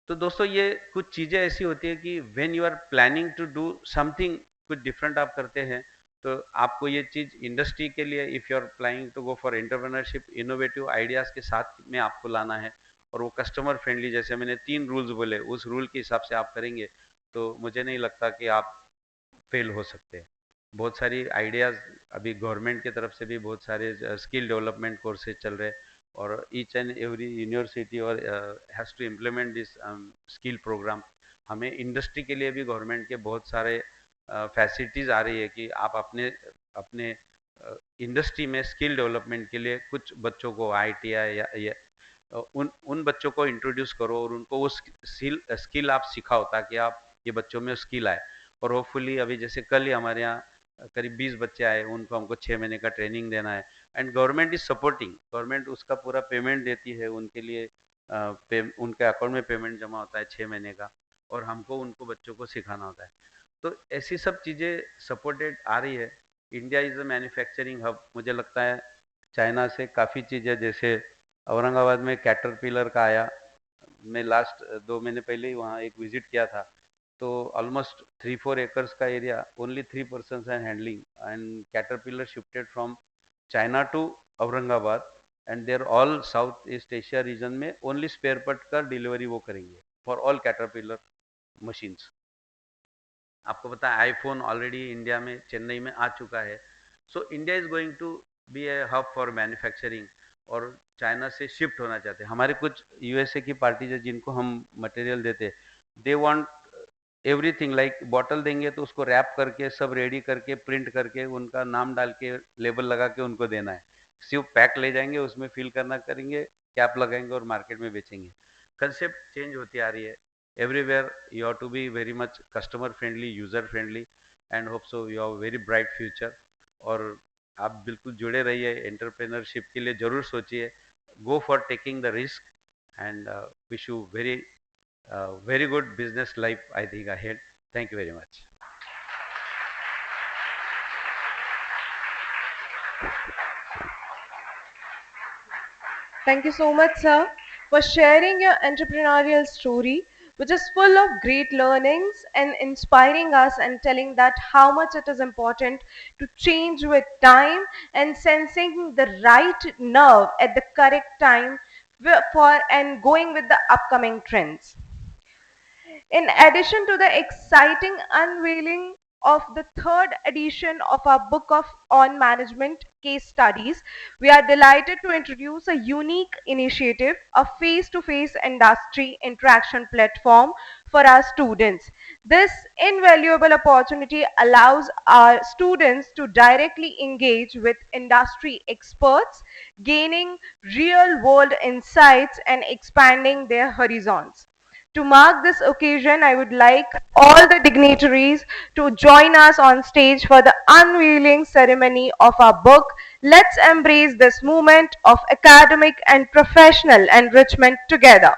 तो दोस्तों, ये कुछ चीज़ें ऐसी होती है कि when you are planning to do something कुछ different आप करते हैं, तो आपको ये चीज़ इंडस्ट्री के लिए, if you are planning to go for entrepreneurship, innovative ideas के साथ में आपको लाना है, और वो कस्टमर फ्रेंडली, जैसे मैंने 3 रूल्स बोले, उस रूल के हिसाब से आप करेंगे, तो मुझे नहीं लगता कि आप फेल हो सकते हैं। बहुत सारी आइडियाज़ अभी गवर्नमेंट की तरफ से भी बहुत सारे स्किल डेवलपमेंट कोर्सेज चल रहे हैं, और ईच एंड एवरी यूनिवर्सिटी और has to implement this skill program. हमें इंडस्ट्री के लिए भी गवर्नमेंट के बहुत सारे फैसिलिटीज़ आ रही है कि आप अपने अपने इंडस्ट्री में स्किल डेवलपमेंट के लिए कुछ बच्चों को ITI या उन बच्चों को इंट्रोड्यूस करो, और उनको वो स्किल आप सिखाओ, ताकि आप ये बच्चों में स्किल आए। और होपफुली अभी जैसे कल ही हमारे यहाँ करीब 20 बच्चे आए, उनको हमको 6 महीने का ट्रेनिंग देना है, and government is supporting, government उसका पूरा पेमेंट देती है उनके लिए, उनके अकाउंट में पेमेंट जमा होता है 6 महीने का, और हमको उनको बच्चों को सिखाना होता है। तो ऐसी सब चीज़ें सपोर्टेड आ रही है। India is a manufacturing hub. मुझे लगता है चाइना से काफ़ी चीज़ें, जैसे औरंगाबाद में कैटरपिलर का आया, मैं लास्ट 2 महीने पहले ही वहाँ एक विजिट किया था, तो ऑलमोस्ट 3-4 acres का area, only 3 persons are handling, and Caterpillar shifted from China to Aurangabad, and there all south east Asia region में ओनली स्पेयर पार्ट का डिलीवरी वो करेंगे फॉर ऑल कैटरपिलर मशीन्स। आपको पता है आईफोन ऑलरेडी इंडिया में चेन्नई में आ चुका है. So India is going to be a hub for manufacturing और चाइना से शिफ्ट होना चाहते हैं. हमारे कुछ यूएसए की पार्टीज है जिनको हम मटेरियल देते हैं. They want everything like bottle देंगे तो उसको रैप करके सब रेडी करके प्रिंट करके उनका नाम डाल के लेबल लगा के उनको देना है. सिर्फ पैक ले जाएंगे उसमें फिल करना करेंगे कैप लगाएंगे और मार्केट में बेचेंगे. कंसेप्ट चेंज होती आ रही है. Everywhere you have to be very much customer friendly user friendly and hope so you have very bright future. और आप बिल्कुल जुड़े रहिए. एंटरप्रेन्योरशिप के लिए जरूर सोचिए. Go for taking the risk and wish you very good business life I think ahead. Thank you very much. Thank you so much, sir, for sharing your entrepreneurial story, which is full of great learnings and inspiring us and telling that how much it is important to change with time and sensing the right nerve at the correct time for and going with the upcoming trends. In addition to the exciting unveiling of the third edition of our book of on management case studies, we are delighted to introduce a unique initiative, a face-to-face industry interaction platform for our students. This invaluable opportunity allows our students to directly engage with industry experts, gaining real-world insights and expanding their horizons. To mark this occasion, I would like all the dignitaries to join us on stage for the unveiling ceremony of our book. Let's embrace this moment of academic and professional enrichment together.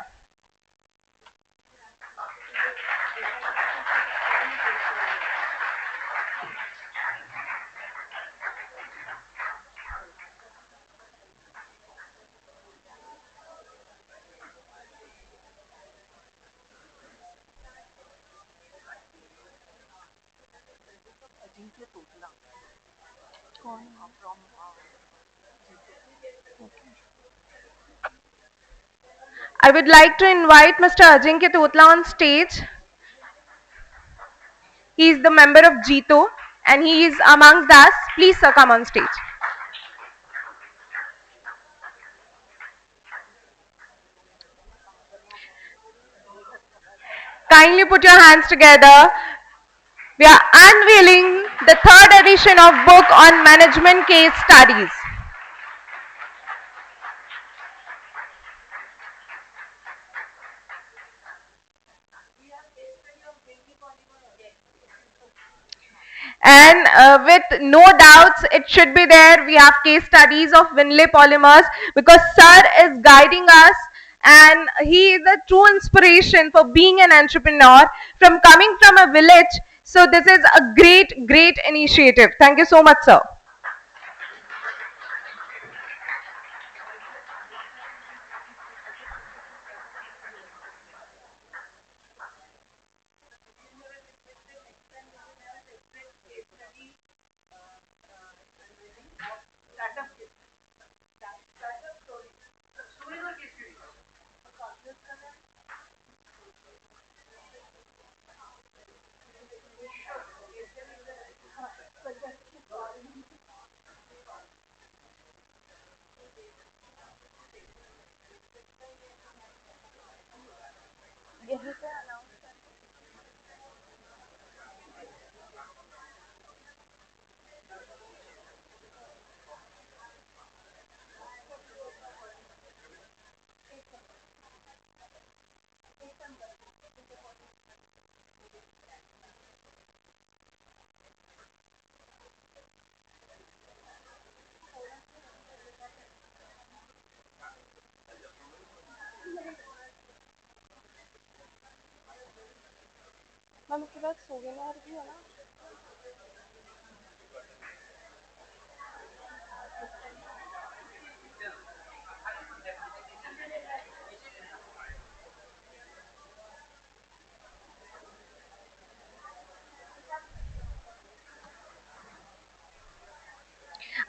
I would like to invite Mr. Ajinkya Totla on stage. He is the member of GITO and he is amongst us. Please, sir, come on stage. Kindly put your hands together. We are unveiling the third edition of book on management case studies. And with no doubts, it should be there. We have case studies of Winley polymers because sir is guiding us and he is a true inspiration for being an entrepreneur from coming from a village. So this is a great initiative. Thank you so much, sir.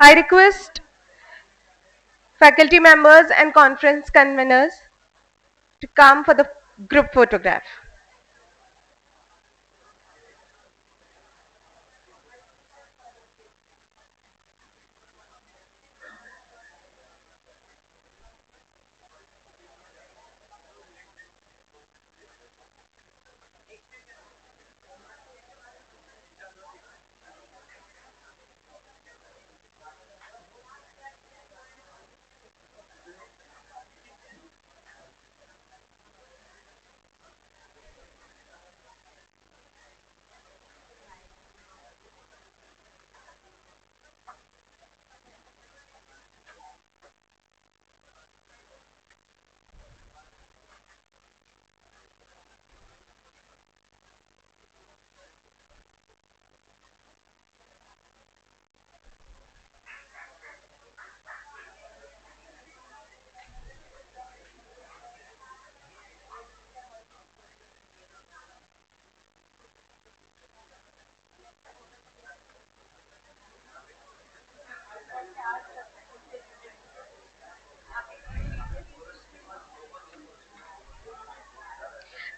I request faculty members and conference conveners to come for the group photograph.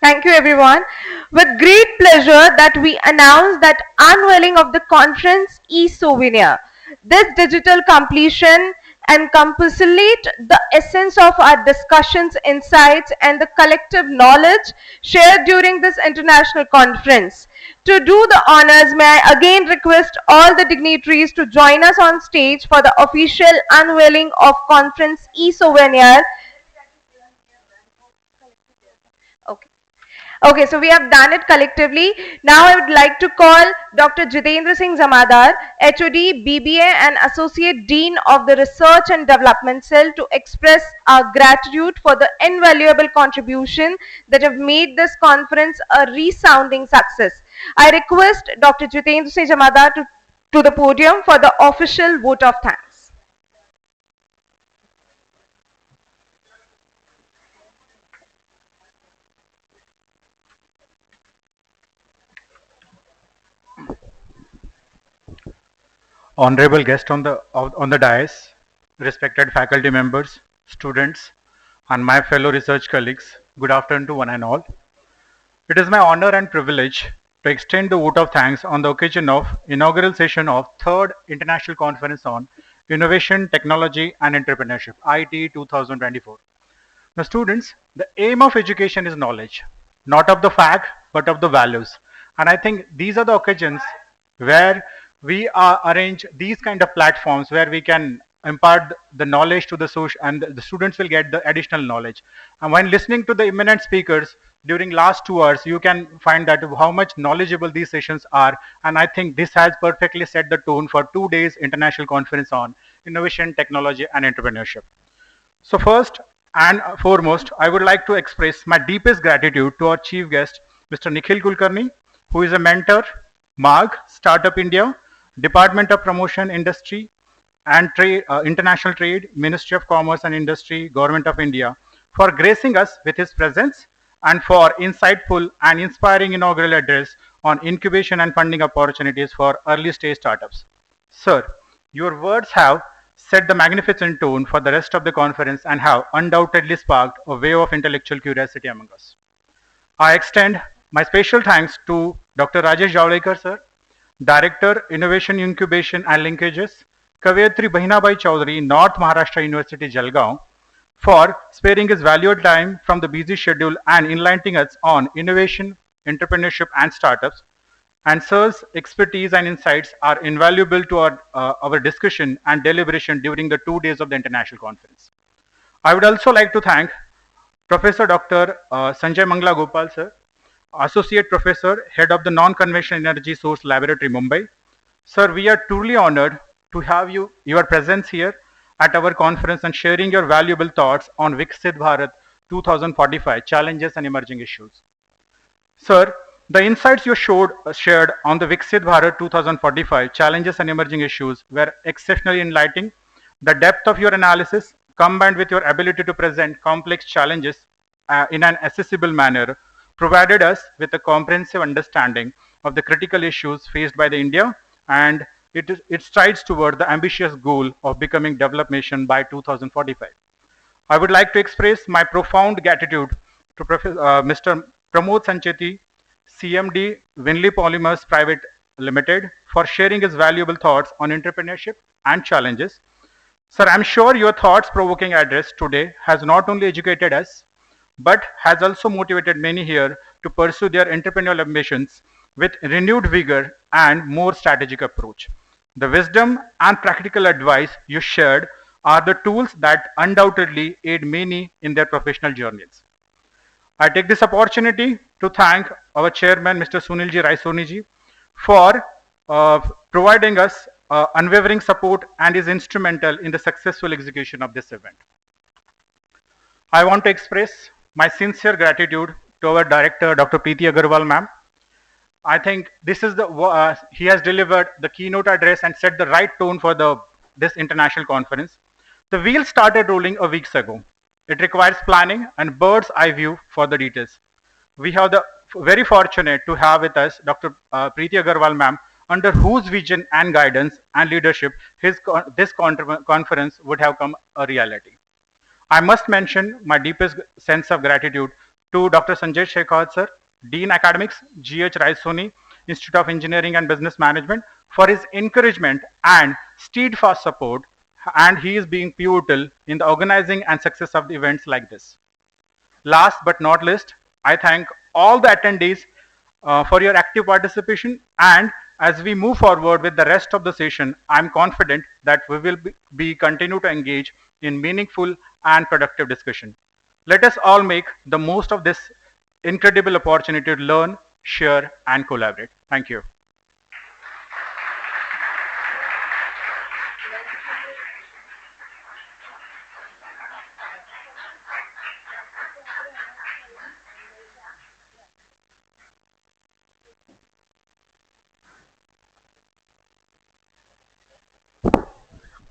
Thank you, everyone. With great pleasure that we announce that unveiling of the conference e-souvenir. This digital completion encapsulate the essence of our discussions, insights, and the collective knowledge shared during this international conference. To do the honors, may I again request all the dignitaries to join us on stage for the official unveiling of conference e-souvenir. Okay. Okay, so we have done it collectively. Now I would like to call Dr. Jitendra Singh Zamadar, HOD, BBA and Associate Dean of the Research and Development Cell to express our gratitude for the invaluable contribution that have made this conference a resounding success. I request Dr. Jitendra Singh Zamadar to the podium for the official vote of thanks. Honorable guest on the dais, respected faculty members, students, and my fellow research colleagues, good afternoon to one and all. It is my honor and privilege to extend the vote of thanks on the occasion of inaugural session of third International Conference on Innovation, Technology and Entrepreneurship, ITE 2024. Now students, the aim of education is knowledge, not of the fact, but of the values. And I think these are the occasions where we arrange these kind of platforms where we can impart the knowledge to the social and the students will get the additional knowledge. And when listening to the eminent speakers during last 2 hours, you can find that how much knowledgeable these sessions are. And I think this has perfectly set the tone for 2 days international conference on innovation, technology and entrepreneurship. So first and foremost, I would like to express my deepest gratitude to our chief guest, Mr. Nikhil Kulkarni, who is a mentor, MAG, Startup India, Department of Promotion Industry and Trade, International Trade, Ministry of Commerce and Industry, Government of India, for gracing us with his presence and for insightful and inspiring inaugural address on incubation and funding opportunities for early stage startups. Sir, your words have set the magnificent tone for the rest of the conference and have undoubtedly sparked a wave of intellectual curiosity among us. I extend my special thanks to Dr. Rajesh Jalgaon, sir, Director, Innovation Incubation and Linkages, Kavitri Bahinabai Chaudhary, North Maharashtra University, Jalgaon, for sparing his valuable time from the busy schedule and enlightening us on innovation, entrepreneurship and startups. And sir's expertise and insights are invaluable to our discussion and deliberation during the 2 days of the international conference. I would also like to thank Professor Dr. Sanjay Mangla Gopal, sir, Associate Professor, Head of the Non-Conventional Energy Source Laboratory, Mumbai. Sir, we are truly honored to have your presence here at our conference and sharing your valuable thoughts on Viksit Bharat 2045, Challenges and Emerging Issues. Sir, the insights you shared on the Viksit Bharat 2045, Challenges and Emerging Issues were exceptionally enlightening. The depth of your analysis, combined with your ability to present complex challenges in an accessible manner, provided us with a comprehensive understanding of the critical issues faced by the India, and it strides toward the ambitious goal of becoming developed nation by 2045. I would like to express my profound gratitude to Mr. Pramod Sancheti, CMD, Winley Polymers Private Limited, for sharing his valuable thoughts on entrepreneurship and challenges. Sir, I'm sure your thoughts-provoking address today has not only educated us, but has also motivated many here to pursue their entrepreneurial ambitions with renewed vigor and more strategic approach. The wisdom and practical advice you shared are the tools that undoubtedly aid many in their professional journeys. I take this opportunity to thank our chairman, Mr. Sunilji RAISONI, for providing us unwavering support and is instrumental in the successful execution of this event. I want to express my sincere gratitude to our director, Dr. Preeti Agarwal, ma'am. I think this is he has delivered the keynote address and set the right tone for this international conference. The wheel started rolling a week ago. It requires planning and bird's eye view for the details. We have the very fortunate to have with us Dr. Preeti Agarwal, ma'am, under whose vision and guidance and leadership this conference would have come a reality. I must mention my deepest sense of gratitude to Dr. Sanjay Shekhawat sir, Dean Academics, GH RAISONI, Institute of Engineering and Business Management, for his encouragement and steadfast support, and he is being pivotal in the organizing and success of the events like this. Last but not least, I thank all the attendees for your active participation, and as we move forward with the rest of the session, I'm confident that we will be continue to engage in meaningful and productive discussion. Let us all make the most of this incredible opportunity to learn, share, and collaborate. Thank you.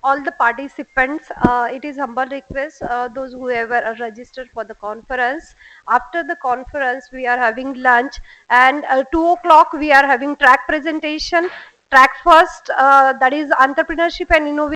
All the participants, it is humble request, those who ever are registered for the conference. After the conference, we are having lunch, and 2 o'clock we are having track presentation. Track first, that is entrepreneurship and innovation.